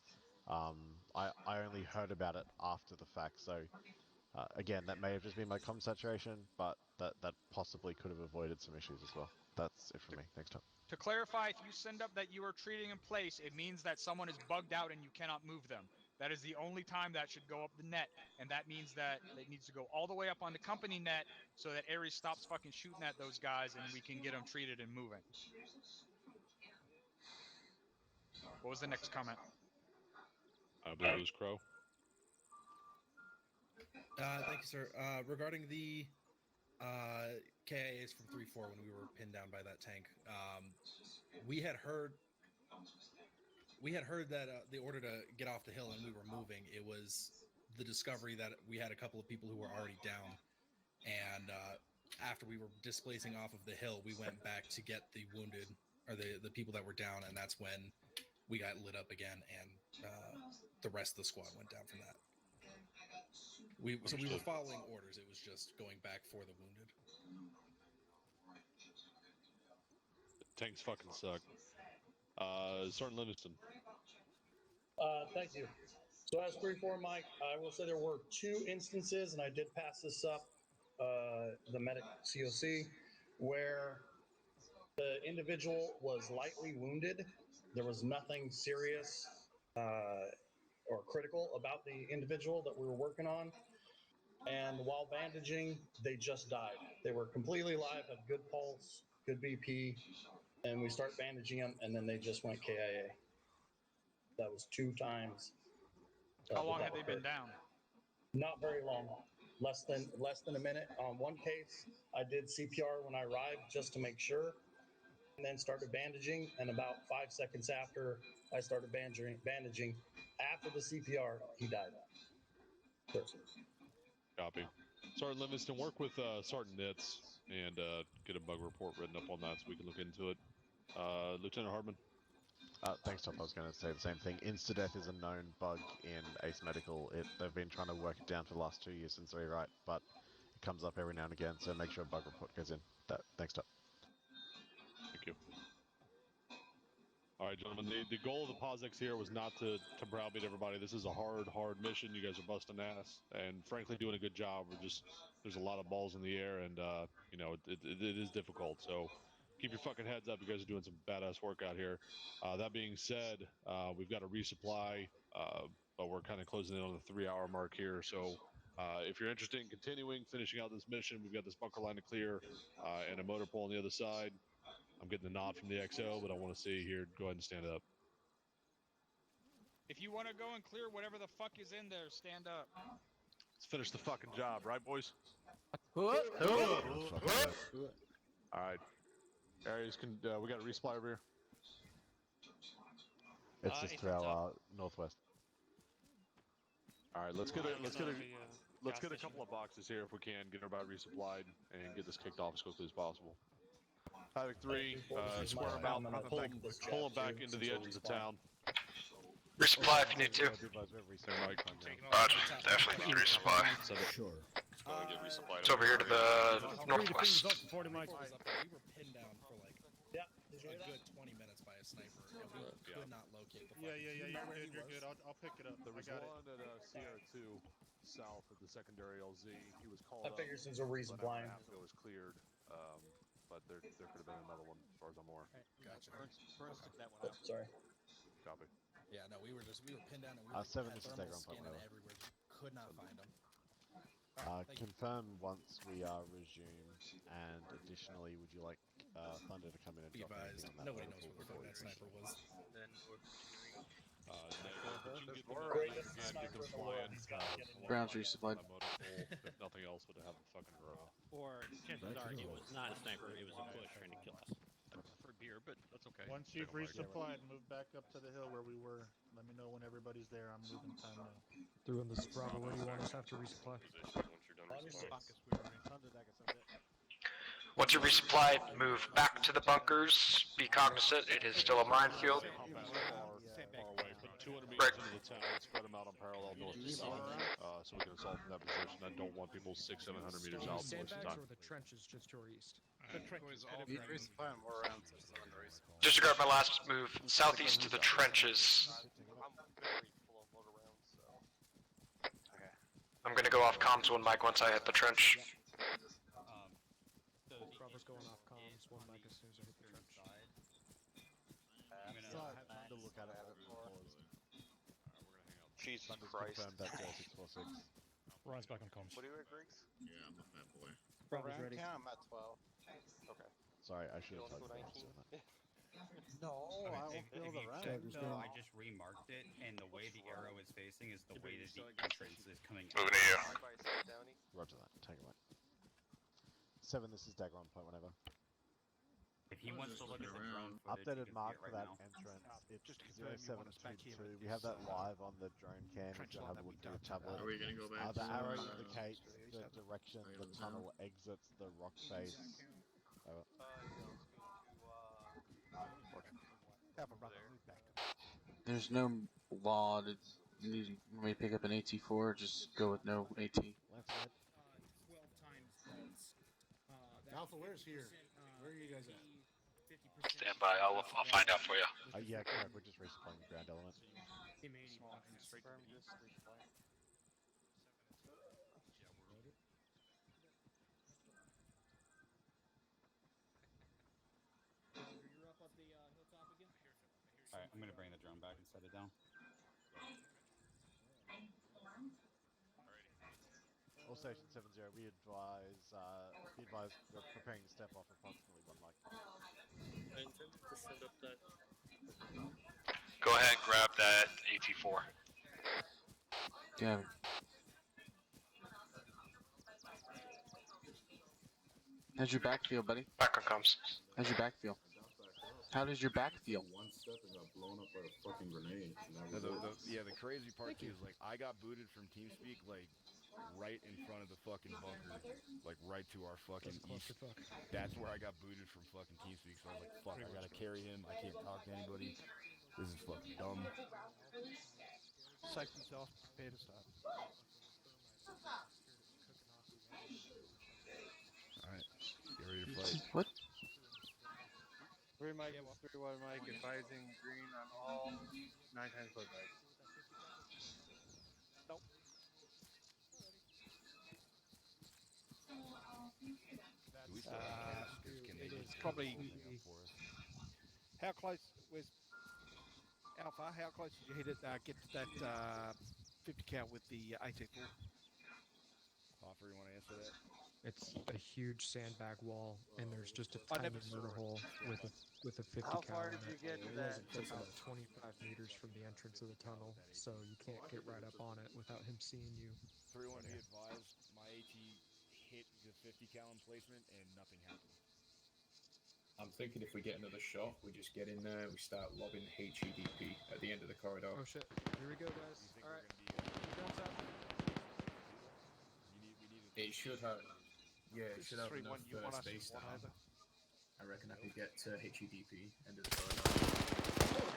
I only heard about it after the fact, so again, that may have just been my comm saturation, but that possibly could have avoided some issues as well. That's it from me. Thanks, Tom. To clarify, if you send up that you are treating in place, it means that someone is bugged out and you cannot move them. That is the only time that should go up the net, and that means that it needs to go all the way up on the company net so that Ares stops fucking shooting at those guys and we can get them treated and moving. What was the next comment? I believe it was Crow. Thank you, sir. Regarding the KIAs from 3-4 when we were pinned down by that tank, we had heard that the order to get off the hill and we were moving. It was the discovery that we had a couple of people who were already down, and after we were displacing off of the hill, we went back to get the wounded or the people that were down, and that's when we got lit up again, and the rest of the squad went down from that. So we were following orders. It was just going back for the wounded. Tanks fucking suck. Sergeant Livingston. Thank you. So as 3-4, Mike, I will say there were 2 instances, and I did pass this up, the medic COC, where the individual was lightly wounded. There was nothing serious or critical about the individual that we were working on. And while bandaging, they just died. They were completely alive, had good pulse, good BP, and we start bandaging them, and then they just went KIA. That was 2 times. How long had they been down? Not very long. Less than a minute. On one case, I did CPR when I arrived just to make sure, and then started bandaging. And about 5 seconds after I started bandaging, after the CPR, he died. Copy. Sergeant Livingston, work with Sergeant Nitz and get a bug report written up on that so we can look into it. Lieutenant Hardman? Thanks, Top. I was going to say the same thing. Insta-death is a known bug in Ace Medical. They've been trying to work it down for the last 2 years since rewrite, but it comes up every now and again, so make sure a bug report goes in. Thanks, Top. Thank you. All right, gentlemen, the goal of the POSIX here was not to browbeat everybody. This is a hard mission. You guys are busting ass and frankly doing a good job. There's a lot of balls in the air and, you know, it is difficult. So keep your fucking heads up. You guys are doing some badass work out here. That being said, we've got a resupply, but we're kind of closing in on the 3-hour mark here. So if you're interested in continuing, finishing out this mission, we've got this bunker line to clear and a motor pool on the other side. I'm getting the nod from the XO, but I want to see here. Go ahead and stand up. If you want to go and clear whatever the fuck is in there, stand up. Let's finish the fucking job, right, boys? All right. Aries, we got a resupply over here. It's just to our northwest. All right, let's get a couple of boxes here if we can. Get everybody resupplied and get this kicked off as quickly as possible. Havoc 3, square them out, pull them back into the edge of the town. Resupply if you need to. Roger, definitely need resupply. Sure. It's over here to the northwest. 40 miles. We were pinned down for like a good 20 minutes by a sniper, and we could not locate the Yeah, you're good. I'll pick it up. There was one at Sierra 2 south of the secondary LZ. He was called I figure since we're resuppplying. It was cleared, but there could have been another one as far as I'm aware. Gotcha. Sorry. Copy. Yeah, no, we were pinned down and we Seven, had this is thermal Dagger on point, scanning whatever. everywhere. Could not find them. Confirm once we are resumed, and additionally, would you like Thunder to come in and Be drop advised, anything on that nobody motor knows pool where the fuck before we that resume? sniper was. Then we're continuing. Greatest sniper in the world. He's got to get in there. Ground's resupplied. If nothing else, would have a fucking row. Or chances are it was not a sniper, it was a bush trying to kill us. For beer, but that's okay. Once you've resupplied, move back up to the hill where we were. Let me know when everybody's there. I'm moving time now. Through in this Bravo, where do you want us after resupply? Once you're resupplied, move back to the bunkers. Be cognizant, it is still a minefield. Put 200 meters into the town, spread them out on parallel north to south, so we can assault from that position. I don't want people 600-700 meters out. Sandbags or the trenches just to our east? Disregard my last move. Southeast to the trenches. I'm gonna go off comms one mic once I hit the trench. Bravo's going off comms, one mic as soon as I hit the trench. I'm gonna have to look at it before we pause. Jesus Thunder's Christ. confirmed that's 646. Ryan's back on comms. What do you at, Griggs? Yeah, I'm a fat boy. Bravo's ready. I'm at 12. Okay. Sorry, I should have told you I was doing that. No, I won't build around. No, I just remarked it, and the way the arrow is facing is the way that the entrance is coming out. Moving to you. Roger that. Take it away. 7, this is Dagger on point whenever. If he wants to look at the drone footage, Updated he can mark see for it right that now. entrance. It's Just to confirm you want us back here 0722. with We have that this, live on the drone cam if trench you line have a that look we through your dug. tablet. Are we gonna go back The to, arrow indicates the direction the tunnel exits the rock face. Over. There's no law to when we pick up an AT4, just go with no AT. 12 times bolts. Alpha, where's here? Where are you guys at? Stand by. I'll find out for you. Yeah, correct. We're just resupplying the ground element. Alright, I'm gonna bring the drone back and set it down. All station 70, we advise we're preparing to step off approximately 1 mic. I intended to set up that. Go ahead and grab that AT4. Yeah. How's your back feel, buddy? Back on comms. How's your back feel? How does your back feel? One step and got blown up by a fucking grenade. And that was The crazy part too is like I got booted from TeamSpeak like right in front of the fucking bunker, like right to our fucking east. That's where I got booted from fucking TeamSpeak, so I was like, fuck, I gotta carry him, I can't talk to anybody. This is fucking dumb. Safety's off, prepare to start. Alright, get ready to fight. What? Green Mike, 3-1 Mike, advising green on all 9 times blood bag. Nope. Do we still have cash? Can they It is just probably. open up for us? How close was Alpha? How close did you hit it? Get to that 50 cal with the AT4. Hoffer, you want to answer that? It's a huge sandbag wall, and there's just a I tiny never saw murder it. hole with a 50 How cal far in did you it. get to that? It's about 25 meters from the entrance of the tunnel, so you can't get right up on it without him seeing you. 3-1 be advised, my AT hit the 50 cal emplacement and nothing happened. I'm thinking if we get another shot, we just get in there, we start lobbing HEDP at the end of the corridor. Oh shit, here we go guys. Alright, It should have, yeah, it This should is have 3-1, enough you want us space to one down. over. I reckon I could get to HEDP, end of the corridor.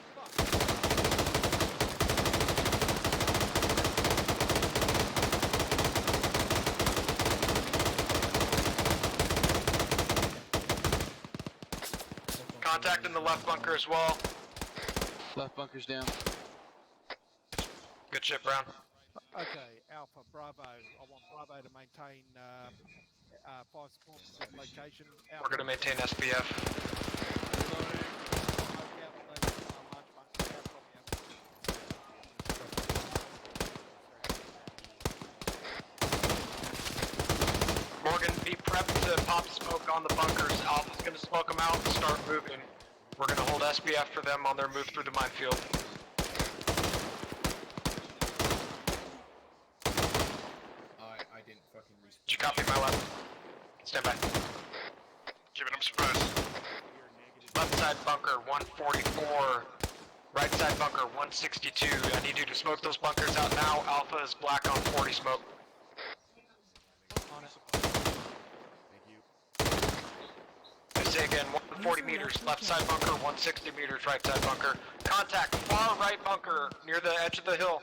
Contact in the left bunker as well. Left bunker's down. Good shit, Brown. Okay, Alpha, Bravo. I want Bravo to maintain fire support at this location. We're going to maintain SPF. Morgan, be prepped to pop smoke on the bunkers. Alpha's going to smoke them out and start moving. We're going to hold SPF for them on their move through the minefield. I didn't fucking respawn. Did you copy my left? Stand by. Giving them surprise. Left side bunker 144. Right side bunker 162. I need you to smoke those bunkers out now. Alpha is black on 40 smoke. On it. Thank you. I say again, 140 meters, left side bunker, 160 meters, right side bunker. Contact, far right bunker, near the edge of the hill.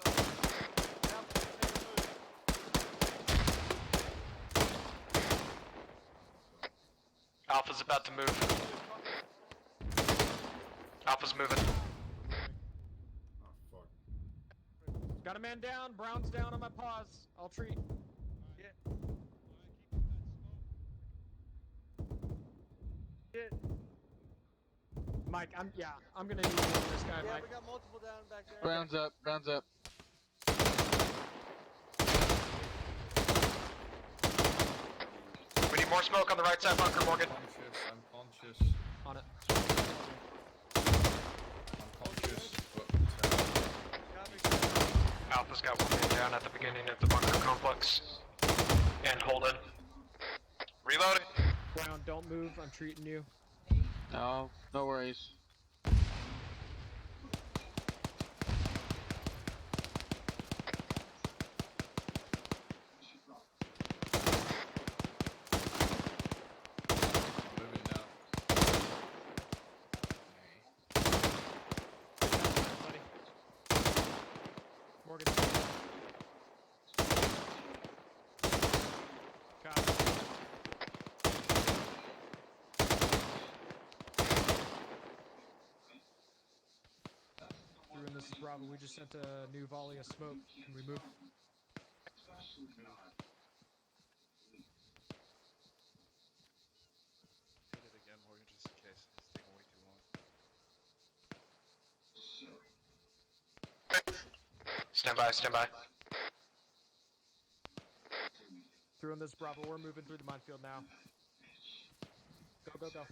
Alpha's about to move. Alpha's moving. Oh, fuck. Got a man down, Brown's down on my paws. I'll treat. Mike, I'm gonna need you on this guy, Yeah, Mike. we got multiple down back there. Brown's up, Brown's up. We need more smoke on the right side bunker, Morgan. I'm conscious. On it. I'm conscious, but Alpha's got one man down at the beginning of the bunker complex. And hold it. Reloading. Brown, don't move. I'm treating you. No, no worries. moving now. Buddy. Morgan. Copy. Ruin, this is Bravo. We just sent a new volley of smoke. Can we move? Hit it again, Morgan, just in case. It's taking way too long. Stand by, stand by. Through on this Bravo. We're moving through the minefield now. Go, go, go.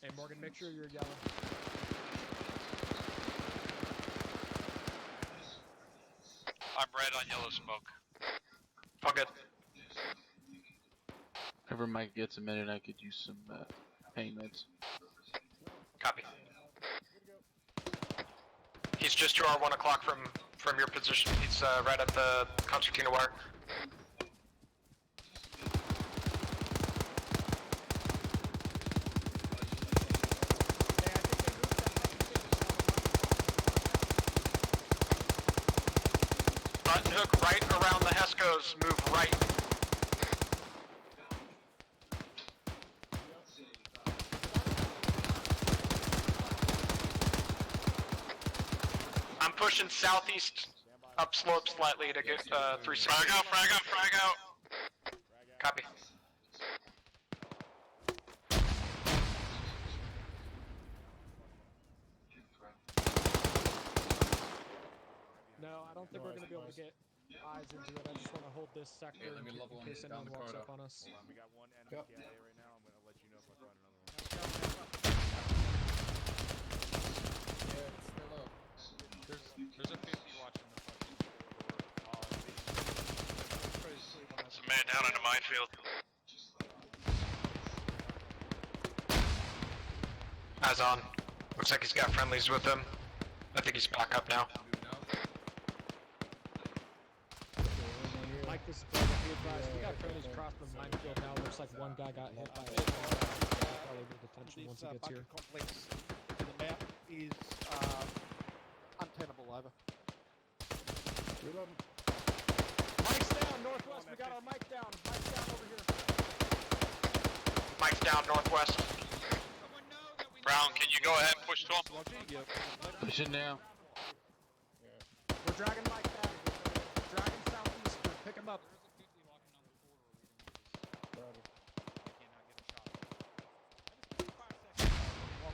Hey, Morgan, make sure you're yellow. I'm red on yellow smoke. All good. Whenever Mike gets a minute, I could use some pain meds. Copy. He's just to our 1 o'clock from from your position. He's right at the concertina wire. Button hook right around the Hescos. Move right. I'm pushing southeast, up slope slightly to get 360. Frag out, frag out, frag out. Copy. No, I don't think we're going to be able to get eyes into it. I just want to hold this sector let me in level case down anyone the walks corridor. up on us. Hold on, we got one enemy Yep. KIA right now. I'm gonna let you know if I find another one. Yeah, it's still up. There's a 50 watching the fucking corridor. Some man down in the minefield. Eyes on. Looks like he's got friendlies with him. I think he's back up now. Mike, this is Brother. Be advised, we got friendlies across the minefield now. Looks like one guy got hit by a probably need attention once he gets here. Complex to the map is untenable, over. Mike's down, northwest. We got our Mike down. Mike's down over here. Mike's down northwest. Brown, can you go ahead and push to him? Pushing now. We're dragging Mike back. We're dragging southeast. Pick him up.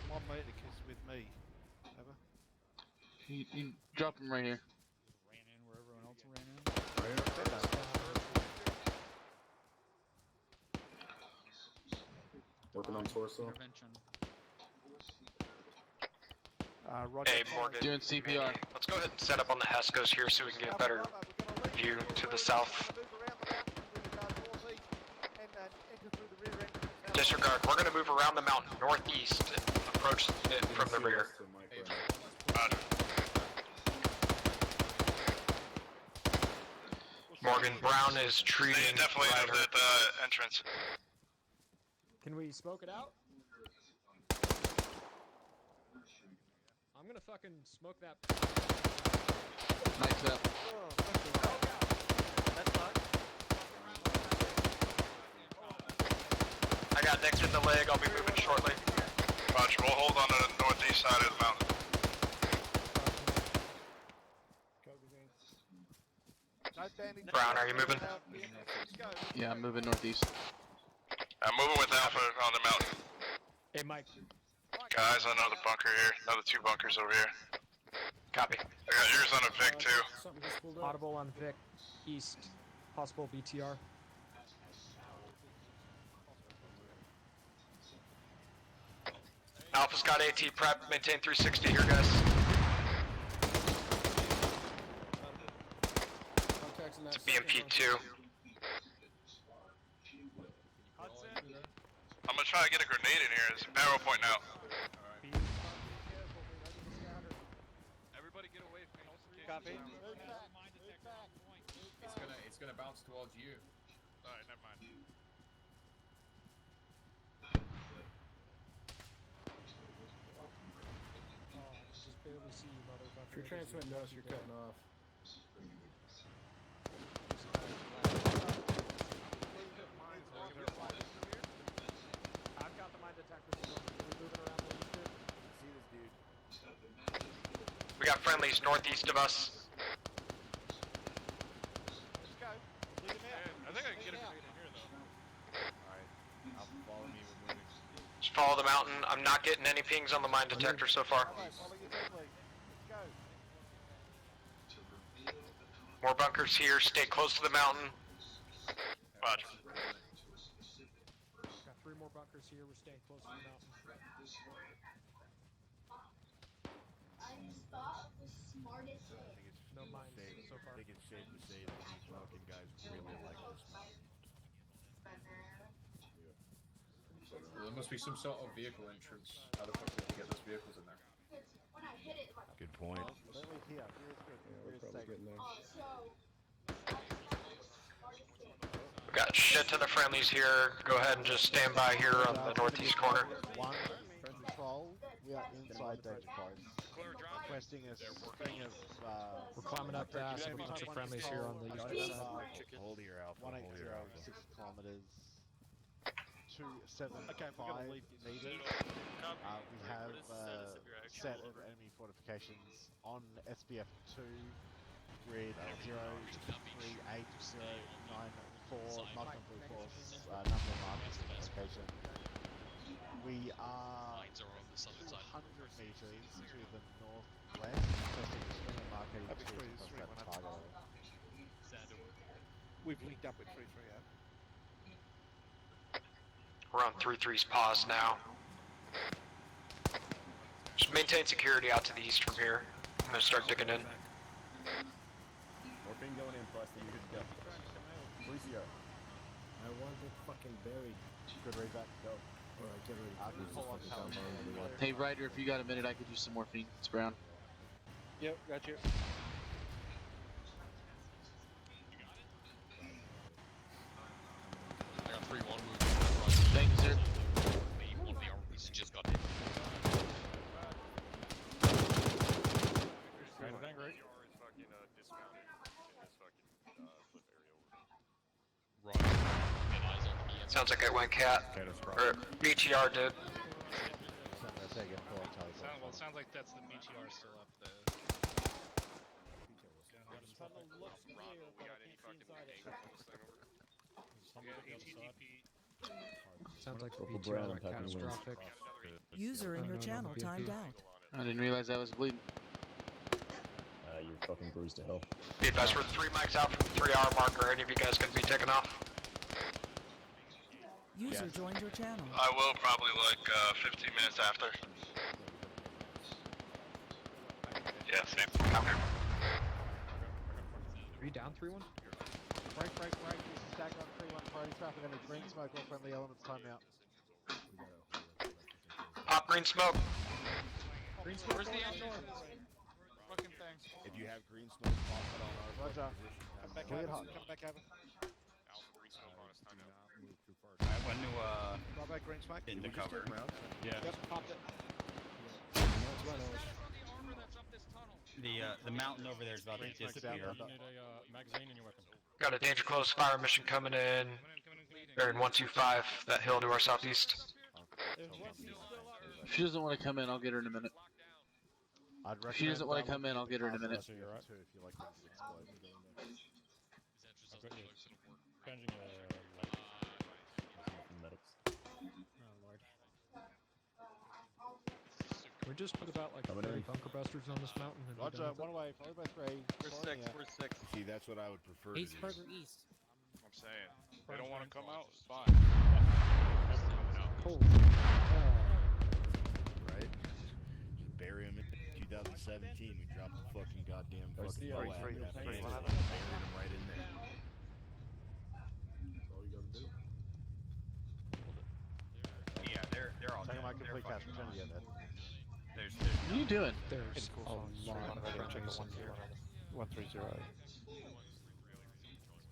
One medic is with me, over. You drop him right here. Ran in where everyone else ran in. Working on torso. Intervention. Roger. Hey, Morgan. Doing CPR. Let's go ahead and set up on the Hescos here so we can get a better view to the south. Disregard. We're going to move around the mountain northeast and approach it from the rear. Morgan, Brown is treating Definitely Ryder. at the entrance. Can we smoke it out? I'm gonna fucking smoke that. Mike's up. I got Nick in the leg. I'll be moving shortly. Roger, we'll hold on to the northeast side of the mountain. Brown, are you moving? Yeah, I'm moving northeast. I'm moving with Alpha on the mountain. Hey, Mike. Guys, another bunker here. Another 2 bunkers over here. Copy. I got yours on a Vic too. Audible on Vic. East. Possible BTR. Alpha's got AT prep. Maintain 360 here, guys. It's BMP2. I'm gonna try to get a grenade in here. There's a barrel pointing out. Everybody get away from me. Copy. It's gonna bounce towards you. Alright, never mind. Just barely see you, motherfucker. If you're transmitting us, you're cutting off. I've got the mine detector. We're moving around the east here. See this dude. We got friendlies northeast of us. I think I can get a grenade in here though. Alright, Alpha, follow me. We're moving. Just follow the mountain. I'm not getting any pings on the mine detector so far. More bunkers here. Stay close to the mountain. Roger. Got 3 more bunkers here. We're staying close to the mountain. No mines so far. I think it's safe to say that these fucking guys really like this map. Well, there must be some sort of vehicle entrance. How the fuck did we get those vehicles in there? Good point. Don't leave here. Here is good. Here is safe. We got shit ton of friendlies here. Go ahead and just stand by here on the northeast corner. One control. We are inside danger close. Requesting a string of. We're climbing up to ask a bunch of friendlies here on the eastern side. Hold here, Alpha. Hold here, 180, Alpha. 6 kilometers. 275 Okay, we're gonna leave. meters. We have set of enemy fortifications on SBF 2, grid 0380994, not on Blue Force, number of markers in this location. We are 200 meters to the northwest, testing the string of Mark 82 across that target. We've linked up with 3-3 out. We're on 3-3's pause now. Just maintain security out to the east from here. I'm gonna start digging in. Morphine going in, Preston. You good to go. 3-0. I want it fucking buried. Good read back. Go. Alright, get ready. Hey, Ryder, if you got a minute, I could use some morphine. It's Brown. Yep, got you. I got 3-1 moving. Thank you, sir. One of the RPs just got hit. Right, I think, right? Sounds like I went cat. Or BTR did. Well, it sounds like that's the BTR still up there. Sounds like the BTR went catastrophic. User in your channel timed out. I didn't realize I was bleeding. You're fucking bruised to hell. Be advised, we're 3 mics out from the 3-hour marker. Any of you guys gonna be taking off? User joined your channel. I will probably like 15 minutes after. Yeah, same. Okay. Are you down 3-1? Break. This is Dagger on 3-1 party traffic and a green smoke, all friendly elements timeout. Pop green smoke. Green smoke. Where's the outdoor? Fucking thing. If you have green smoke, pop it on our Roger. Come back, Cleared Evan. hot. Come back, Evan. I went to Drop back green smoke. into cover. Yeah. Yep, popped it. The mountain over there is about to disappear. You need a magazine in your weapon. Got a danger close fire mission coming in. Bearing 125, that hill to our southeast. If she doesn't want to come in, I'll get her in a minute. If she doesn't want to come in, I'll get her in a minute. If you like things to explode. I've got you changing We just put about like 30 bunker busters on this mountain. And we're Roger, done with it. 1 away, followed by 3. We're 6. See, that's what I would prefer to do. east. I'm saying. They don't want to come out, it's fine. Cool. Right? Just bury him in 2017. We dropped the fucking goddamn fucking bow at him. Buried him right in there. That's all you gotta do. Yeah, they're all Taking dead. my complete cash, return again, Ed. What are you doing? There's a lot of friendlies in here. 130.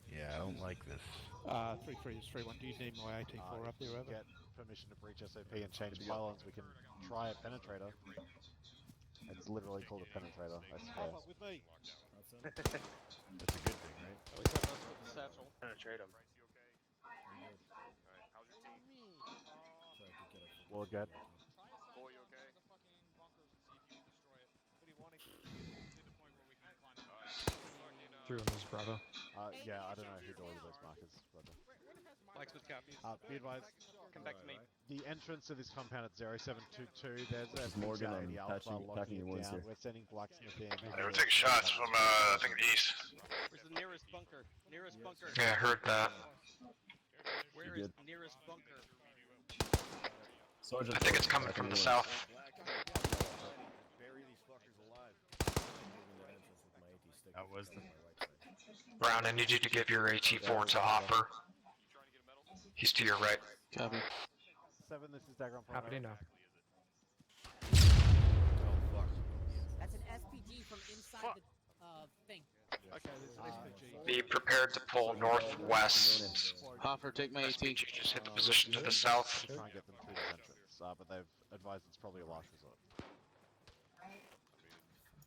Yeah, I don't like this. 3-3 is 3-1. Do you need my AT4 up there, Evan? Get permission to breach SOP and change pylons. We can try a penetrator. It's literally called a penetrator, I swear. With me. That's a good thing, right? Penetrate him. Lord God. Through in this Bravo. Yeah, I don't know who delivered those markers, Roger. Mike's with copies. Be advised. Come back to me. The entrance to this compound at 0722, there's a Morgan, I'm 80 Alpha packing locking your it wounds down. here. We're sending blacksmith in. They were taking shots from I think the east. Where's the nearest bunker? Nearest bunker. Yeah, I heard that. Where is the nearest bunker? I think it's coming from the south. Bury these fuckers alive. That was the. Brown, I need you to give your AT4 to Hopper. He's to your right. Copy. 7, this is Dagger on Happy to know. SPG from inside the thing. Okay, there's an SPG. Be prepared to pull northwest. Hoffer, take my AT. SPG just hit the position to the south. Try and get them through this entrance, but they've advised it's probably a last resort.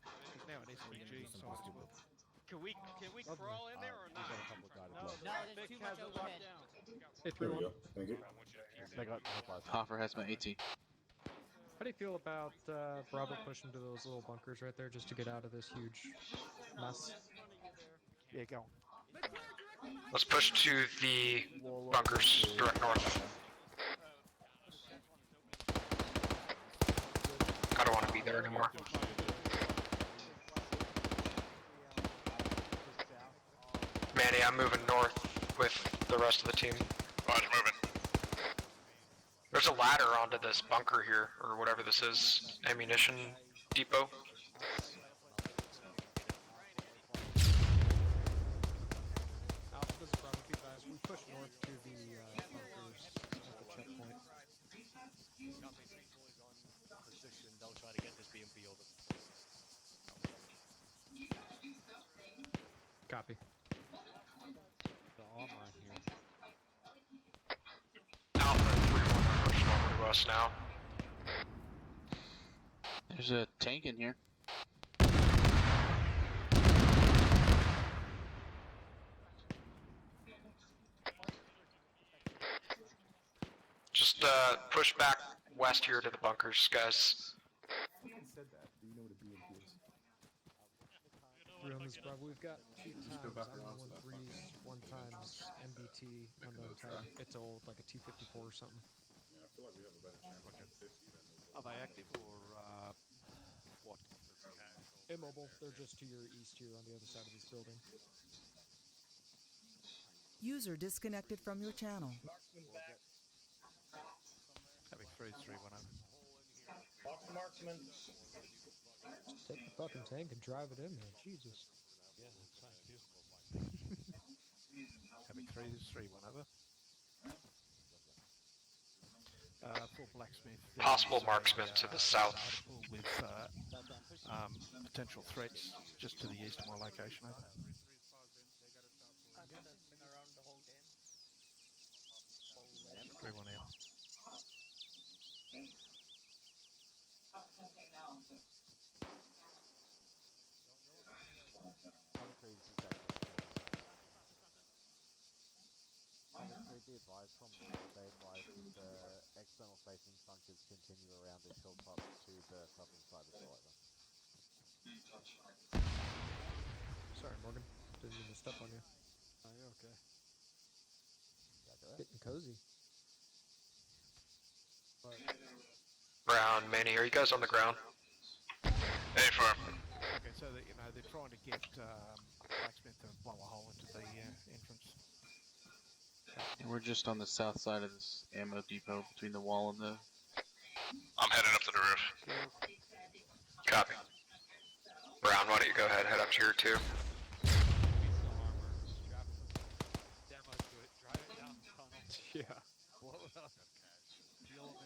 There's now an SPG inside as well. Can we crawl in there or not? No, there's too much overhead. Hey, There we go. Thank you. They got supplies. Hoffer has my AT. How do you feel about Bravo pushing to those little bunkers right there just to get out of this huge mess? Yeah, go on. Let's push to the bunkers direct north. I don't want to be there anymore. Manny, I'm moving north with the rest of the team. Roger, moving. There's a ladder onto this bunker here, or whatever this is, ammunition depot. Alpha, this is Bravo 2 guys. We push north to the bunkers at the checkpoint. Position, they'll try to get this BMP over. Copy. The armor in here. Alpha 3-1, push north to us now. There's a tank in here. Just push back west here to the bunkers, guys. said that. Do you know what a BMP is? We're on this Bravo. We've got 2 times M13s, 1 times MBT, unknown type. It's old, like a T-54 or something. Yeah, I feel like we have a better chance of getting 50 than this. Are they active or what? Immobile. They're just to your east here on the other side of this building. User disconnected from your channel. Having 3-3-1 over. Marksman. Just take the fucking tank and drive it in there. Jesus. Yeah, thank you. Having 3-3-1 over. For blacksmith. Possible marksman to the south. With potential threats just to the east of my location. Over. Three one out. Be advised from they advise the external facing bunkers continue around this hilltop to the southern side as well. Sorry, Morgan. Didn't mean to step on you. Oh, you're okay. Getting cozy. Brown, Manny, are you guys on the ground? Hey, firm. Okay, so that they're trying to get blacksmith to blow a hole into the entrance. And we're just on the south side of this ammo depot between the wall and the... I'm heading up to the roof. Copy. Brown, why don't you go ahead, head up here too. Yeah.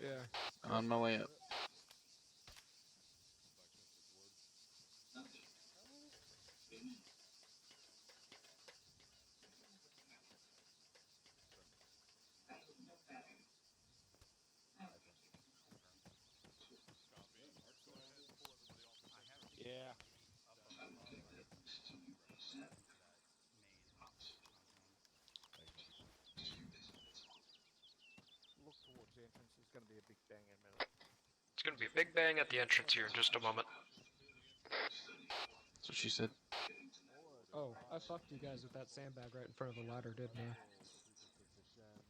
Yeah. On my way up. Yeah. Look towards the entrance. There's going to be a big bang in a minute. It's gonna be a big bang at the entrance here in just a moment. That's what she said. Oh, I fucked you guys with that sandbag right in front of the ladder, didn't I?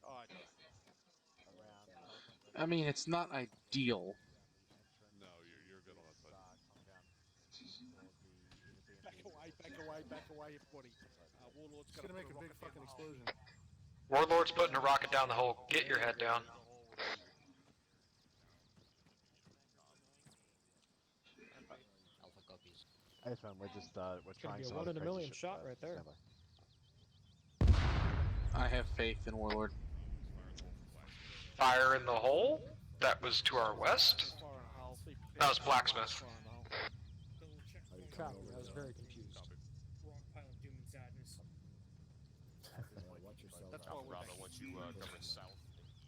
Oh, I know. I mean, it's not ideal. No, you're good on that side. Back away, everybody. Warlord's It's gonna make a big fucking explosion. Warlord's putting a rocket down the hole. Get your head down. Alpha copies. Hey fam, we're just we're trying Be a some 1 in a crazy million shit shot today. right there. Stand by. I have faith in Warlord. Fire in the hole? That was to our west? That was Blacksmith. Copy. I was very confused. Wrong pile of doom and sadness. Watch yourself. That's what Bravo, once you cover south and east.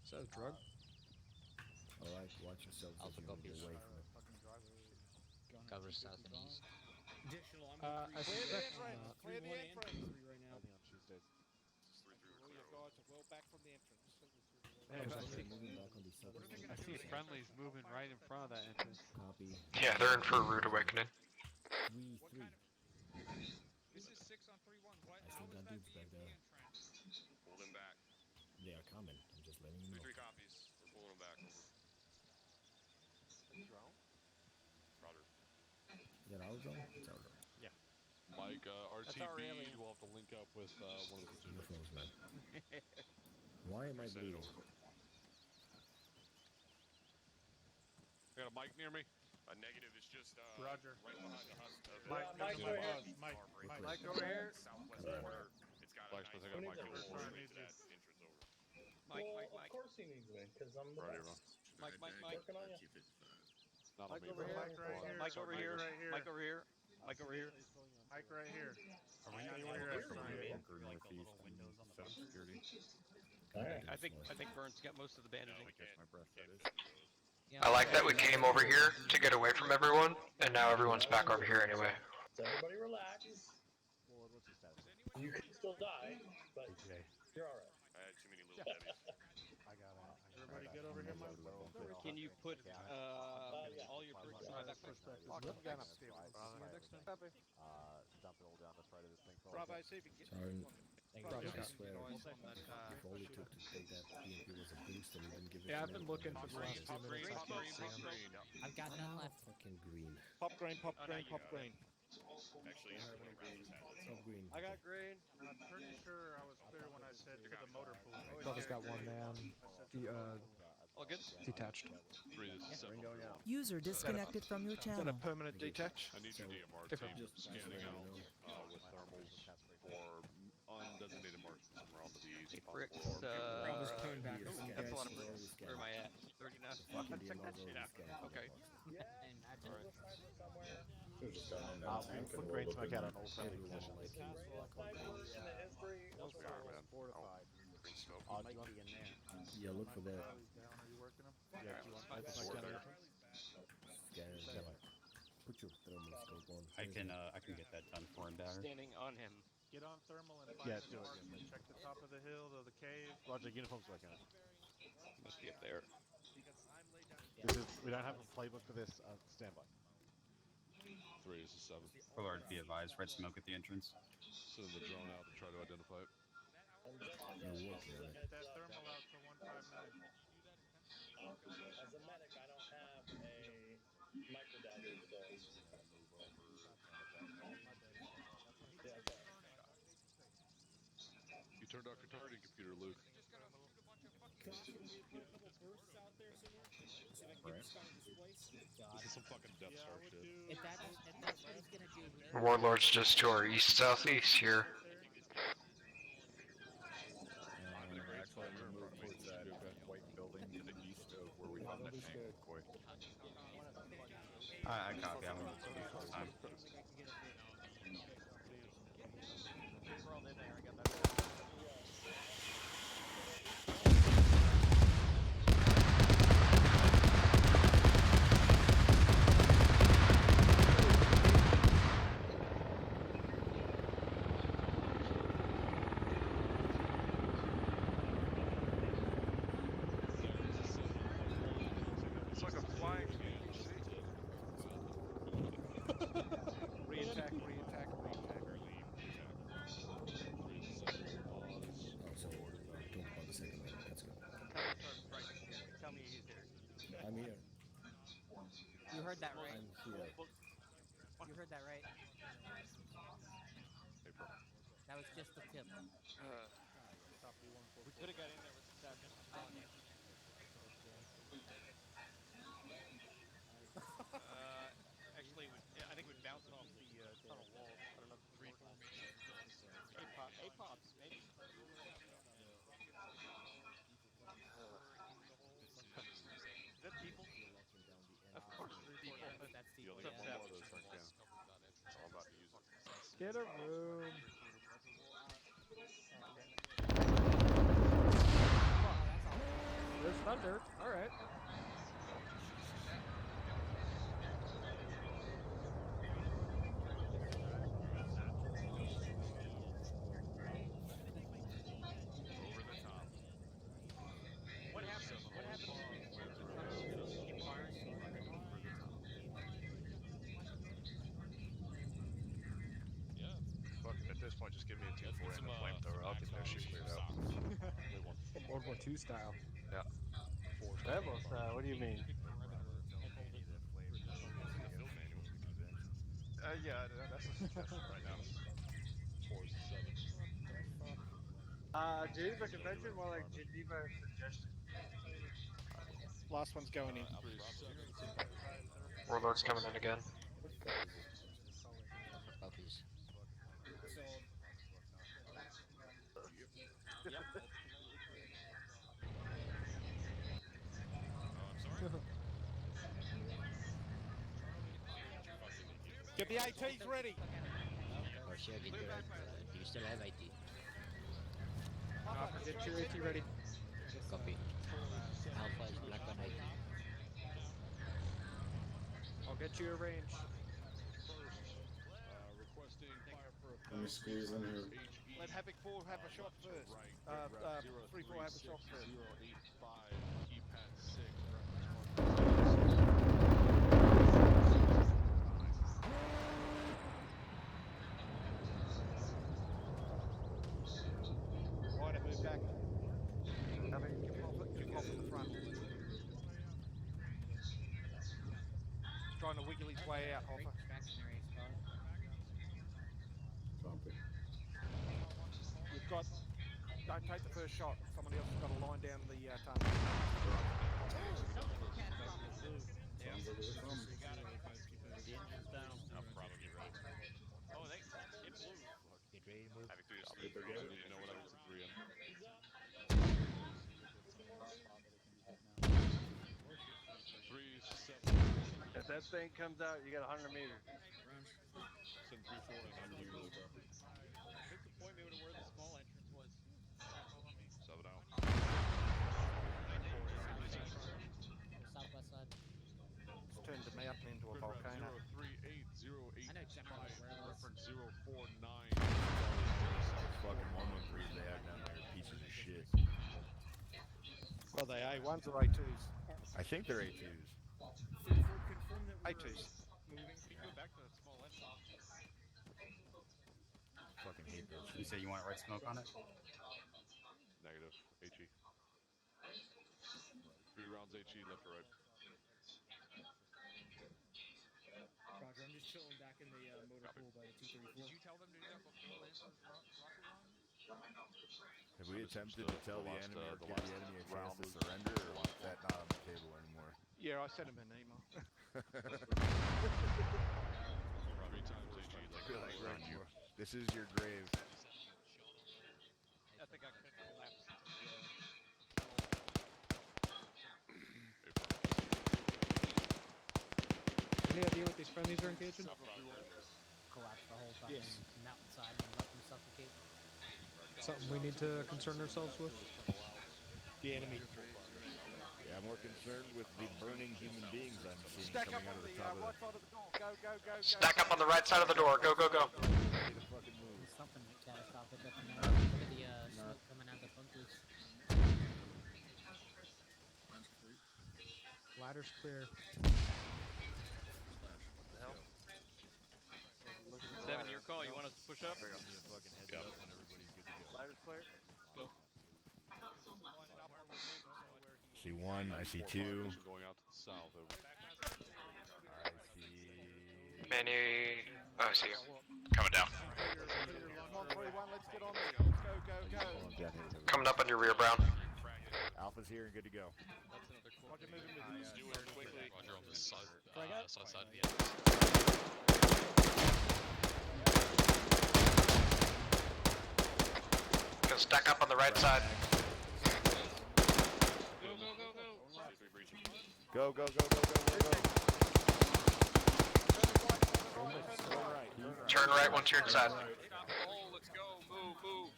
Is that a drug? Alright, watch yourselves as you move away from it. Cover south and east. Additional, I'm I gonna suspect not. not. 3-1 and 3 right now. I think on Tuesdays. All your guards are well back from the entrance. Moving back on the southern side. I see friendlies moving right in front of that entrance. Copy. Yeah, they're in for a rude awakening. 3-3. This is 6 on 3-1. What? I still got dudes back there. Pull them back. They are coming. I'm just letting you know. 3 copies. We're pulling them back. Drone? Roger. Is that our zone? It's our zone. Yeah. Mike, RTB, you will have to link up with one of the platoon. Uniforms, man. Why am I bleeding? I got a mic near me. Negative is just Roger. right behind the husk of Mike, the over here. Mike over here. southwest corner. It's got a Blacksmith, nice I got a mic door here. straight to that entrance over. Mike. Of course he needs me, because I'm the Right here, best. Mike. Working on you. Not on Mike me, over bro. here. Mike right here. Mike over here. Right here. Mike over here. Mike over here. Mike right here. Are we not Stay where you're at, bunker Ryan. northeast windows on the bunker? Alright. I think Burns got most of the bandaging. My breath, that is. I like that we came over here to get away from everyone, and now everyone's back over here anyway. So everybody relax. What's his status? You can still die, but you're alright. I had too many little debbies. I got it. Everybody good over here, Mike? Can you put all your bricks on that first back? Dump it all down the throat of this thing. Bravo, see if you can get Sorry. Bravo, I swear, guys on that, if all it took to take that PMP was a boost and we didn't give it Yeah, to I've been me, looking for the last 2 minutes. I've got none left. fucking green. Pop green, pop green, pop green. Actually, I have any green. Top green. I got green. I'm pretty sure I was clear when I said to the motor pool. Brother's got one man. All good? Detached. 3, this is 7. User disconnected from your Is that a channel. permanent detach? I need your DMR Different. team scanning out with thermals for undesignated marks somewhere on the east. Bricks, Bravo's coming back. that's a lot of bricks. Where am I at? 39. Fucking Check that DMR's shit out. Okay. Put green smoke out on all friendly positions. Fortified. Green smoke. Do you want in there? Yeah, look for that. Are you working them? Yeah, Let's smoke scan there. the entrance. Scan. Put your thermal scope on. I can get that done for him, Dagger. Standing on him. Get on thermal and Yeah, find do it. markers. Check the top of the hill, the cave. Roger, uniform's working on it. Must be up there. We don't have a playbook for this. Stand by. 3 is 7. Forward, be advised, red smoke at the entrance. Send the drone out to try to identify it. You're working on it. Get that thermal out to 159. As a medic, I don't have a micro dagger, so. You turned off your targeting computer, Luke. This is some fucking Death Star shit. If that's what he's gonna do, Warlord's just to our east-southeast here. Actually, I'm gonna move towards that white building to the east of where we found that tank McCoy. I copy. I'm gonna do full time. It's like a flying Re-attack, re-attack, re-attack. Oh, so, don't bug the second one. Let's go. Tell me he's there. I'm here. you heard that right. I'm here. You heard that right. That was just the tip. We could have got in there with the tap. Actually, I think it would bounce off the tunnel wall. I don't know if it's reformation. A-pops, maybe. Is that people? Of course, people. That's the You only What's got up, one more of Sap? those, right? Yeah. Get a room. There's thunder. All right. Over the top. What happens? What happens if the thunder rolls? Keep firing. Fucking over the top. Yeah. Fuck it, at this point, just give me a 2-4 Let's and get a flamethrower. I'll get that shit cleared out. World War II style. Yeah. Rebel style, what do you mean? It's in the field manual for the convention. Yeah, that's a suggestion right now. 4 is 7. Geneva Convention, more like Geneva Suggestion. Last one's going in. Warlord's coming in again. Puppies. Get the ATs ready. Or share get your, do you still have IT? Alpha, get your AT ready. Copy. Alpha is black on IT. I'll get you a range. Requesting fire for Let me squeeze in here. Let Havoc 4 have a shot first. 3-4 have a shot first. 085, keypad 6, Right, move back. Havoc, keep off at the front. He's trying to wiggle his way out, Hoffa. Copy. You've got... Don't take the first shot. Somebody else has got a line down the tunnel. Sounds like it's coming. The engine's down. I'll probably right. Oh, it blew. Get ready to move. Having through Copy, they're good. You know what I was at 3M. If that thing comes out, you got 100 meters. Send 3-4 and I'm really copy. Just to point me to where the small entrance was. 7 out. Southwest side. It's turned the mountain into a volcano. 038, 085, I know exactly where it was. reference 049. Fucking 113s they have down there, pieces of shit. Well, they A1s or A2s? I think they're A2s. Confirm that we're A2s. moving. Can you go back to that small entrance? Fucking hate those You shit. say you want red smoke on it? Negative. HE. 3 rounds HE, left or right. Roger, I'm just chilling back in the motor pool by the 234. Did you tell them to do that before they entered rocket line? Have we attempted to tell the enemy or give the enemy a chance to surrender, or is that not on the table anymore? Yeah, I sent him an email. 3 times HE, left or right. Like, this is your grave. I think I could collapse. Any idea what these friendlies are engaging? Collapse the whole fucking mountainside and let them suffocate. Something we need to concern ourselves with? The enemy. Yeah, I'm more concerned with the burning human beings I'm seeing Stack up coming on out of the the top of right side of the door. Go, go, go, go. Stack up on the right side of the door. Go, go, go. There's something catastrophic up in there. Look at the smoke coming out of the bunkers. Ladder's clear. Seven, your call. You want us to push up? Ladder's clear. Go. See one, I see two. Going out to the south. I see. Manny. Oh, I see you. Coming down. Come on, 3-1, let's get on there. Let's go, go, go. Hold on, down here. Coming up on your rear, Brown. Alpha's here and good to go. That's another quote. Roger, moving with Let's do it quickly. Roger on this side. South side of the Gonna stack up on the right side. Go, go, go, go. Go, go, go, go, go, go, go. Turn right, turn right. Turn right once you're inside. Stop the hole, let's go, move, move.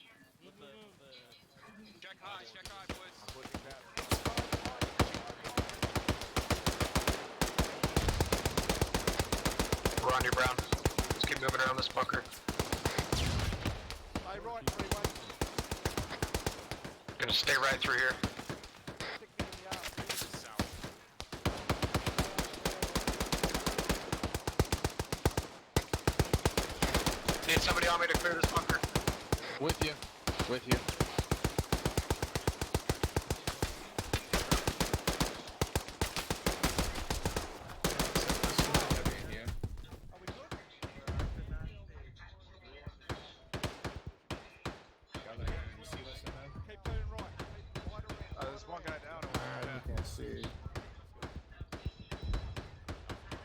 Check high, boys. We're on you, Brown. Let's keep moving around this bunker. Stay right, freeway. Gonna stay right through here. Need somebody on me to clear this bunker. With you. With you. There's one guy down over there. You can't see.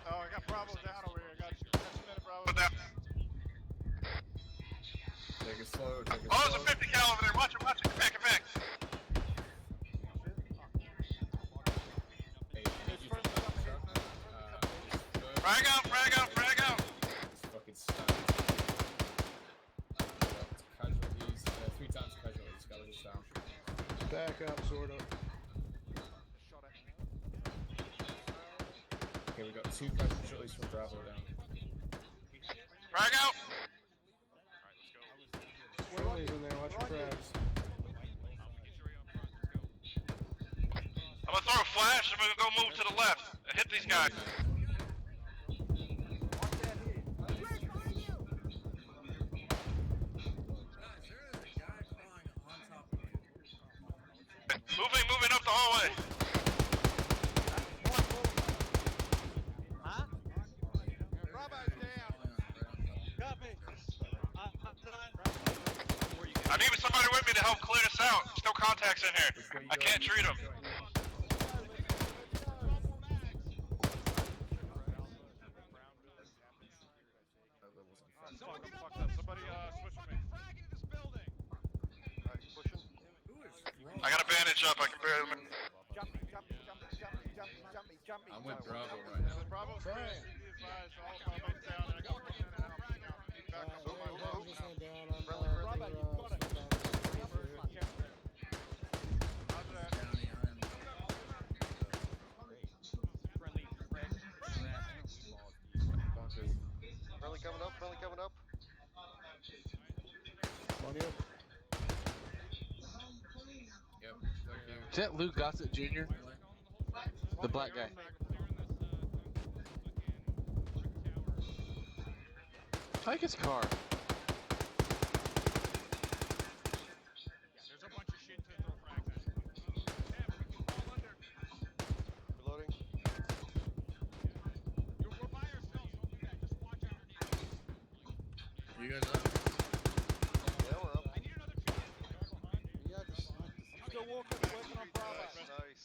Oh, I got Bravo down over here. I got 10 minute Bravo down. Take it slow, take it Oh, slow. there's a 50 cal over there. Watch it. Get back, get back. Frag out. It's fucking stunned. Casualties, 3 times casualties, skeletons down. Back up, sort of. Okay, we got 2 casualties from Bravo down. Frag out. Friendly's in there, watch your frags. I'm gonna throw a flash. I'm gonna go move to the left and hit these guys. Moving up the hallway. Huh? Bravo's down. Copy. I need somebody with me to help clear this out. Still contacts in here. I can't treat them. Somebody switch with me. Pushing. I got a bandage up. I can barely. I'm with Bravo right now. Bravo's clear. Be advised, all teammates down, and I got 1 minute out. Need backup on my road. Friendly coming up. On you. Yep, Is that Lou Gossett Jr.? The black guy. Take his car. There's a bunch of shit to throw frags at. Reloading. We're by ourselves, don't do that. Just watch out underneath. You guys up? Yeah, we're up. I need another 2 minutes. Still working on Bravo. Nice.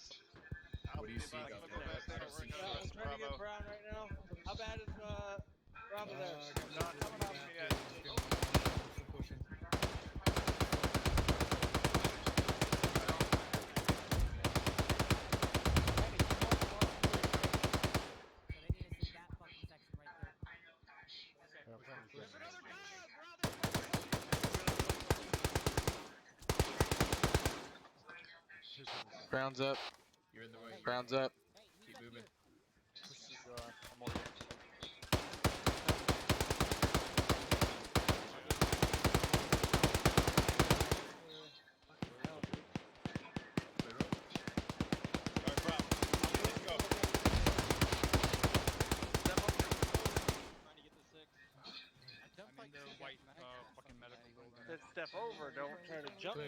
What do you see, Governor? We're trying to get Brown right now. How bad is Bravo there? Not coming up to me yet. Pushing. Brown's up. You're in the way. Brown's up. Keep moving. Said step over, don't try to jump me.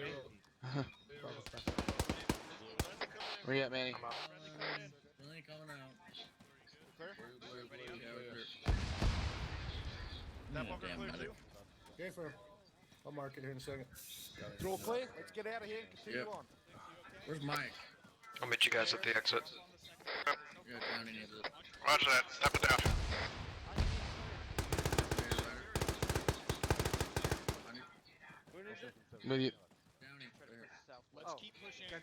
Where you at, Manny? Really coming out. Clear? That bunker clear too? Okay, for. I'll mark it here in a second. It's all clear. Let's get out of here and continue on. Where's Mike? I'll meet you guys at the exit. Yeah, down in it. Roger that. Step it down. With you. Let's keep pushing.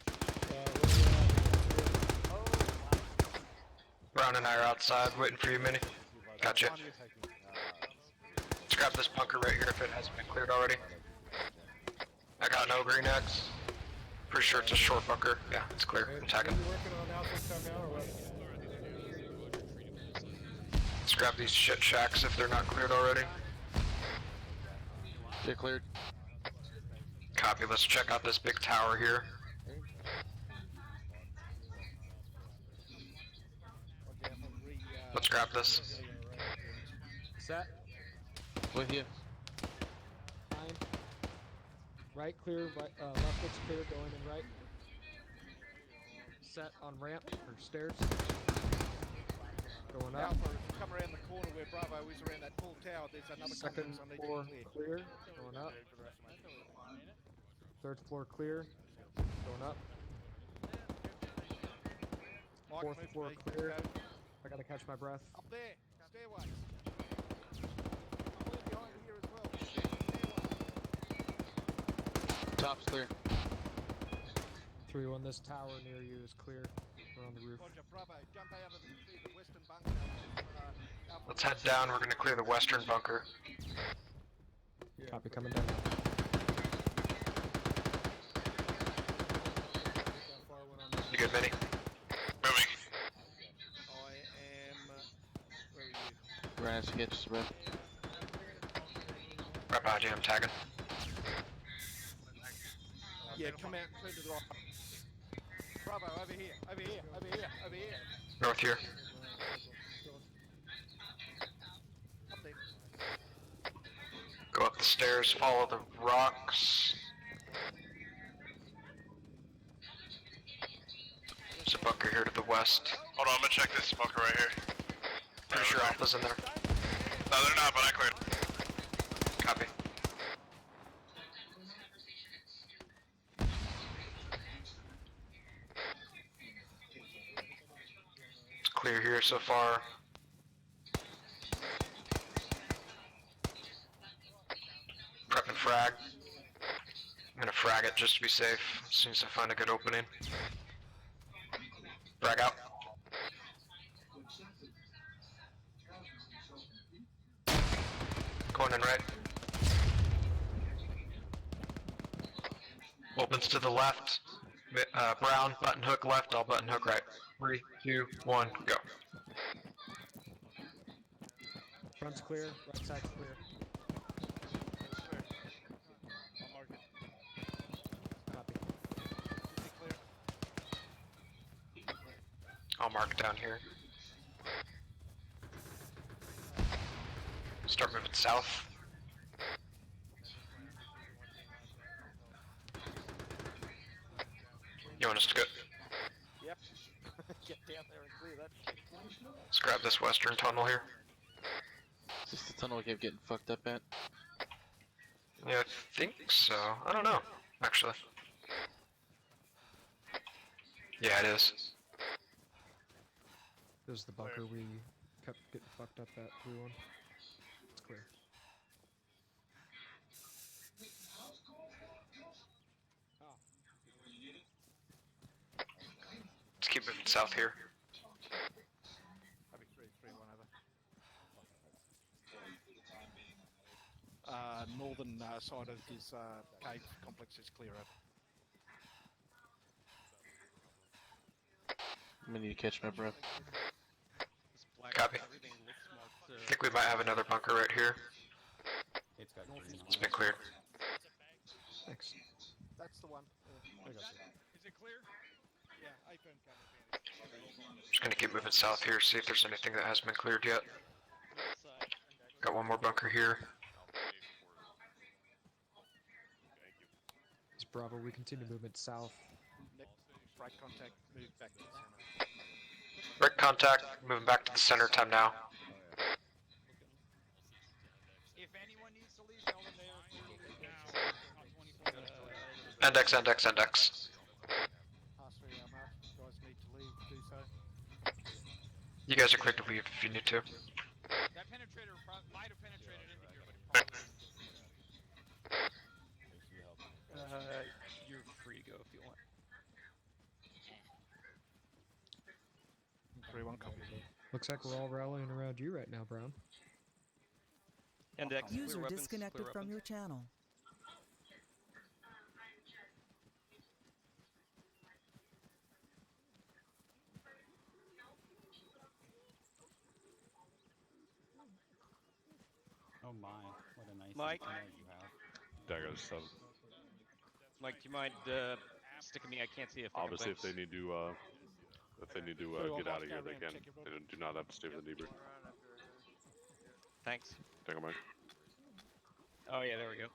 Brown and I are outside waiting for you, Minnie. Gotcha. Let's grab this bunker right here if it hasn't been cleared already. I got no green X. Pretty sure it's a short bunker. Yeah, it's clear. I'm tagging. Are you working on Alpha now or what? Let's grab these shit shacks if they're not cleared already. Get cleared. Copy, let's check out this big tower here. Let's grab this. Set. With you. Fine. Right clear, right, left looks clear, going in right. Set on ramp, or stairs. Going up. Alpha, if you come around the corner where Bravo is around that tall tower, there's another Second complex I need floor to clear. clear, going up. Third floor clear, going up. Mike, Fourth move to floor me. clear. Go. I gotta catch my breath. Up there, stairway. Clear behind here as well. Stairway. Top's clear. 3-1, this tower near you is clear. We're on the roof. Roger, Bravo, jump out of the western bunker. Alpha Let's head down, we're gonna clear the western bunker. Copy, coming down. You good, Minnie? Moving. I am. Where are you? Right as you get just breath. Right behind you, I'm tagging. Yeah, come out, turn to the right. Bravo, over here, over here, over here, over here. North here. Up there. Go up the stairs, follow the rocks. There's a bunker here to the west. Hold on, I'm gonna check this bunker right here. Pretty sure Alpha's in there. No, they're not, but I cleared. Copy. It's clear here so far. Prep and frag. I'm gonna frag it just to be safe as soon as I find a good opening. Frag out. Going in right. Opens to the left. Brown, button hook left, I'll button hook right. 3, 2, 1, go. Front's clear, right side's clear. Copy. I'll mark down here. Start moving south. You want us to go? Yep. Get down there and clear that shit. Let's grab this western tunnel here. Is this the tunnel we kept getting fucked up at? Yeah, I think so. I don't know, actually. Yeah, it is. This is the bunker we kept getting fucked up at, 3-1. It's clear. Let's keep moving south here. Copy, 3-1 over. Northern side of this cave complex is clear up. I'm gonna need to catch my breath. Copy. I think we might have another bunker right here. It's been cleared. Thanks. That's the one. I got you. Is it clear? Yeah, A-firm cover. Just gonna keep moving south here, see if there's anything that hasn't been cleared yet. Got one more bunker here. It's Bravo, we continue movement south. Break contact, move back to the center. Break contact, moving back to the center, time now. If anyone needs to leave, tell them they are free to leave now. Top 24. Index, index, index. Pass through our mark. If you guys need to leave, do so. You guys are clear to leave if you need to. That penetrator might have penetrated into here, but it probably You're free to go if you want. 3-1 copy. Looks like we're all rallying around you right now, Brown. Index, clear User weapons, disconnected clear from weapons. your channel. Oh my, what a nice Mike. antenna you have. Dagger's 7. Mike, do you mind sticking me? I can't see a fucking Obviously, thing. if they need to, get out of here, they can. They do not have to stay for the debrief. Thanks. Take a Mike. Oh yeah, there we go.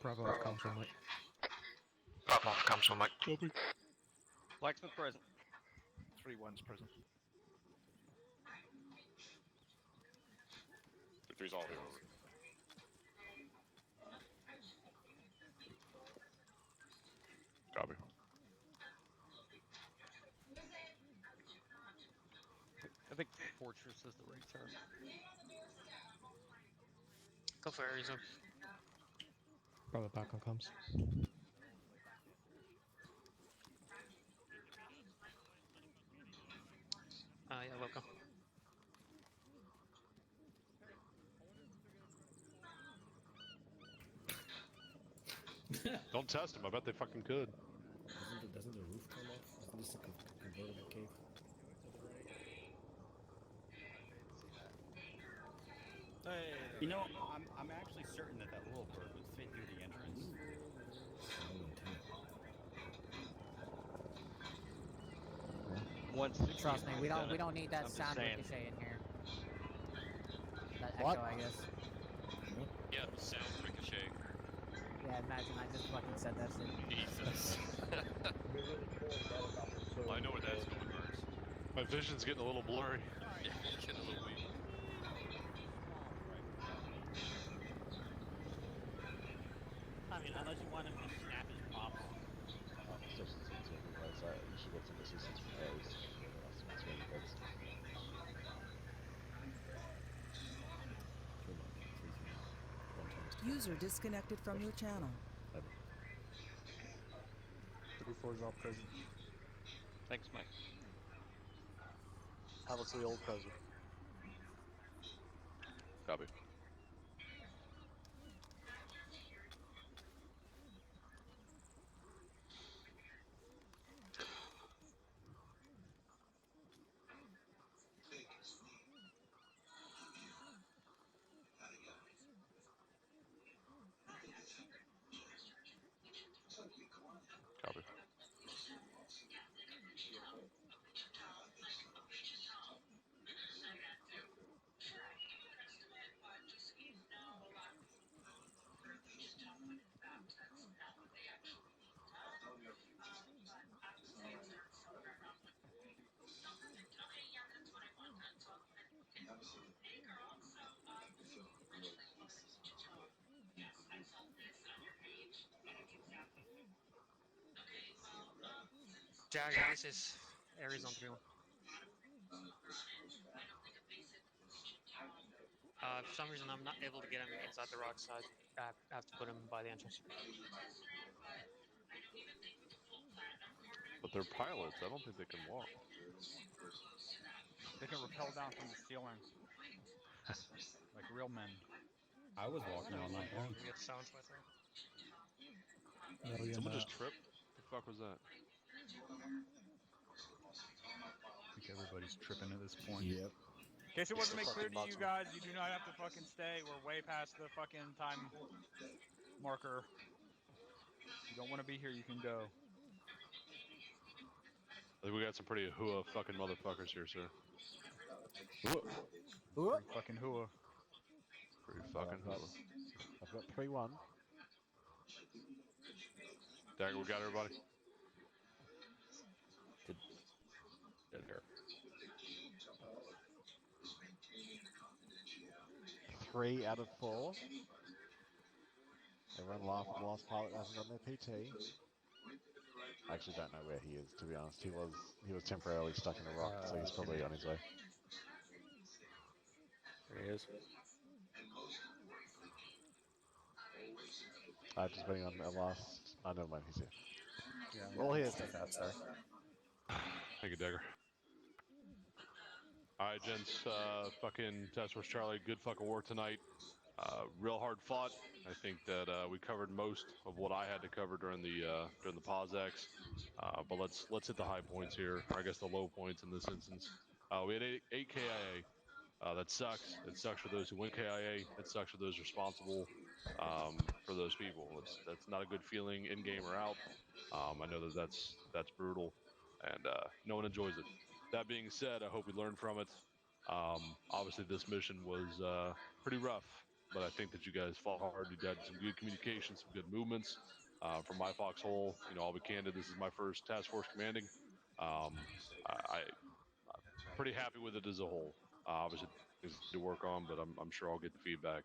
Bravo comes from Mike. Bravo comes from Mike. Blacksmith present. 3-1's present. 3's all here. Copy. I think Fortress is the right term. Go for Arizona. Bravo back on comms. Yeah, welcome. Don't test them. I bet they fucking could. Doesn't the roof come off? Isn't this a convertible cave? You know, I'm actually certain that little bird would fit through the entrance. Trust me, we don't need that sound ricochet in here. That echo, I guess. Yeah, sound ricochet. Yeah, imagine I just fucking said that shit. Jesus. I know where that's going, Burns. My vision's getting a little blurry. Yeah, it's getting a little weak. I mean, unless you want him to snap his pops. Stations in two anyway, so you should get some assistance from Aries. User disconnected from your channel. 3-4's all present. Thanks, Mike. Havoc's the old president. Copy. Copy. Jag, this is Arizona 3-1. For some reason, I'm not able to get him inside the rock side. I have to put him by the entrance. But they're pilots. I don't think they can walk. They can rappel down from the ceiling. Like real men. I was walking all night long. Get sounds right there. Someone just tripped? What the fuck was that? I think everybody's tripping at this point. Yep. In case it wasn't made clear to you guys, you do not have to fucking stay. We're way past the fucking time marker. If you don't want to be here, you can go. I think we got some pretty hua fucking motherfuckers here, sir. Pretty fucking hua. Pretty fucking hua. I've got 3-1. Dagger, we got everybody. Dagger. 3 out of 4. Everyone laughed at the last pilot hasn't got their PT. I actually don't know where he is, to be honest. He was temporarily stuck in a rock, so he's probably on his way. There he is. Just waiting on the last. Oh, never mind, he's here. Yeah, All here. Step out, sorry. Thank you, Dagger. All right, gents. Fucking Task Force Charlie, good fucking work tonight. Real hard fought. I think that we covered most of what I had to cover during the POSX. But let's hit the high points here, or I guess the low points in this instance. We had eight KIA. That sucks. It sucks for those who win KIA. It sucks for those responsible for those people. That's not a good feeling in game or out. I know that that's brutal, and no one enjoys it. That being said, I hope we learned from it. Obviously, this mission was pretty rough, but I think that you guys fought hard. You had some good communication, some good movements. From my foxhole, I'll be candid. This is my first task force commanding. I'm pretty happy with it as a whole. Obviously, things to work on, but I'm sure I'll get the feedback.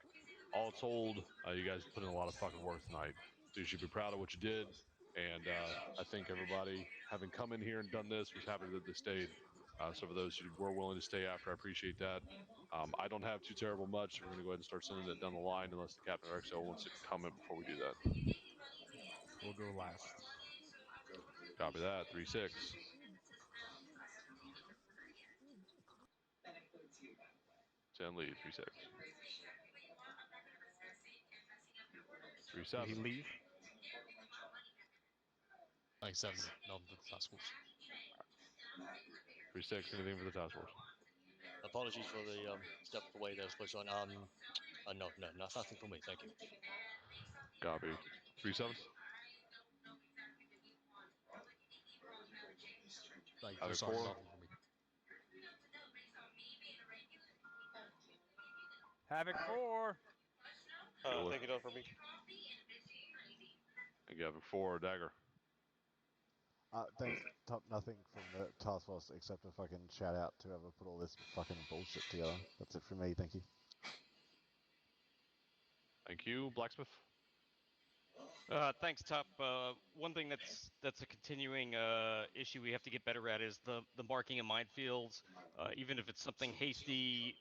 All told, you guys put in a lot of fucking work tonight, so you should be proud of what you did. And I think everybody, having come in here and done this, was happy that they stayed. So for those who were willing to stay after, I appreciate that. I don't have too terrible much, so we're going to go ahead and start sending it down the line unless the Captain or XL wants to comment before we do that. We'll go last. Copy that. 3-6. 10 lead. 3-6. 3-7. Did he leave? 97, none for the task force. 3-6. Anything for the task force? Apologies for the step away there, Splish on. No, nothing for me. Thank you. Copy. 3-7. Like, sorry, nothing for me. Havoc 4. Take it over for me. And Havoc 4, Dagger. Thanks, Top. Nothing from the task force except a fucking shout out to whoever put all this fucking bullshit together. That's it from me. Thank you. Thank you, Blacksmith. Thanks, Top. One thing that's a continuing issue we have to get better at is the marking of minefields. Even if it's something hasty,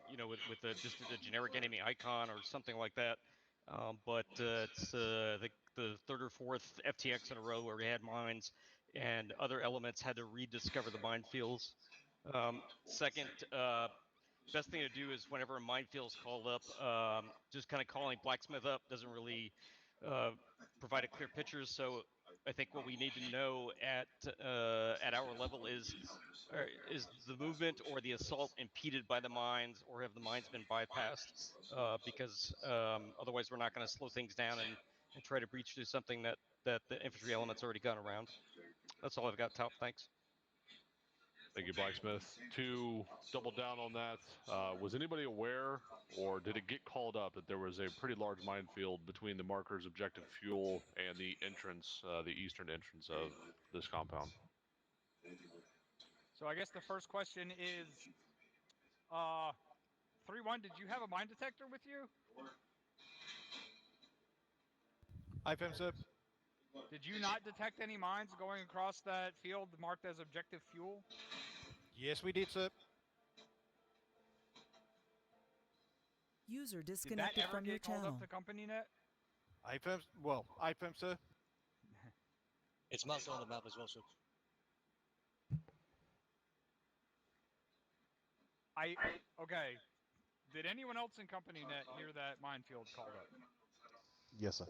with just a generic enemy icon or something like that. But it's the third or fourth FTX in a row where we had mines and other elements had to rediscover the minefields. Second, best thing to do is whenever a minefield's called up, just kind of calling Blacksmith up doesn't really provide a clear picture. So I think what we need to know at our level is the movement or the assault impeded by the mines, or have the mines been bypassed? Because otherwise we're not going to slow things down and try to breach through something that the infantry element's already gone around. That's all I've got, Top. Thanks. Thank you, Blacksmith. To double down on that, was anybody aware, or did it get called up that there was a pretty large minefield between the markers, objective fuel, and the entrance, the eastern entrance of this compound? So I guess the first question is, 3-1, did you have a mine detector with you? IFM, sir. Did you not detect any mines going across that field marked as objective fuel? Yes, we did, sir. User Did that disconnected ever from your get called channel. up to company net? IFM, sir. It's marked on the map as well, sir. Okay. Did anyone else in company net hear that minefield called up? Yes, sir.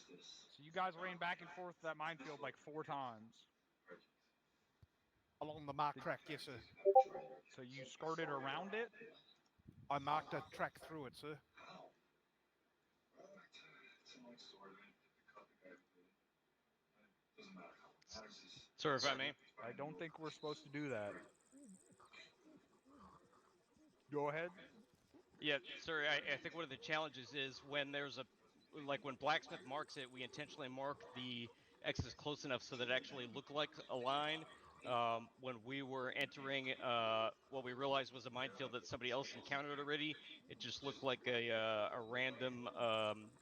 So you guys ran back and forth that minefield like 4 times. Along the marked track, yes, sir. So you skirted around it? I marked a track through it, sir. Sir, if I may. I don't think we're supposed to do that. Go ahead. Yeah, sir, I think one of the challenges is when there's when Blacksmith marks it, we intentionally mark the X's close enough so that it actually looked like a line. When we were entering what we realized was a minefield that somebody else encountered already, it just looked like a random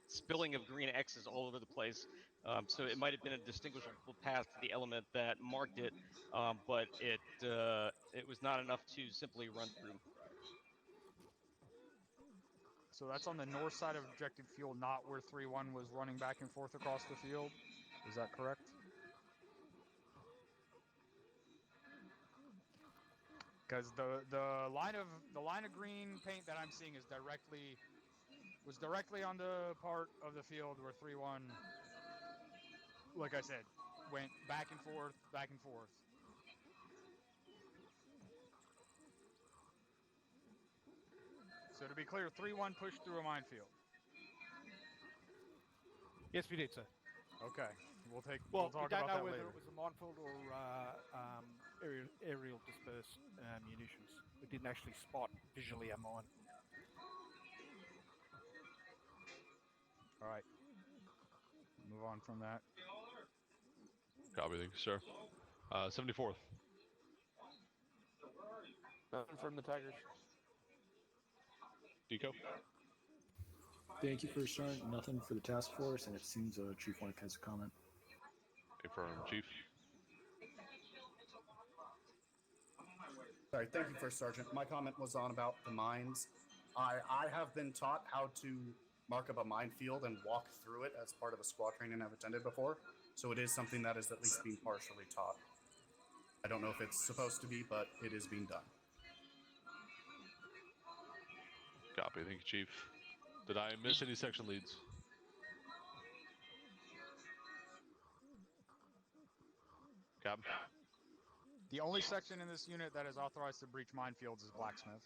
spilling of green X's all over the place. So it might have been a distinguishable path to the element that marked it, but it was not enough to simply run through. So that's on the north side of objective fuel, not where 3-1 was running back and forth across the field. Is that correct? Because the line of green paint that I'm seeing is was directly on the part of the field where 3-1, like I said, went back and forth, back and forth. So to be clear, 3-1 pushed through a minefield. Yes, we did, sir. Okay, we'll Well, talk we don't about know that whether later. it was a minefield or aerial dispersed munitions. We didn't actually spot visually a mine. All right. Move on from that. Copy, thank you, sir. 74th. Nothing from the Tigers. Deco? Thank you for starting. Nothing for the task force, and it seems Chief White has a comment. Affirm, Chief. Sorry, thank you, First Sergeant. My comment was on about the mines. I have been taught how to mark up a minefield and walk through it as part of a squad training I've attended before, so it is something that is at least being partially taught. I don't know if it's supposed to be, but it is being done. Copy, thank you, Chief. Did I miss any section leads? Cap? The only section in this unit that is authorized to breach minefields is blacksmith.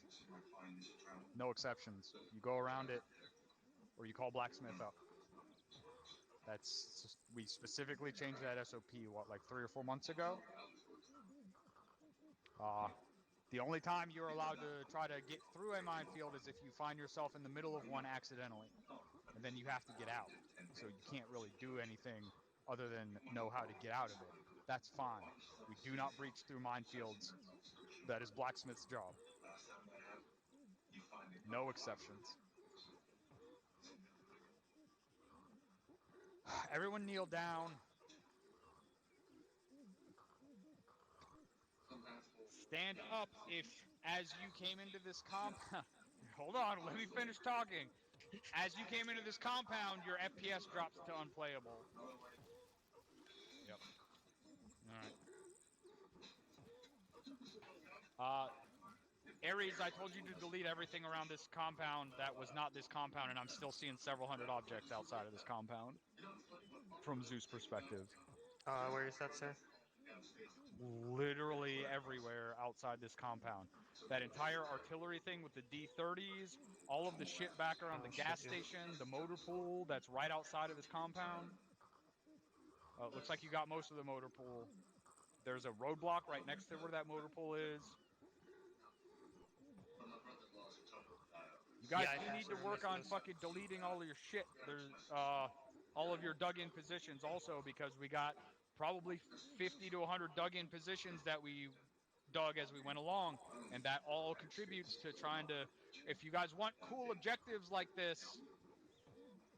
No exceptions. You go around it, or you call blacksmith up. We specifically changed that SOP, like 3 or 4 months ago? The only time you're allowed to try to get through a minefield is if you find yourself in the middle of one accidentally, and then you have to get out. So you can't really do anything other than know how to get out of it. That's fine. We do not breach through minefields. That is blacksmith's job. No exceptions. Everyone kneel down. Stand up if, as you came into this compound... Hold on, let me finish talking. As you came into this compound, your FPS drops to unplayable. Yep. Alright. Ares, I told you to delete everything around this compound that was not this compound, and I'm still seeing several hundred objects outside of this compound. From Zeus' perspective. Where is that, sir? Literally everywhere outside this compound. That entire artillery thing with the D-30s, all of the shit back around the gas station, the motor pool that's right outside of this compound. Looks like you got most of the motor pool. There's a roadblock right next to where that motor pool is. You guys do need to work on fucking deleting all of your shit. There's all of your dug-in positions also, because we got probably 50 to 100 dug-in positions that we dug as we went along, and that all contributes to trying to... If you guys want cool objectives like this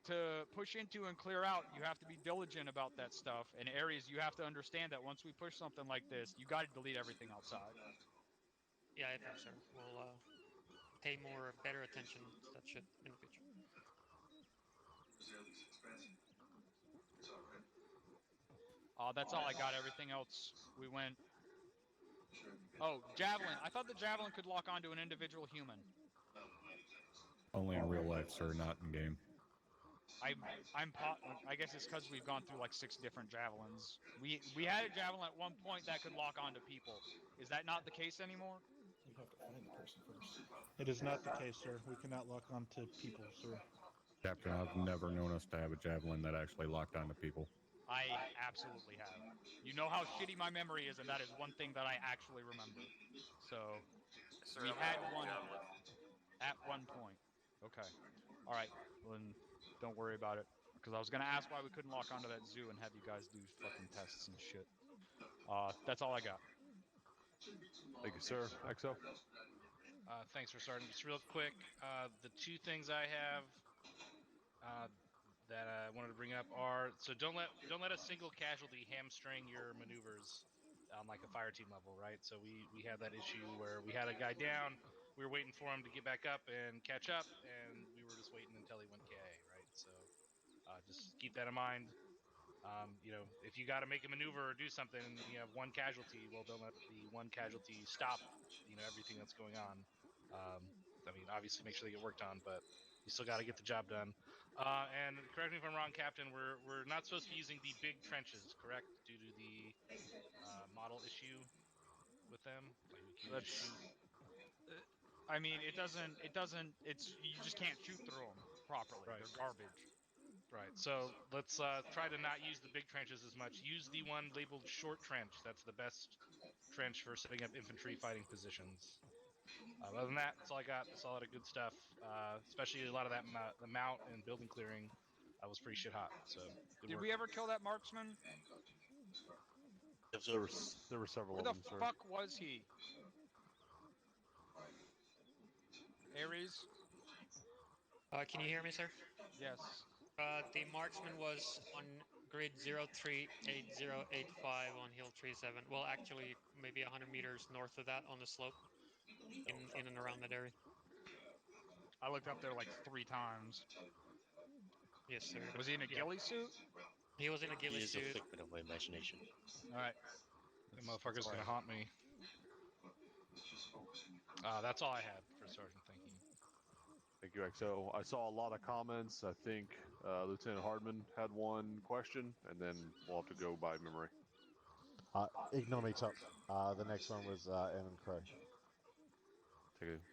to push into and clear out, you have to be diligent about that stuff. And Ares, you have to understand that once we push something like this, you got to delete everything outside. Yeah, I think, sir. We'll pay better attention to that shit in the future. That's all I got. Everything else, we went... Oh, Javelin. I thought the Javelin could lock onto an individual human. Only in real life, sir, not in game. I guess it's because we've gone through like 6 different Javelins. We had a Javelin at one point that could lock onto people. Is that not the case anymore? You have to find the person first. It is not the case, sir. We cannot lock onto people, sir. Captain, I've never known us to have a javelin that actually locked onto people. I absolutely have. You know how shitty my memory is, and that is one thing that I actually remember. So, we had one at one point. Okay. Alright, well then, don't worry about it. Because I was going to ask why we couldn't lock onto that zoo and have you guys do fucking tests and shit. That's all I got. Thank you, sir. XO? Thanks for starting. Just real quick, the 2 things I have that I wanted to bring up are, so don't let a single casualty hamstring your maneuvers on like a fire team level, right? So we had that issue where we had a guy down, we were waiting for him to get back up and catch up, and we were just waiting until he went KA, right? So just keep that in mind. If you got to make a maneuver or do something, and you have one casualty. Well, don't let the one casualty stop, everything that's going on. Obviously, make sure they get worked on, but you still got to get the job done. And correct me if I'm wrong, Captain. We're not supposed to be using the big trenches, correct? Due to the model issue with them, like we can just shoot. I mean, it doesn't. It's you just can't shoot through them properly. Right. They're garbage. Right. So let's try to not use the big trenches as much. Use the one labeled short trench. That's the best trench for setting up infantry fighting positions. Other than that, that's all I got. That's a lot of good stuff. Especially a lot of that the mount and building clearing was pretty shit hot. So good Did work. we ever kill that marksman? There were several Where of them, the sir. fuck was he? Ares? Can you hear me, sir? Yes. The marksman was on grid 038085 on hill 37. Well, actually, maybe 100 meters north of that on the slope, in and around that area. I looked up there like 3 times. Yes, sir. Was he in a ghillie suit? He was in a ghillie He is a suit. figment of my imagination. All right. That motherfucker's gonna haunt me. That's all I had for Sergeant. Thank you. Thank you, XO. I saw a lot of comments. I think Lieutenant Hardman had one question, and then we'll have to go by memory. Ignore me, Top. The next one was Eamon Crow.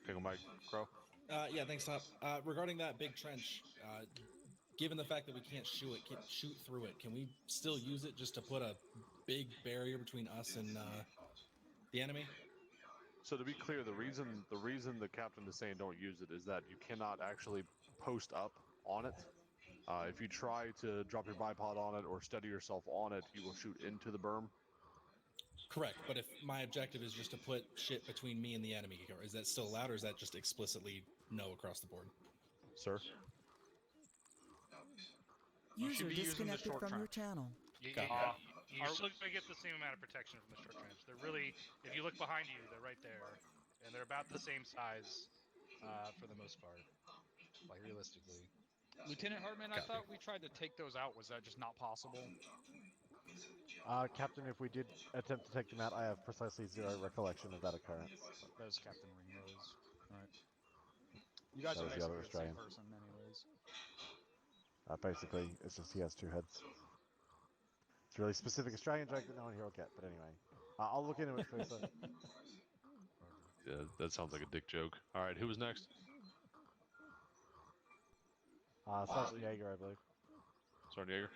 Take a mic, Crow. Yeah, thanks, Top. Regarding that big trench, given the fact that we can't shoot through it, can we still use it just to put a big barrier between us and the enemy? So to be clear, the reason the captain is saying don't use it is that you cannot actually post up on it. If you try to drop your bipod on it or steady yourself on it, you will shoot into the berm. Correct, but if my objective is just to put shit between me and the enemy, is that still allowed, or is that just explicitly no across the board? Sir? User disconnected from your channel. You're still going to get the same amount of protection from the short trench. They're really, if you look behind you, they're right there. And they're about the same size for the most part, like realistically. Lieutenant Hardman, I thought we tried to take those out. Was that just not possible? Captain, if we did attempt to take them out, I have precisely zero recollection of that occurrence. That was Captain Ringrose. Right. You guys are That was the other basically the same Australian. person anyways. Basically, it's just he has 2 heads. It's a really specific Australian joke that no one here will get, but anyway. I'll look into it first. Yeah, that sounds like a dick joke. All right, who was next? Sergeant Jaeger, I believe. Sergeant Jaeger.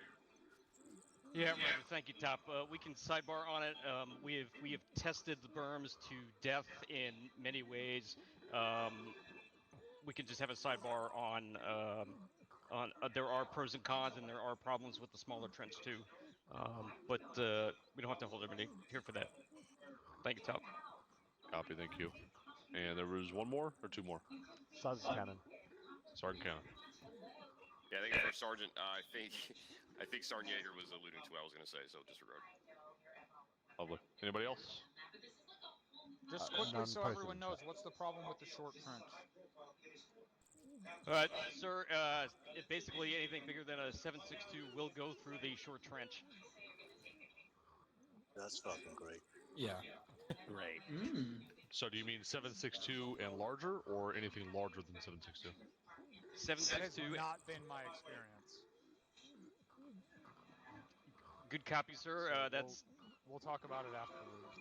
Yeah, Roger. Thank you, Top. We can sidebar on it. We have tested the berms to death in many ways. We can just have a sidebar on there are pros and cons, and there are problems with the smaller trench too. But we don't have to hold everybody here for that. Thank you, Top. Copy, thank you. And there was one more or 2 more? Sergeant Cannon. Sergeant Cannon. Yeah, I think for Sergeant, I think Sergeant Jaeger was alluding to what I was going to say, so disregard. Lovely. Anybody else? Just quickly so everyone knows, what's the problem with the short trench? Sir, basically anything bigger than a 7.62 will go through the short trench. That's fucking great. Yeah. Great. So do you mean 7.62 and larger, or anything larger than 7.62? 7.62. That has not been my experience. Good copy, sir. So That's. We'll talk about it afterwards.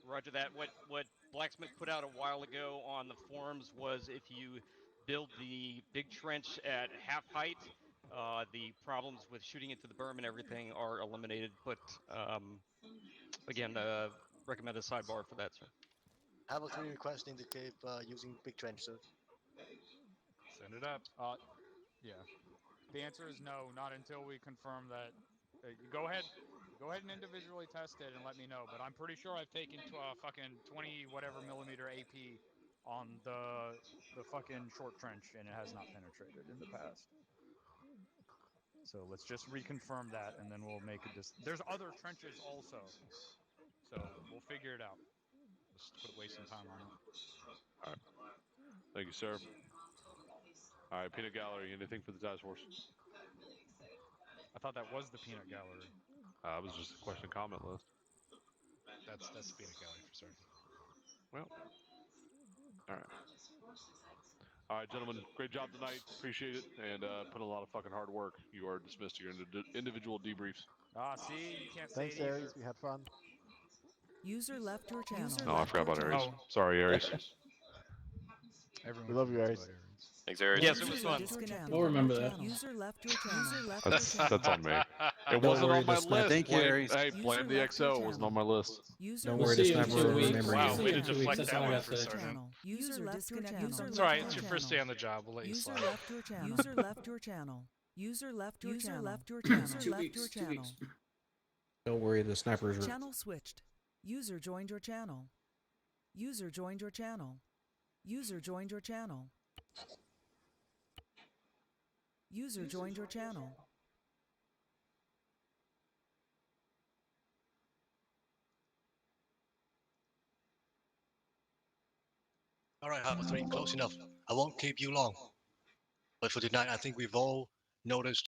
Roger that. What Blacksmith put out a while ago on the forums was if you build the big trench at half height, the problems with shooting into the berm and everything are eliminated. But again, recommend a sidebar for that, sir. Havoc requesting to keep using big trench, sir. Send it up. Yeah. The answer is no, not until we confirm that. Go ahead and individually test it and let me know. But I'm pretty sure I've taken fucking 20 whatever millimeter AP on the fucking short trench, and it has not penetrated in the past. So let's just reconfirm that, and then we'll make a There's other trenches also, so we'll figure it out. Just quit wasting time on it. All right. Thank you, sir. All right, Peanut Gallery, anything for the task force? I thought that was the peanut gallery. It was just a question and comment list. That's the peanut gallery for certain. Well, all right. All right, gentlemen. Great job tonight. Appreciate it, and put in a lot of fucking hard work. You are dismissed to your individual debriefs. Ah, see, you can't say Thanks, it either. Aries. We had fun. User left your channel. Oh, I forgot about Aries. Sorry, Aries. Everyone We love you, forgets Aries. about Aries. Thanks, Aries. Yes, it was fun. I'll remember that. User left your channel. User left your That's channel. on me. It Don't wasn't worry, on my the sniper- list. Thank you, Blame, Aries. hey, User blame the left your XO. It wasn't on my list. User Don't left worry, your the channel. sniper will User remember Wow, you. way to left your deflect That's that all I one got for to say. certain. channel. User left your channel. It's alright, it's your first day on the job. We'll let you User slide. left your channel. User left your channel. User left your channel. Left your channel. User left your channel. Don't worry, the snipers are. Channel switched. User joined your channel. User joined your channel. User joined your channel. User joined your channel. All right, Havoc 3, close enough. I won't keep you long. But for tonight, I think we've all noticed